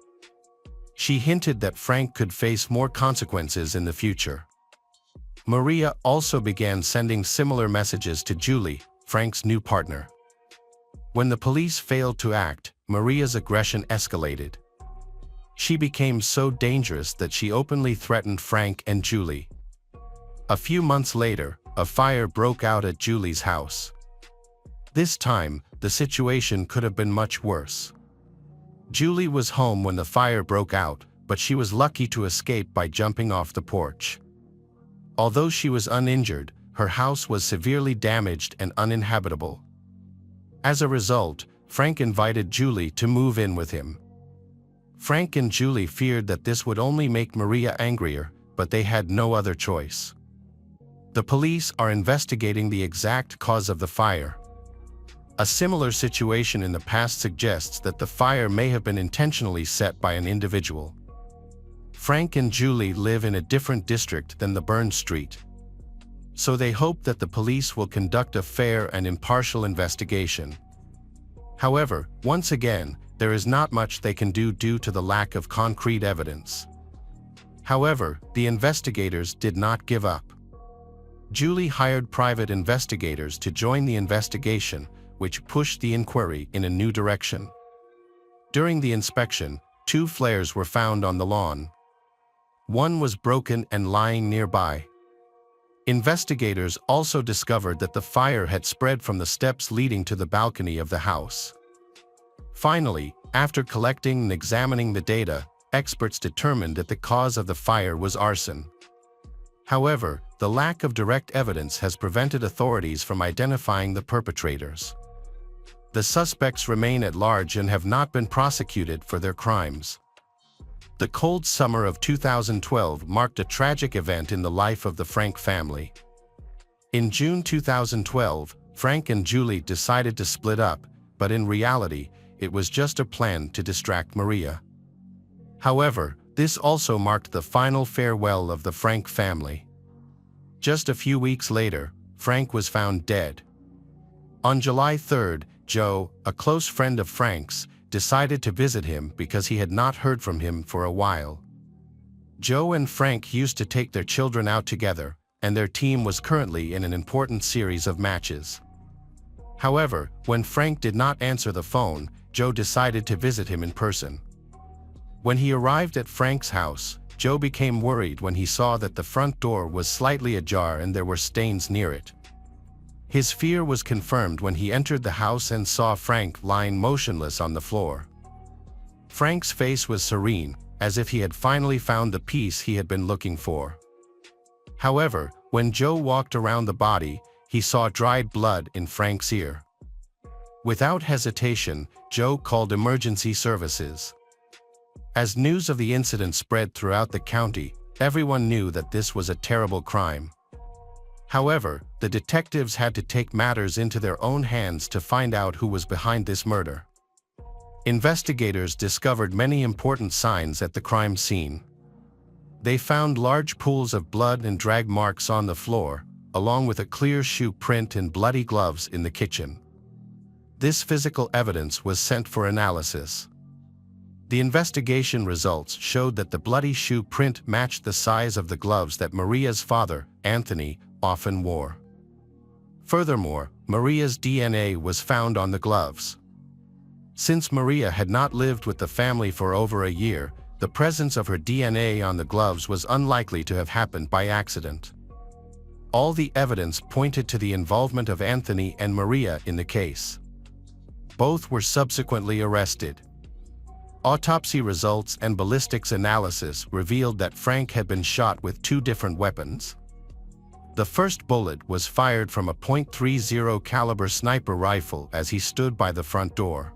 She hinted that Frank could face more consequences in the future. Maria also began sending similar messages to Julie, Frank's new partner. When the police failed to act, Maria's aggression escalated. She became so dangerous that she openly threatened Frank and Julie. A few months later, a fire broke out at Julie's house. This time, the situation could have been much worse. Julie was home when the fire broke out, but she was lucky to escape by jumping off the porch. Although she was uninjured, her house was severely damaged and uninhabitable. As a result, Frank invited Julie to move in with him. Frank and Julie feared that this would only make Maria angrier, but they had no other choice. The police are investigating the exact cause of the fire. A similar situation in the past suggests that the fire may have been intentionally set by an individual. Frank and Julie live in a different district than the burned street, so they hope that the police will conduct a fair and impartial investigation. However, once again, there is not much they can do due to the lack of concrete evidence. However, the investigators did not give up. Julie hired private investigators to join the investigation, which pushed the inquiry in a new direction. During the inspection, 2 flares were found on the lawn. One was broken and lying nearby. Investigators also discovered that the fire had spread from the steps leading to the balcony of the house. Finally, after collecting and examining the data, experts determined that the cause of the fire was arson. However, the lack of direct evidence has prevented authorities from identifying the perpetrators. The suspects remain at large and have not been prosecuted for their crimes. The cold summer of 2012 marked a tragic event in the life of the Frank family. In June 2012, Frank and Julie decided to split up, but in reality, it was just a plan to distract Maria. However, this also marked the final farewell of the Frank family. Just a few weeks later, Frank was found dead. On July 3rd, Joe, a close friend of Frank's, decided to visit him because he had not heard from him for a while. Joe and Frank used to take their children out together, and their team was currently in an important series of matches. However, when Frank did not answer the phone, Joe decided to visit him in person. When he arrived at Frank's house, Joe became worried when he saw that the front door was slightly ajar and there were stains near it. His fear was confirmed when he entered the house and saw Frank lying motionless on the floor. Frank's face was serene, as if he had finally found the peace he had been looking for. However, when Joe walked around the body, he saw dried blood in Frank's ear. Without hesitation, Joe called emergency services. As news of the incident spread throughout the county, everyone knew that this was a terrible crime. However, the detectives had to take matters into their own hands to find out who was behind this murder. Investigators discovered many important signs at the crime scene. They found large pools of blood and drag marks on the floor, along with a clear shoe print and bloody gloves in the kitchen. This physical evidence was sent for analysis. The investigation results showed that the bloody shoe print matched the size of the gloves that Maria's father, Anthony, often wore. Furthermore, Maria's DNA was found on the gloves. Since Maria had not lived with the family for over a year, the presence of her DNA on the gloves was unlikely to have happened by accident. All the evidence pointed to the involvement of Anthony and Maria in the case. Both were subsequently arrested. Autopsy results and ballistics analysis revealed that Frank had been shot with 2 different weapons. The first bullet was fired from a .30 caliber sniper rifle as he stood by the front door.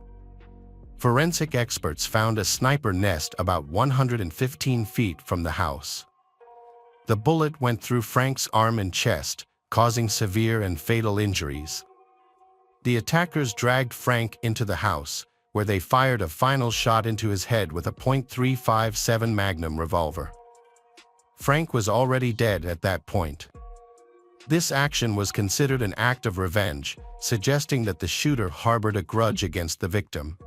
Forensic experts found a sniper nest about 115 feet from the house. The bullet went through Frank's arm and chest, causing severe and fatal injuries. The attackers dragged Frank into the house, where they fired a final shot into his head with a .357 Magnum revolver. Frank was already dead at that point. This action was considered an act of revenge, suggesting that the shooter harbored a grudge against the victim.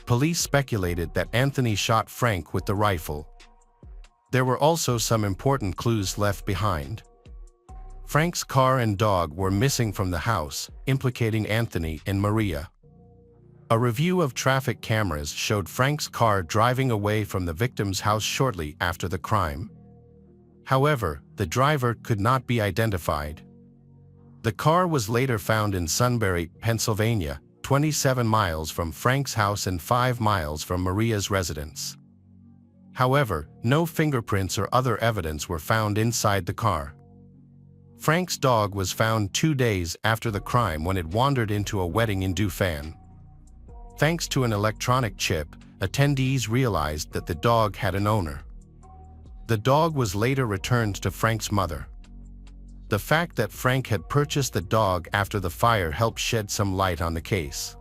Police speculated that Anthony shot Frank with the rifle. There were also some important clues left behind. Frank's car and dog were missing from the house, implicating Anthony and Maria. A review of traffic cameras showed Frank's car driving away from the victim's house shortly after the crime. However, the driver could not be identified. The car was later found in Sunbury, Pennsylvania, 27 miles from Frank's house and 5 miles from Maria's residence. However, no fingerprints or other evidence were found inside the car. Frank's dog was found 2 days after the crime when it wandered into a wedding in Dauphin. Thanks to an electronic chip, attendees realized that the dog had an owner. The dog was later returned to Frank's mother. The fact that Frank had purchased the dog after the fire helped shed some light on the case.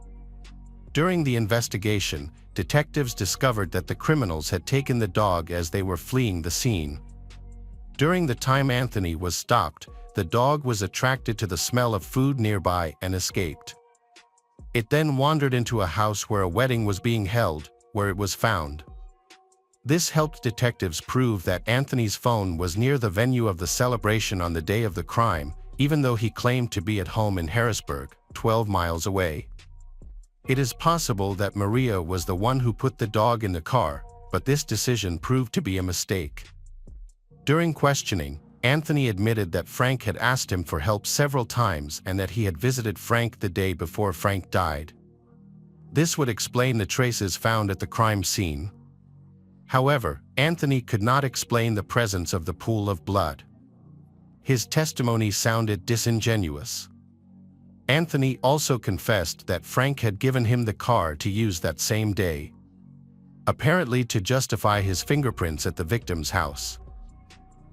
During the investigation, detectives discovered that the criminals had taken the dog as they were fleeing the scene. During the time Anthony was stopped, the dog was attracted to the smell of food nearby and escaped. It then wandered into a house where a wedding was being held, where it was found. This helped detectives prove that Anthony's phone was near the venue of the celebration on the day of the crime, even though he claimed to be at home in Harrisburg, 12 miles away. It is possible that Maria was the one who put the dog in the car, but this decision proved to be a mistake. During questioning, Anthony admitted that Frank had asked him for help several times and that he had visited Frank the day before Frank died. This would explain the traces found at the crime scene. However, Anthony could not explain the presence of the pool of blood. His testimony sounded disingenuous. Anthony also confessed that Frank had given him the car to use that same day, apparently to justify his fingerprints at the victim's house.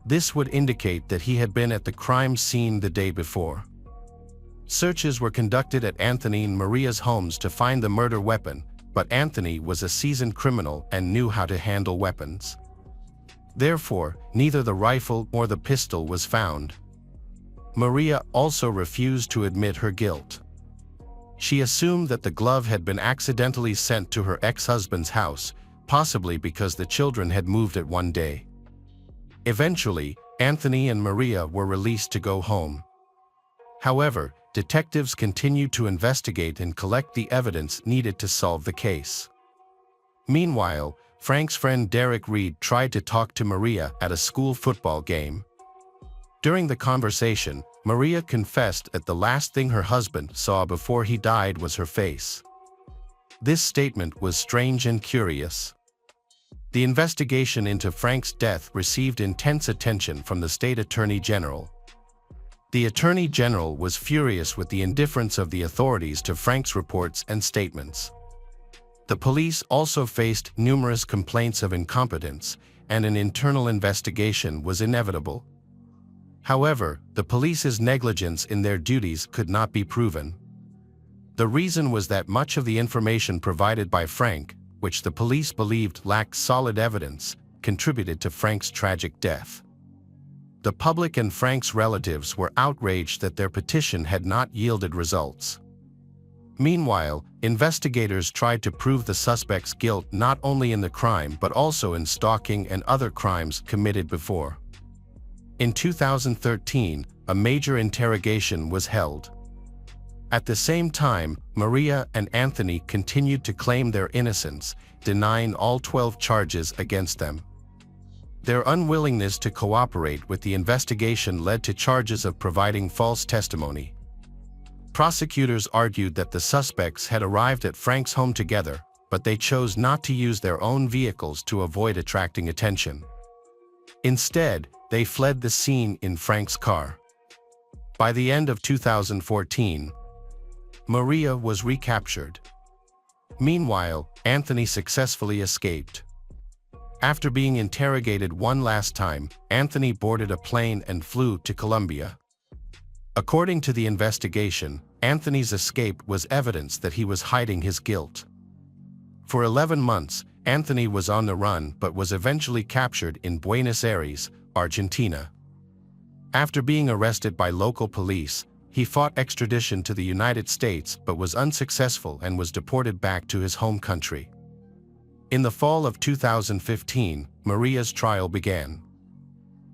This would indicate that he had been at the crime scene the day before. Searches were conducted at Anthony and Maria's homes to find the murder weapon, but Anthony was a seasoned criminal and knew how to handle weapons. Therefore, neither the rifle nor the pistol was found. Maria also refused to admit her guilt. She assumed that the glove had been accidentally sent to her ex-husband's house, possibly because the children had moved it one day. Eventually, Anthony and Maria were released to go home. However, detectives continued to investigate and collect the evidence needed to solve the case. Meanwhile, Frank's friend Derek Reed tried to talk to Maria at a school football game. During the conversation, Maria confessed that the last thing her husband saw before he died was her face. This statement was strange and curious. The investigation into Frank's death received intense attention from the state attorney general. The attorney general was furious with the indifference of the authorities to Frank's reports and statements. The police also faced numerous complaints of incompetence, and an internal investigation was inevitable. However, the police's negligence in their duties could not be proven. The reason was that much of the information provided by Frank, which the police believed lacked solid evidence, contributed to Frank's tragic death. The public and Frank's relatives were outraged that their petition had not yielded results. Meanwhile, investigators tried to prove the suspect's guilt not only in the crime but also in stalking and other crimes committed before. In 2013, a major interrogation was held. At the same time, Maria and Anthony continued to claim their innocence, denying all 12 charges against them. Their unwillingness to cooperate with the investigation led to charges of providing false testimony. Prosecutors argued that the suspects had arrived at Frank's home together, but they chose not to use their own vehicles to avoid attracting attention. Instead, they fled the scene in Frank's car. By the end of 2014, Maria was recaptured. Meanwhile, Anthony successfully escaped. After being interrogated one last time, Anthony boarded a plane and flew to Colombia. According to the investigation, Anthony's escape was evidence that he was hiding his guilt. For 11 months, Anthony was on the run but was eventually captured in Buenos Aires, Argentina. After being arrested by local police, he fought extradition to the United States but was unsuccessful and was deported back to his home country. In the fall of 2015, Maria's trial began.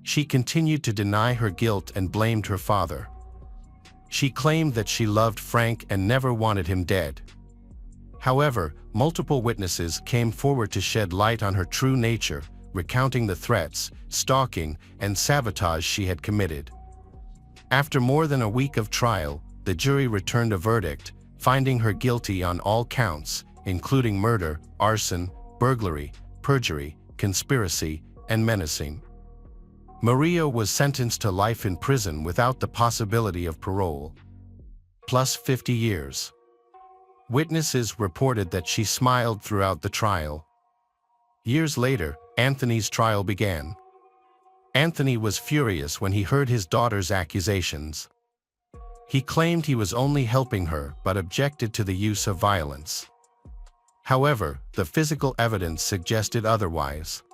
She continued to deny her guilt and blamed her father. She claimed that she loved Frank and never wanted him dead. However, multiple witnesses came forward to shed light on her true nature, recounting the threats, stalking, and sabotage she had committed. After more than a week of trial, the jury returned a verdict, finding her guilty on all counts, including murder, arson, burglary, perjury, conspiracy, and menacing. Maria was sentenced to life in prison without the possibility of parole, plus 50 years. Witnesses reported that she smiled throughout the trial. Years later, Anthony's trial began. Anthony was furious when he heard his daughter's accusations. He claimed he was only helping her but objected to the use of violence. However, the physical evidence suggested otherwise.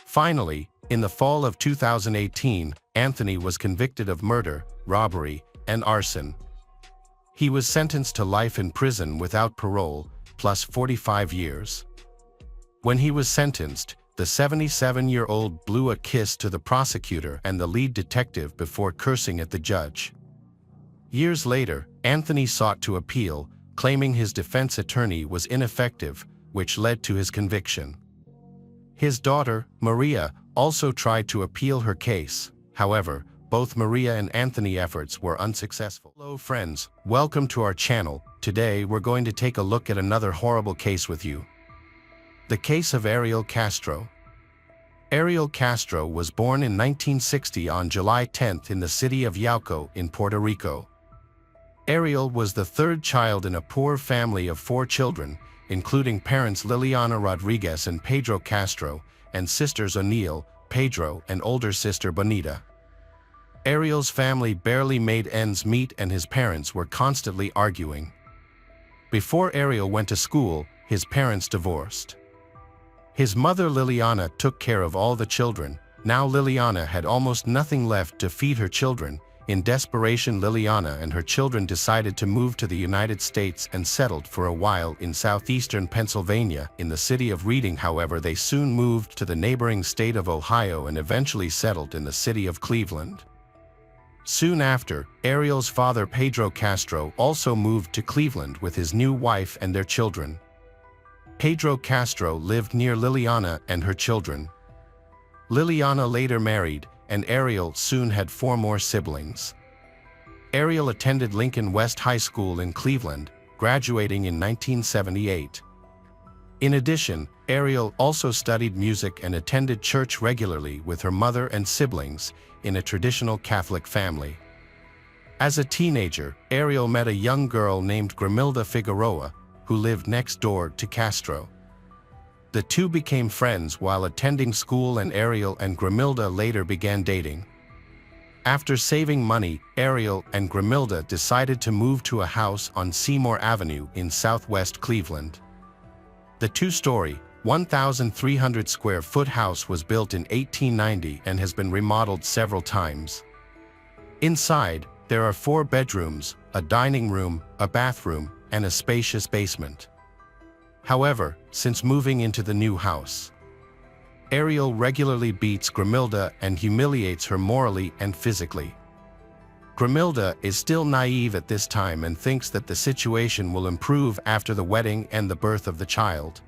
Finally, in the fall of 2018, Anthony was convicted of murder, robbery, and arson. He was sentenced to life in prison without parole, plus 45 years. When he was sentenced, the 77-year-old blew a kiss to the prosecutor and the lead detective before cursing at the judge. Years later, Anthony sought to appeal, claiming his defense attorney was ineffective, which led to his conviction. His daughter, Maria, also tried to appeal her case. However, both Maria and Anthony efforts were unsuccessful. Hello friends, welcome to our channel. Today we're going to take a look at another horrible case with you. The case of Ariel Castro. Ariel Castro was born in 1960 on July 10th in the city of Yauco in Puerto Rico. Ariel was the third child in a poor family of 4 children, including parents Liliana Rodriguez and Pedro Castro, and sisters O'Neill, Pedro, and older sister Bonita. Ariel's family barely made ends meet and his parents were constantly arguing. Before Ariel went to school, his parents divorced. His mother Liliana took care of all the children. Now Liliana had almost nothing left to feed her children. In desperation, Liliana and her children decided to move to the United States and settled for a while in southeastern Pennsylvania in the city of Reading. However, they soon moved to the neighboring state of Ohio and eventually settled in the city of Cleveland. Soon after, Ariel's father Pedro Castro also moved to Cleveland with his new wife and their children. Pedro Castro lived near Liliana and her children. Liliana later married, and Ariel soon had 4 more siblings. Ariel attended Lincoln West High School in Cleveland, graduating in 1978. In addition, Ariel also studied music and attended church regularly with her mother and siblings in a traditional Catholic family. As a teenager, Ariel met a young girl named Grimilda Figueroa, who lived next door to Castro. The two became friends while attending school, and Ariel and Grimilda later began dating. After saving money, Ariel and Grimilda decided to move to a house on Seymour Avenue in southwest Cleveland. The 2-story, 1,300 square foot house was built in 1890 and has been remodeled several times. Inside, there are 4 bedrooms, a dining room, a bathroom, and a spacious basement. However, since moving into the new house, Ariel regularly beats Grimilda and humiliates her morally and physically. Grimilda is still naive at this time and thinks that the situation will improve after the wedding and the birth of the child.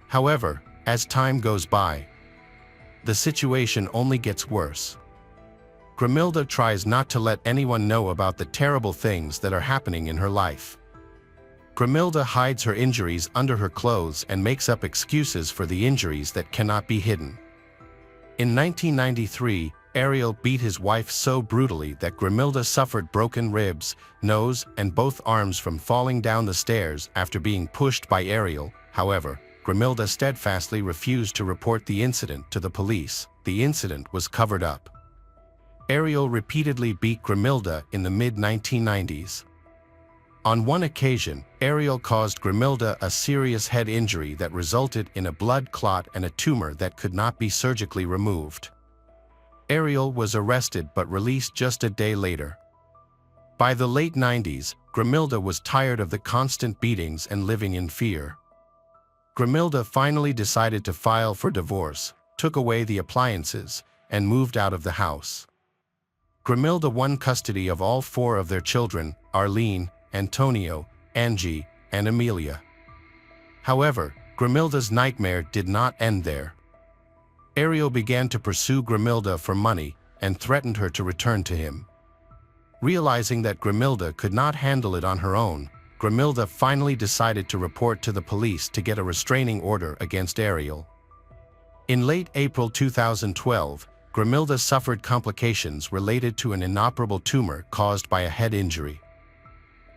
However, as time goes by, the situation only gets worse. Grimilda tries not to let anyone know about the terrible things that are happening in her life. Grimilda hides her injuries under her clothes and makes up excuses for the injuries that cannot be hidden. In 1993, Ariel beat his wife so brutally that Grimilda suffered broken ribs, nose, and both arms from falling down the stairs after being pushed by Ariel. However, Grimilda steadfastly refused to report the incident to the police. The incident was covered up. Ariel repeatedly beat Grimilda in the mid-1990s. On one occasion, Ariel caused Grimilda a serious head injury that resulted in a blood clot and a tumor that could not be surgically removed. Ariel was arrested but released just a day later. By the late 90s, Grimilda was tired of the constant beatings and living in fear. Grimilda finally decided to file for divorce, took away the appliances, and moved out of the house. Grimilda won custody of all 4 of their children, Arlene, Antonio, Angie, and Amelia. However, Grimilda's nightmare did not end there. Ariel began to pursue Grimilda for money and threatened her to return to him. Realizing that Grimilda could not handle it on her own, Grimilda finally decided to report to the police to get a restraining order against Ariel. In late April 2012, Grimilda suffered complications related to an inoperable tumor caused by a head injury.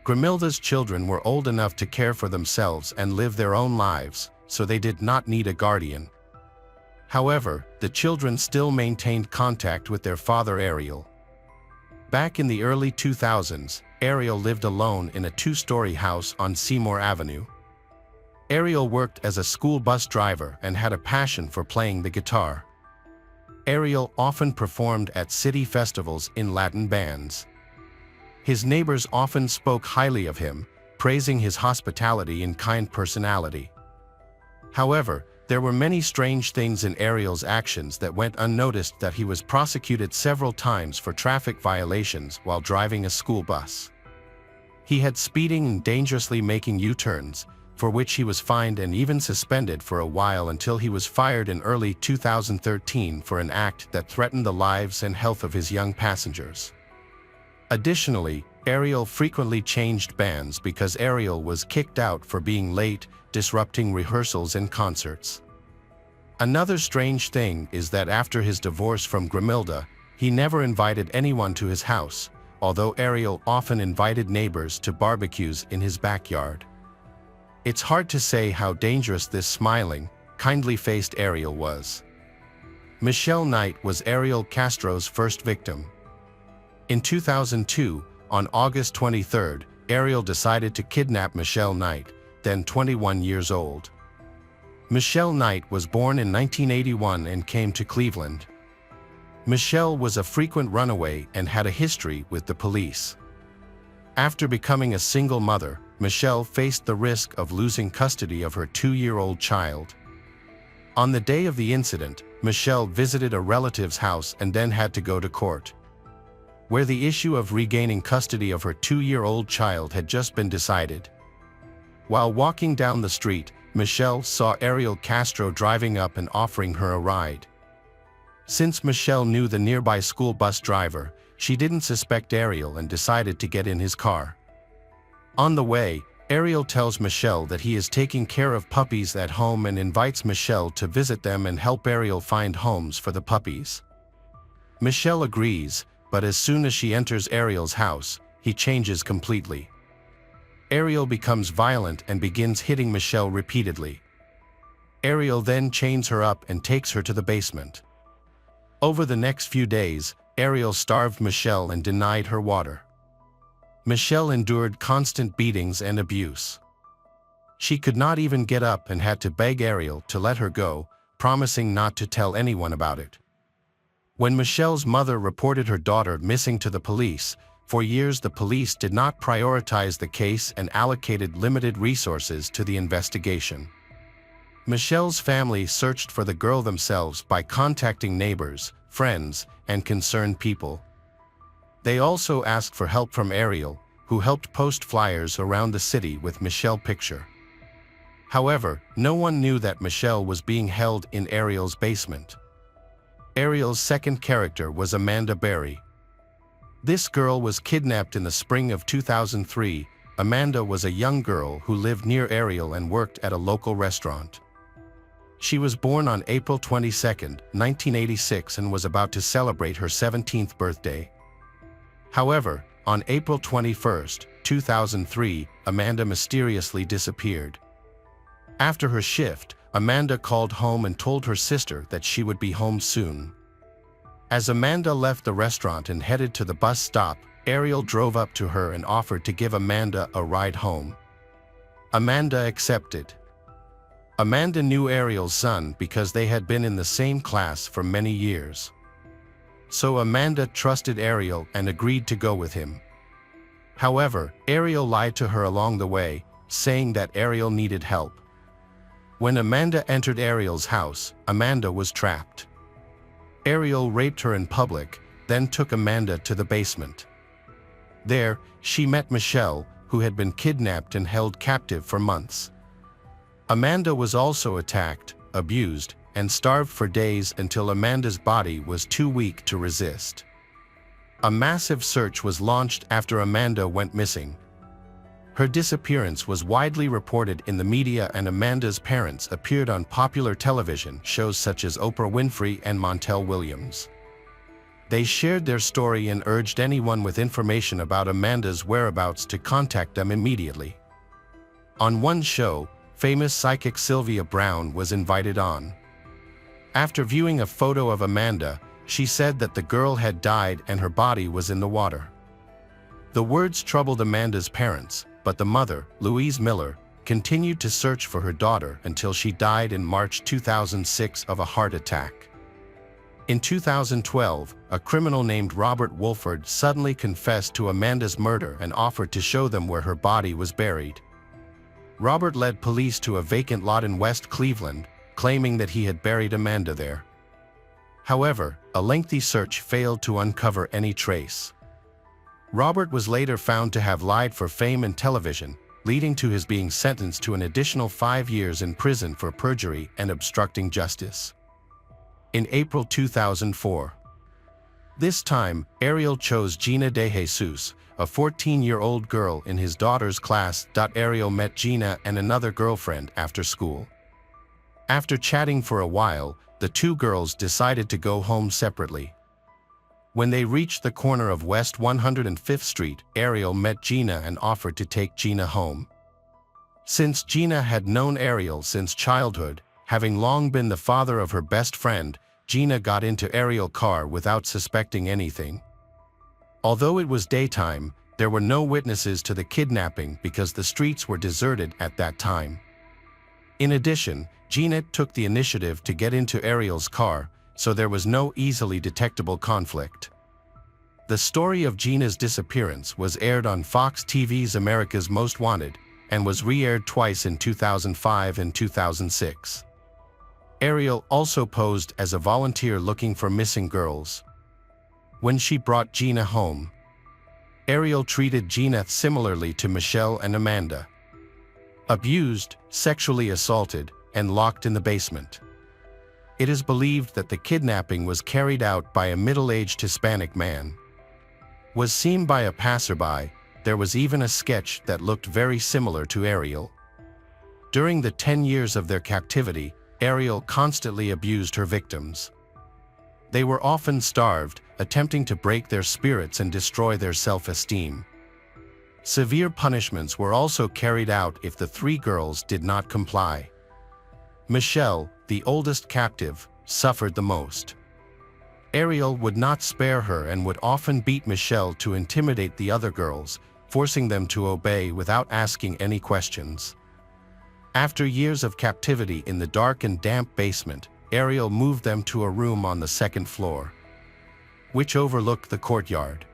Grimilda's children were old enough to care for themselves and live their own lives, so they did not need a guardian. However, the children still maintained contact with their father Ariel. Back in the early 2000s, Ariel lived alone in a two-story house on Seymour Avenue. Ariel worked as a school bus driver and had a passion for playing the guitar. Ariel often performed at city festivals in Latin bands. His neighbors often spoke highly of him, praising his hospitality and kind personality. However, there were many strange things in Ariel's actions that went unnoticed. That he was prosecuted several times for traffic violations while driving a school bus. He had speeding and dangerously making U-turns, for which he was fined and even suspended for a while until he was fired in early 2013 for an act that threatened the lives and health of his young passengers. Additionally, Ariel frequently changed bands because Ariel was kicked out for being late, disrupting rehearsals and concerts. Another strange thing is that after his divorce from Grimilda, he never invited anyone to his house, although Ariel often invited neighbors to barbecues in his backyard. It's hard to say how dangerous this smiling, kindly-faced Ariel was. Michelle Knight was Ariel Castro's first victim. In 2002, on August 23, Ariel decided to kidnap Michelle Knight, then 21 years old. Michelle Knight was born in 1981 and came to Cleveland. Michelle was a frequent runaway and had a history with the police. After becoming a single mother, Michelle faced the risk of losing custody of her 2-year-old child. On the day of the incident, Michelle visited a relative's house and then had to go to court, where the issue of regaining custody of her 2-year-old child had just been decided. While walking down the street, Michelle saw Ariel Castro driving up and offering her a ride. Since Michelle knew the nearby school bus driver, she didn't suspect Ariel and decided to get in his car. On the way, Ariel tells Michelle that he is taking care of puppies at home and invites Michelle to visit them and help Ariel find homes for the puppies. Michelle agrees, but as soon as she enters Ariel's house, he changes completely. Ariel becomes violent and begins hitting Michelle repeatedly. Ariel then chains her up and takes her to the basement. Over the next few days, Ariel starved Michelle and denied her water. Michelle endured constant beatings and abuse. She could not even get up and had to beg Ariel to let her go, promising not to tell anyone about it. When Michelle's mother reported her daughter missing to the police, for years the police did not prioritize the case and allocated limited resources to the investigation. Michelle's family searched for the girl themselves by contacting neighbors, friends, and concerned people. They also asked for help from Ariel, who helped post flyers around the city with Michelle's picture. However, no one knew that Michelle was being held in Ariel's basement. Ariel's second character was Amanda Berry. This girl was kidnapped in the spring of 2003. Amanda was a young girl who lived near Ariel and worked at a local restaurant. She was born on April 22, 1986 and was about to celebrate her 17th birthday. However, on April 21, 2003, Amanda mysteriously disappeared. After her shift, Amanda called home and told her sister that she would be home soon. As Amanda left the restaurant and headed to the bus stop, Ariel drove up to her and offered to give Amanda a ride home. Amanda accepted. Amanda knew Ariel's son because they had been in the same class for many years. So Amanda trusted Ariel and agreed to go with him. However, Ariel lied to her along the way, saying that Ariel needed help. When Amanda entered Ariel's house, Amanda was trapped. Ariel raped her in public, then took Amanda to the basement. There, she met Michelle, who had been kidnapped and held captive for months. Amanda was also attacked, abused, and starved for days until Amanda's body was too weak to resist. A massive search was launched after Amanda went missing. Her disappearance was widely reported in the media, and Amanda's parents appeared on popular television shows such as Oprah Winfrey and Montel Williams. They shared their story and urged anyone with information about Amanda's whereabouts to contact them immediately. On one show, famous psychic Sylvia Brown was invited on. After viewing a photo of Amanda, she said that the girl had died and her body was in the water. The words troubled Amanda's parents, but the mother, Louise Miller, continued to search for her daughter until she died in March 2006 of a heart attack. In 2012, a criminal named Robert Wolford suddenly confessed to Amanda's murder and offered to show them where her body was buried. Robert led police to a vacant lot in West Cleveland, claiming that he had buried Amanda there. However, a lengthy search failed to uncover any trace. Robert was later found to have lied for fame and television, leading to his being sentenced to an additional 5 years in prison for perjury and obstructing justice. In April 2004. This time, Ariel chose Gina De Jesus, a 14-year-old girl in his daughter's class. Ariel met Gina and another girlfriend after school. After chatting for a while, the two girls decided to go home separately. When they reached the corner of West 105th Street, Ariel met Gina and offered to take Gina home. Since Gina had known Ariel since childhood, having long been the father of her best friend, Gina got into Ariel's car without suspecting anything. Although it was daytime, there were no witnesses to the kidnapping because the streets were deserted at that time. In addition, Gina took the initiative to get into Ariel's car, so there was no easily detectable conflict. The story of Gina's disappearance was aired on Fox TV's America's Most Wanted and was re-aired twice in 2005 and 2006. Ariel also posed as a volunteer looking for missing girls. When she brought Gina home, Ariel treated Gina similarly to Michelle and Amanda. Abused, sexually assaulted, and locked in the basement. It is believed that the kidnapping was carried out by a middle-aged Hispanic man. Was seen by a passerby. There was even a sketch that looked very similar to Ariel. During the 10 years of their captivity, Ariel constantly abused her victims. They were often starved, attempting to break their spirits and destroy their self-esteem. Severe punishments were also carried out if the three girls did not comply. Michelle, the oldest captive, suffered the most. Ariel would not spare her and would often beat Michelle to intimidate the other girls, forcing them to obey without asking any questions. After years of captivity in the dark and damp basement, Ariel moved them to a room on the second floor, which overlooked the courtyard.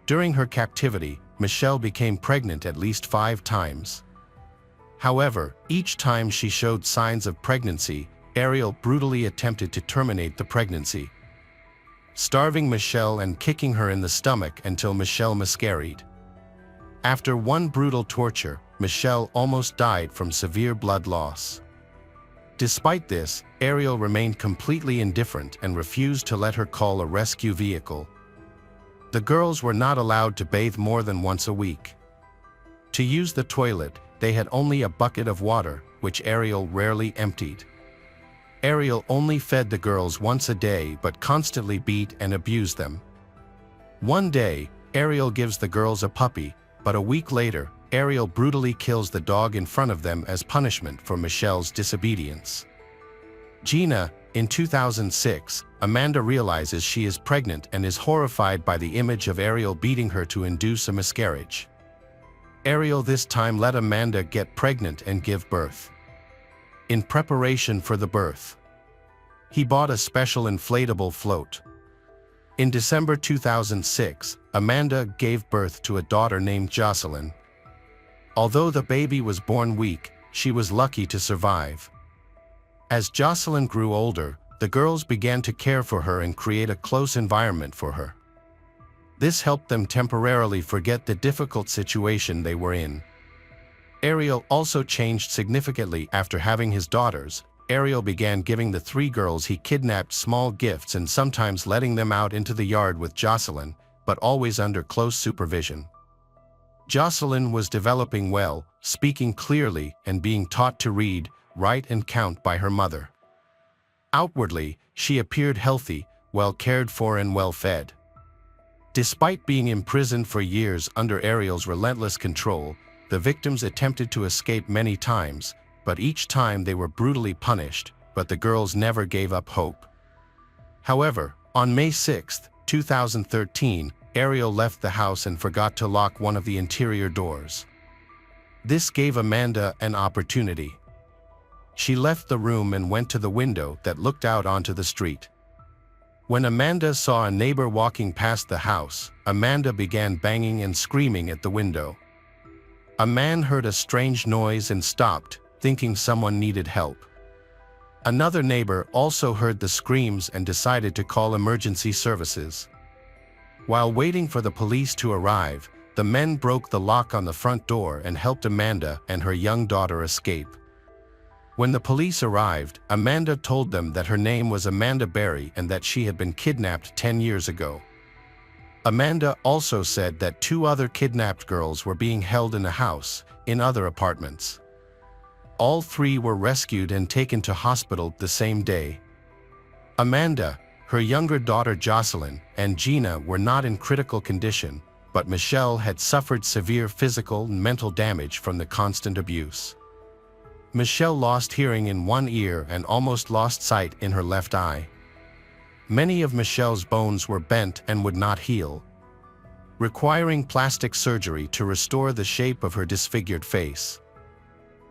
During her captivity, Michelle became pregnant at least 5 times. However, each time she showed signs of pregnancy, Ariel brutally attempted to terminate the pregnancy, starving Michelle and kicking her in the stomach until Michelle miscarried. After one brutal torture, Michelle almost died from severe blood loss. Despite this, Ariel remained completely indifferent and refused to let her call a rescue vehicle. The girls were not allowed to bathe more than once a week. To use the toilet, they had only a bucket of water, which Ariel rarely emptied. Ariel only fed the girls once a day but constantly beat and abused them. One day, Ariel gives the girls a puppy, but a week later, Ariel brutally kills the dog in front of them as punishment for Michelle's disobedience. Gina, in 2006, Amanda realizes she is pregnant and is horrified by the image of Ariel beating her to induce a miscarriage. Ariel this time let Amanda get pregnant and give birth. In preparation for the birth, he bought a special inflatable float. In December 2006, Amanda gave birth to a daughter named Jocelyn. Although the baby was born weak, she was lucky to survive. As Jocelyn grew older, the girls began to care for her and create a close environment for her. This helped them temporarily forget the difficult situation they were in. Ariel also changed significantly after having his daughters. Ariel began giving the 3 girls he kidnapped small gifts and sometimes letting them out into the yard with Jocelyn, but always under close supervision. Jocelyn was developing well, speaking clearly, and being taught to read, write, and count by her mother. Outwardly, she appeared healthy, well cared for and well fed. Despite being imprisoned for years under Ariel's relentless control, the victims attempted to escape many times, but each time they were brutally punished, but the girls never gave up hope. However, on May 6, 2013, Ariel left the house and forgot to lock one of the interior doors. This gave Amanda an opportunity. She left the room and went to the window that looked out onto the street. When Amanda saw a neighbor walking past the house, Amanda began banging and screaming at the window. A man heard a strange noise and stopped, thinking someone needed help. Another neighbor also heard the screams and decided to call emergency services. While waiting for the police to arrive, the men broke the lock on the front door and helped Amanda and her young daughter escape. When the police arrived, Amanda told them that her name was Amanda Berry and that she had been kidnapped 10 years ago. Amanda also said that 2 other kidnapped girls were being held in a house, in other apartments. All 3 were rescued and taken to hospital the same day. Amanda, her younger daughter Jocelyn, and Gina were not in critical condition, but Michelle had suffered severe physical and mental damage from the constant abuse. Michelle lost hearing in one ear and almost lost sight in her left eye. Many of Michelle's bones were bent and would not heal, requiring plastic surgery to restore the shape of her disfigured face.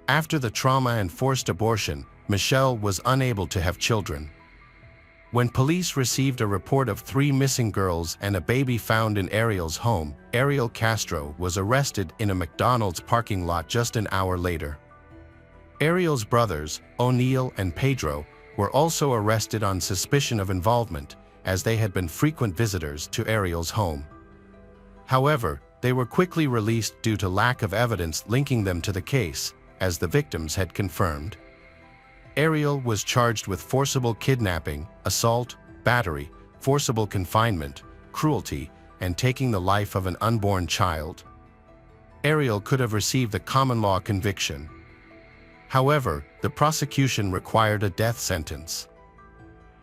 After the trauma and forced abortion, Michelle was unable to have children. When police received a report of 3 missing girls and a baby found in Ariel's home, Ariel Castro was arrested in a McDonald's parking lot just an hour later. Ariel's brothers, O'Neill and Pedro, were also arrested on suspicion of involvement, as they had been frequent visitors to Ariel's home. However, they were quickly released due to lack of evidence linking them to the case, as the victims had confirmed. Ariel was charged with forcible kidnapping, assault, battery, forcible confinement, cruelty, and taking the life of an unborn child. Ariel could have received a common law conviction. However, the prosecution required a death sentence.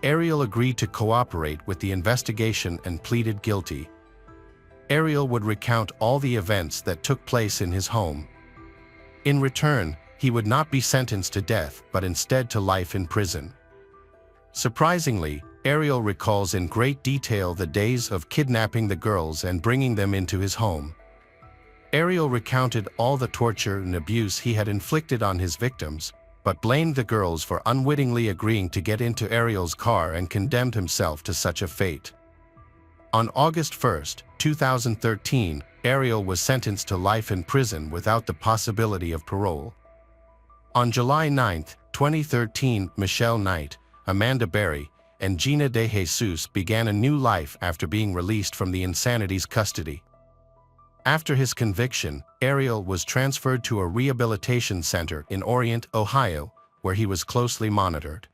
Ariel agreed to cooperate with the investigation and pleaded guilty. Ariel would recount all the events that took place in his home. In return, he would not be sentenced to death but instead to life in prison. Surprisingly, Ariel recalls in great detail the days of kidnapping the girls and bringing them into his home. Ariel recounted all the torture and abuse he had inflicted on his victims, but blamed the girls for unwittingly agreeing to get into Ariel's car and condemned himself to such a fate. On August 1, 2013, Ariel was sentenced to life in prison without the possibility of parole. On July 9, 2013, Michelle Knight, Amanda Berry, and Gina De Jesus began a new life after being released from the Insanity's custody. After his conviction, Ariel was transferred to a rehabilitation center in Orient, Ohio, where he was closely monitored.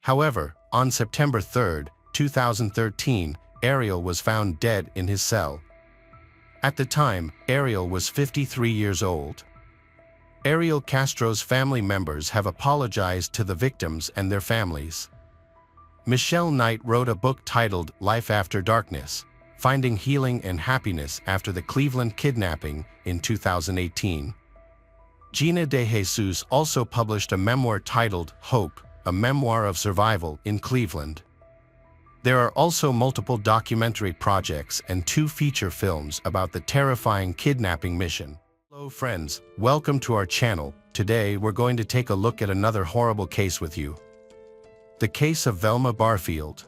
However, on September 3, 2013, Ariel was found dead in his cell. At the time, Ariel was 53 years old. Ariel Castro's family members have apologized to the victims and their families. Michelle Knight wrote a book titled Life After Darkness: Finding Healing and Happiness After the Cleveland Kidnapping in 2018. Gina De Jesus also published a memoir titled Hope, a Memoir of Survival in Cleveland. There are also multiple documentary projects and 2 feature films about the terrifying kidnapping mission. Hello friends, welcome to our channel. Today we're going to take a look at another horrible case with you. The case of Velma Barfield.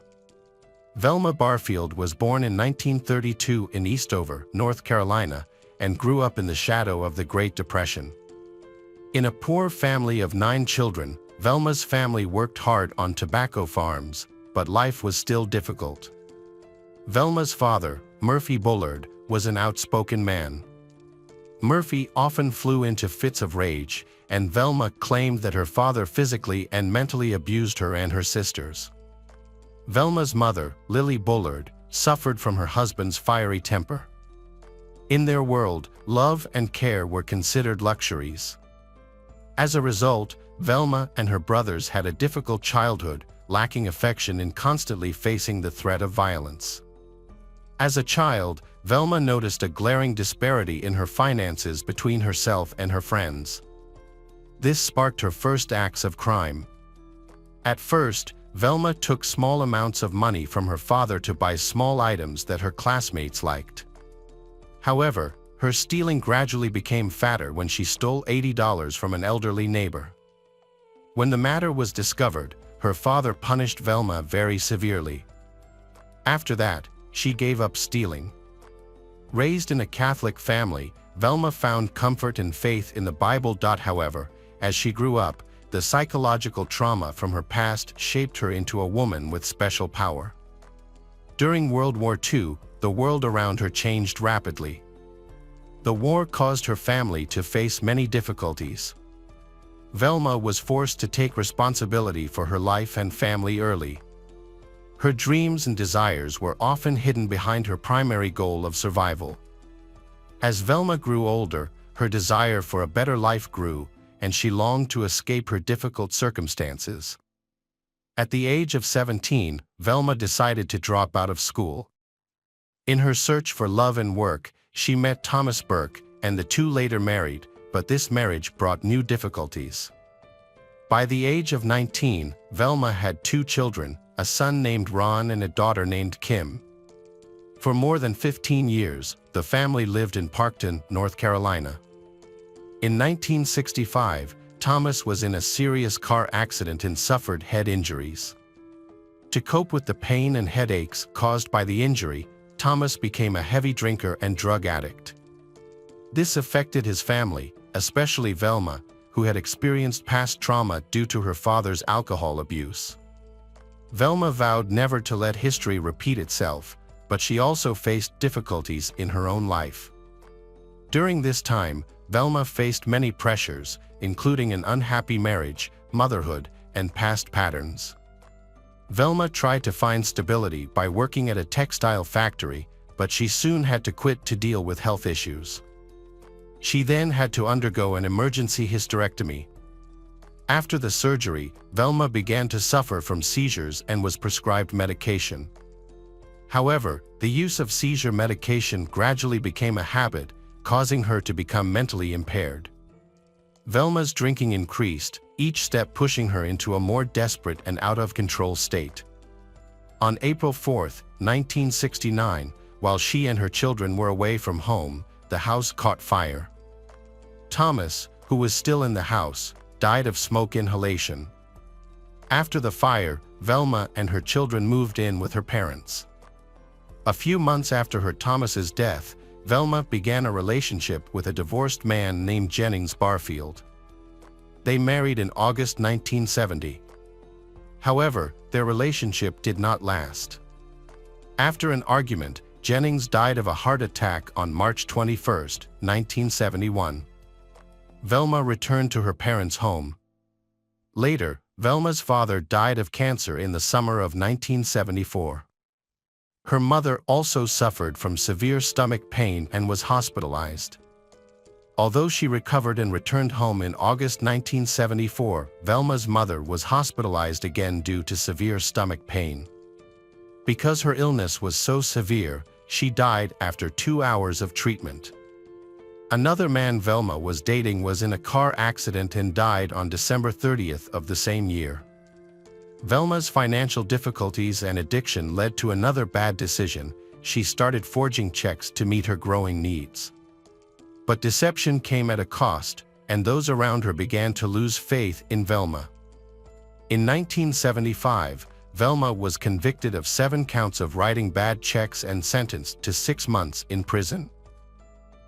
Velma Barfield was born in 1932 in Eastover, North Carolina, and grew up in the shadow of the Great Depression. In a poor family of 9 children, Velma's family worked hard on tobacco farms, but life was still difficult. Velma's father, Murphy Bullard, was an outspoken man. Murphy often flew into fits of rage, and Velma claimed that her father physically and mentally abused her and her sisters. Velma's mother, Lily Bullard, suffered from her husband's fiery temper. In their world, love and care were considered luxuries. As a result, Velma and her brothers had a difficult childhood, lacking affection and constantly facing the threat of violence. As a child, Velma noticed a glaring disparity in her finances between herself and her friends. This sparked her first acts of crime. At first, Velma took small amounts of money from her father to buy small items that her classmates liked. However, her stealing gradually became fatter when she stole $80 from an elderly neighbor. When the matter was discovered, her father punished Velma very severely. After that, she gave up stealing. Raised in a Catholic family, Velma found comfort and faith in the Bible. However, as she grew up, the psychological trauma from her past shaped her into a woman with special power. During World War II, the world around her changed rapidly. The war caused her family to face many difficulties. Velma was forced to take responsibility for her life and family early. Her dreams and desires were often hidden behind her primary goal of survival. As Velma grew older, her desire for a better life grew, and she longed to escape her difficult circumstances. At the age of 17, Velma decided to drop out of school. In her search for love and work, she met Thomas Burke, and the two later married, but this marriage brought new difficulties. By the age of 19, Velma had 2 children, a son named Ron and a daughter named Kim. For more than 15 years, the family lived in Parkton, North Carolina. In 1965, Thomas was in a serious car accident and suffered head injuries. To cope with the pain and headaches caused by the injury, Thomas became a heavy drinker and drug addict. This affected his family, especially Velma, who had experienced past trauma due to her father's alcohol abuse. Velma vowed never to let history repeat itself, but she also faced difficulties in her own life. During this time, Velma faced many pressures, including an unhappy marriage, motherhood, and past patterns. Velma tried to find stability by working at a textile factory, but she soon had to quit to deal with health issues. She then had to undergo an emergency hysterectomy. After the surgery, Velma began to suffer from seizures and was prescribed medication. However, the use of seizure medication gradually became a habit, causing her to become mentally impaired. Velma's drinking increased, each step pushing her into a more desperate and out-of-control state. On April 4, 1969, while she and her children were away from home, the house caught fire. Thomas, who was still in the house, died of smoke inhalation. After the fire, Velma and her children moved in with her parents. A few months after her Thomas's death, Velma began a relationship with a divorced man named Jennings Barfield. They married in August 1970. However, their relationship did not last. After an argument, Jennings died of a heart attack on March 21, 1971. Velma returned to her parents' home. Later, Velma's father died of cancer in the summer of 1974. Her mother also suffered from severe stomach pain and was hospitalized. Although she recovered and returned home in August 1974, Velma's mother was hospitalized again due to severe stomach pain. Because her illness was so severe, she died after 2 hours of treatment. Another man Velma was dating was in a car accident and died on December 30th of the same year. Velma's financial difficulties and addiction led to another bad decision. She started forging checks to meet her growing needs. But deception came at a cost, and those around her began to lose faith in Velma. In 1975, Velma was convicted of 7 counts of writing bad checks and sentenced to 6 months in prison.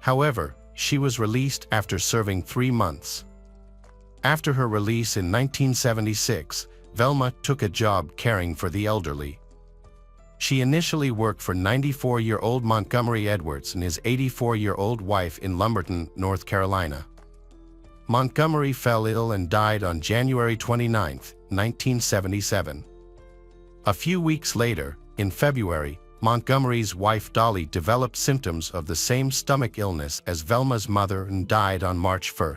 However, she was released after serving 3 months. After her release in 1976, Velma took a job caring for the elderly. She initially worked for 94-year-old Montgomery Edwards and his 84-year-old wife in Lumberton, North Carolina. Montgomery fell ill and died on January 29, 1977. A few weeks later, in February, Montgomery's wife Dolly developed symptoms of the same stomach illness as Velma's mother and died on March 1.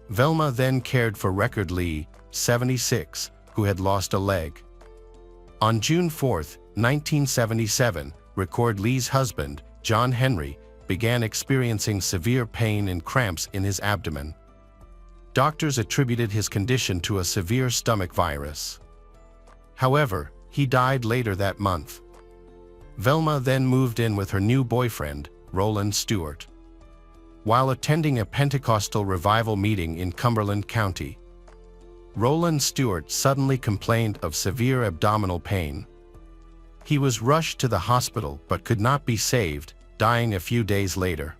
Velma then cared for Record Lee, 76, who had lost a leg. On June 4, 1977, Record Lee's husband, John Henry, began experiencing severe pain and cramps in his abdomen. Doctors attributed his condition to a severe stomach virus. However, he died later that month. Velma then moved in with her new boyfriend, Roland Stewart. While attending a Pentecostal revival meeting in Cumberland County, Roland Stewart suddenly complained of severe abdominal pain. He was rushed to the hospital but could not be saved, dying a few days later.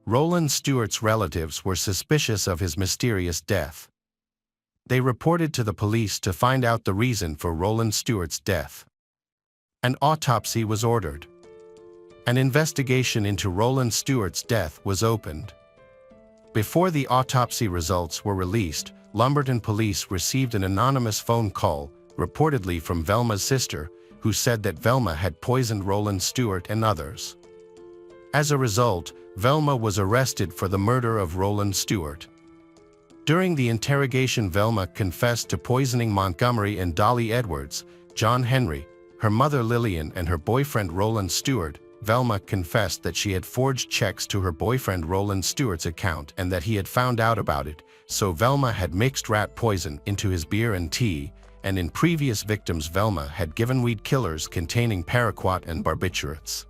Roland Stewart's relatives were suspicious of his mysterious death. They reported to the police to find out the reason for Roland Stewart's death. An autopsy was ordered. An investigation into Roland Stewart's death was opened. Before the autopsy results were released, Lumberton police received an anonymous phone call, reportedly from Velma's sister, who said that Velma had poisoned Roland Stewart and others. As a result, Velma was arrested for the murder of Roland Stewart. During the interrogation, Velma confessed to poisoning Montgomery and Dolly Edwards, John Henry, her mother Lillian, and her boyfriend Roland Stewart. Velma confessed that she had forged checks to her boyfriend Roland Stewart's account and that he had found out about it, so Velma had mixed rat poison into his beer and tea, and in previous victims Velma had given weed killers containing paraquat and barbiturates.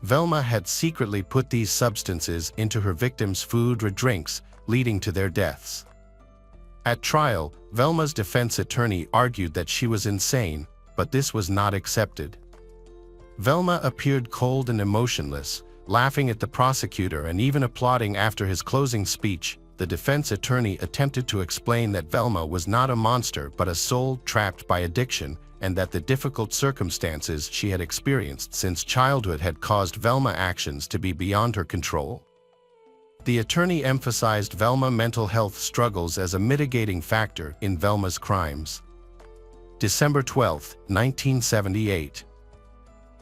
Velma had secretly put these substances into her victims' food or drinks, leading to their deaths. At trial, Velma's defense attorney argued that she was insane, but this was not accepted. Velma appeared cold and emotionless, laughing at the prosecutor and even applauding after his closing speech. The defense attorney attempted to explain that Velma was not a monster but a soul trapped by addiction, and that the difficult circumstances she had experienced since childhood had caused Velma's actions to be beyond her control. The attorney emphasized Velma's mental health struggles as a mitigating factor in Velma's crimes. December 12, 1978.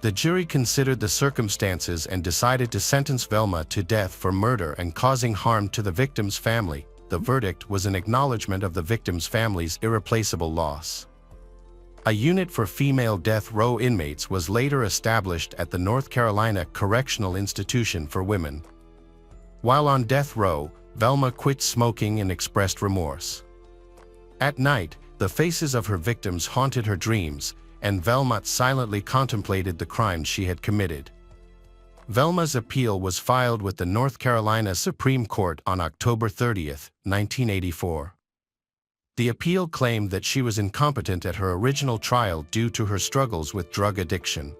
The jury considered the circumstances and decided to sentence Velma to death for murder and causing harm to the victim's family. The verdict was an acknowledgement of the victim's family's irreplaceable loss. A unit for female death row inmates was later established at the North Carolina Correctional Institution for Women. While on death row, Velma quit smoking and expressed remorse. At night, the faces of her victims haunted her dreams, and Velma silently contemplated the crimes she had committed. Velma's appeal was filed with the North Carolina Supreme Court on October 30, 1984. The appeal claimed that she was incompetent at her original trial due to her struggles with drug addiction.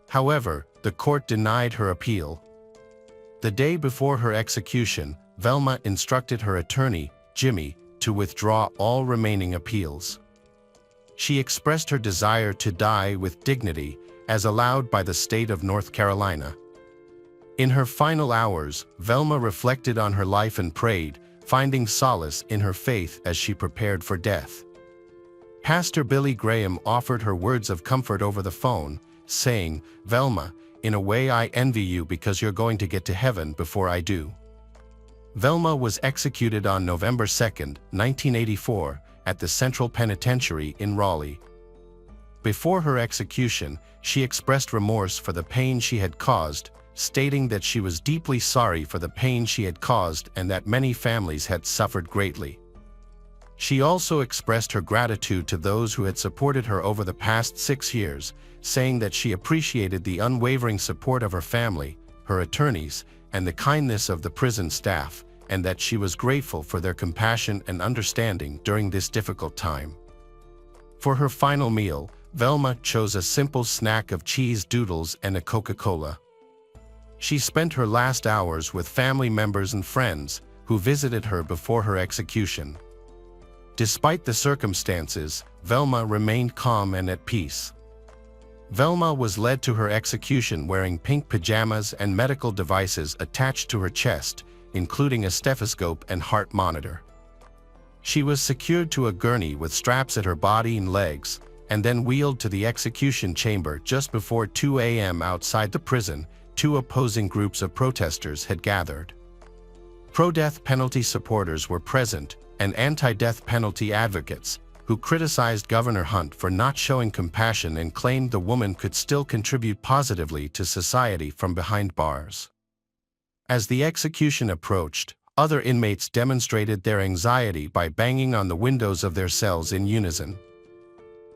However, the court denied her appeal. The day before her execution, Velma instructed her attorney, Jimmy, to withdraw all remaining appeals. She expressed her desire to die with dignity, as allowed by the state of North Carolina. In her final hours, Velma reflected on her life and prayed, finding solace in her faith as she prepared for death. Pastor Billy Graham offered her words of comfort over the phone, saying, "Velma, in a way I envy you because you're going to get to heaven before I do." Velma was executed on November 2, 1984, at the Central Penitentiary in Raleigh. Before her execution, she expressed remorse for the pain she had caused, stating that she was deeply sorry for the pain she had caused and that many families had suffered greatly. She also expressed her gratitude to those who had supported her over the past 6 years, saying that she appreciated the unwavering support of her family, her attorneys, and the kindness of the prison staff, and that she was grateful for their compassion and understanding during this difficult time. For her final meal, Velma chose a simple snack of cheese doodles and a Coca-Cola. She spent her last hours with family members and friends who visited her before her execution. Despite the circumstances, Velma remained calm and at peace. Velma was led to her execution wearing pink pajamas and medical devices attached to her chest, including a stethoscope and heart monitor. She was secured to a gurney with straps at her body and legs, and then wheeled to the execution chamber just before 2 a.m. outside the prison. 2 opposing groups of protesters had gathered. Pro-death penalty supporters were present, and anti-death penalty advocates, who criticized Governor Hunt for not showing compassion and claimed the woman could still contribute positively to society from behind bars. As the execution approached, other inmates demonstrated their anxiety by banging on the windows of their cells in unison.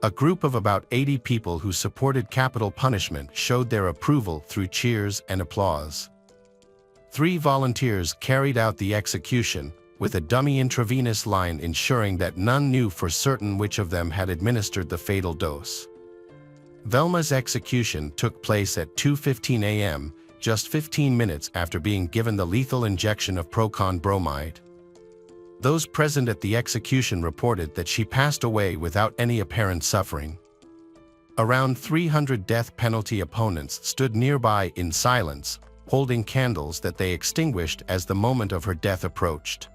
A group of about 80 people who supported capital punishment showed their approval through cheers and applause. 3 volunteers carried out the execution, with a dummy intravenous line ensuring that none knew for certain which of them had administered the fatal dose. Velma's execution took place at 2:15 a.m., just 15 minutes after being given the lethal injection of proton bromide. Those present at the execution reported that she passed away without any apparent suffering. Around 300 death penalty opponents stood nearby in silence, holding candles that they extinguished as the moment of her death approached.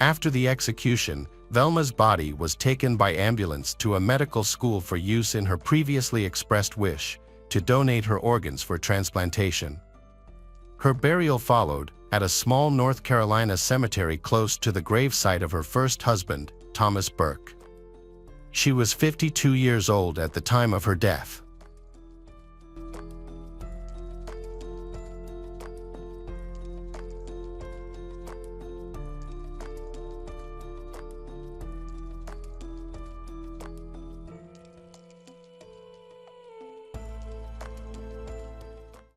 After the execution, Velma's body was taken by ambulance to a medical school for use in her previously expressed wish to donate her organs for transplantation. Her burial followed at a small North Carolina cemetery close to the gravesite of her first husband, Thomas Burke. She was 52 years old at the time of her death.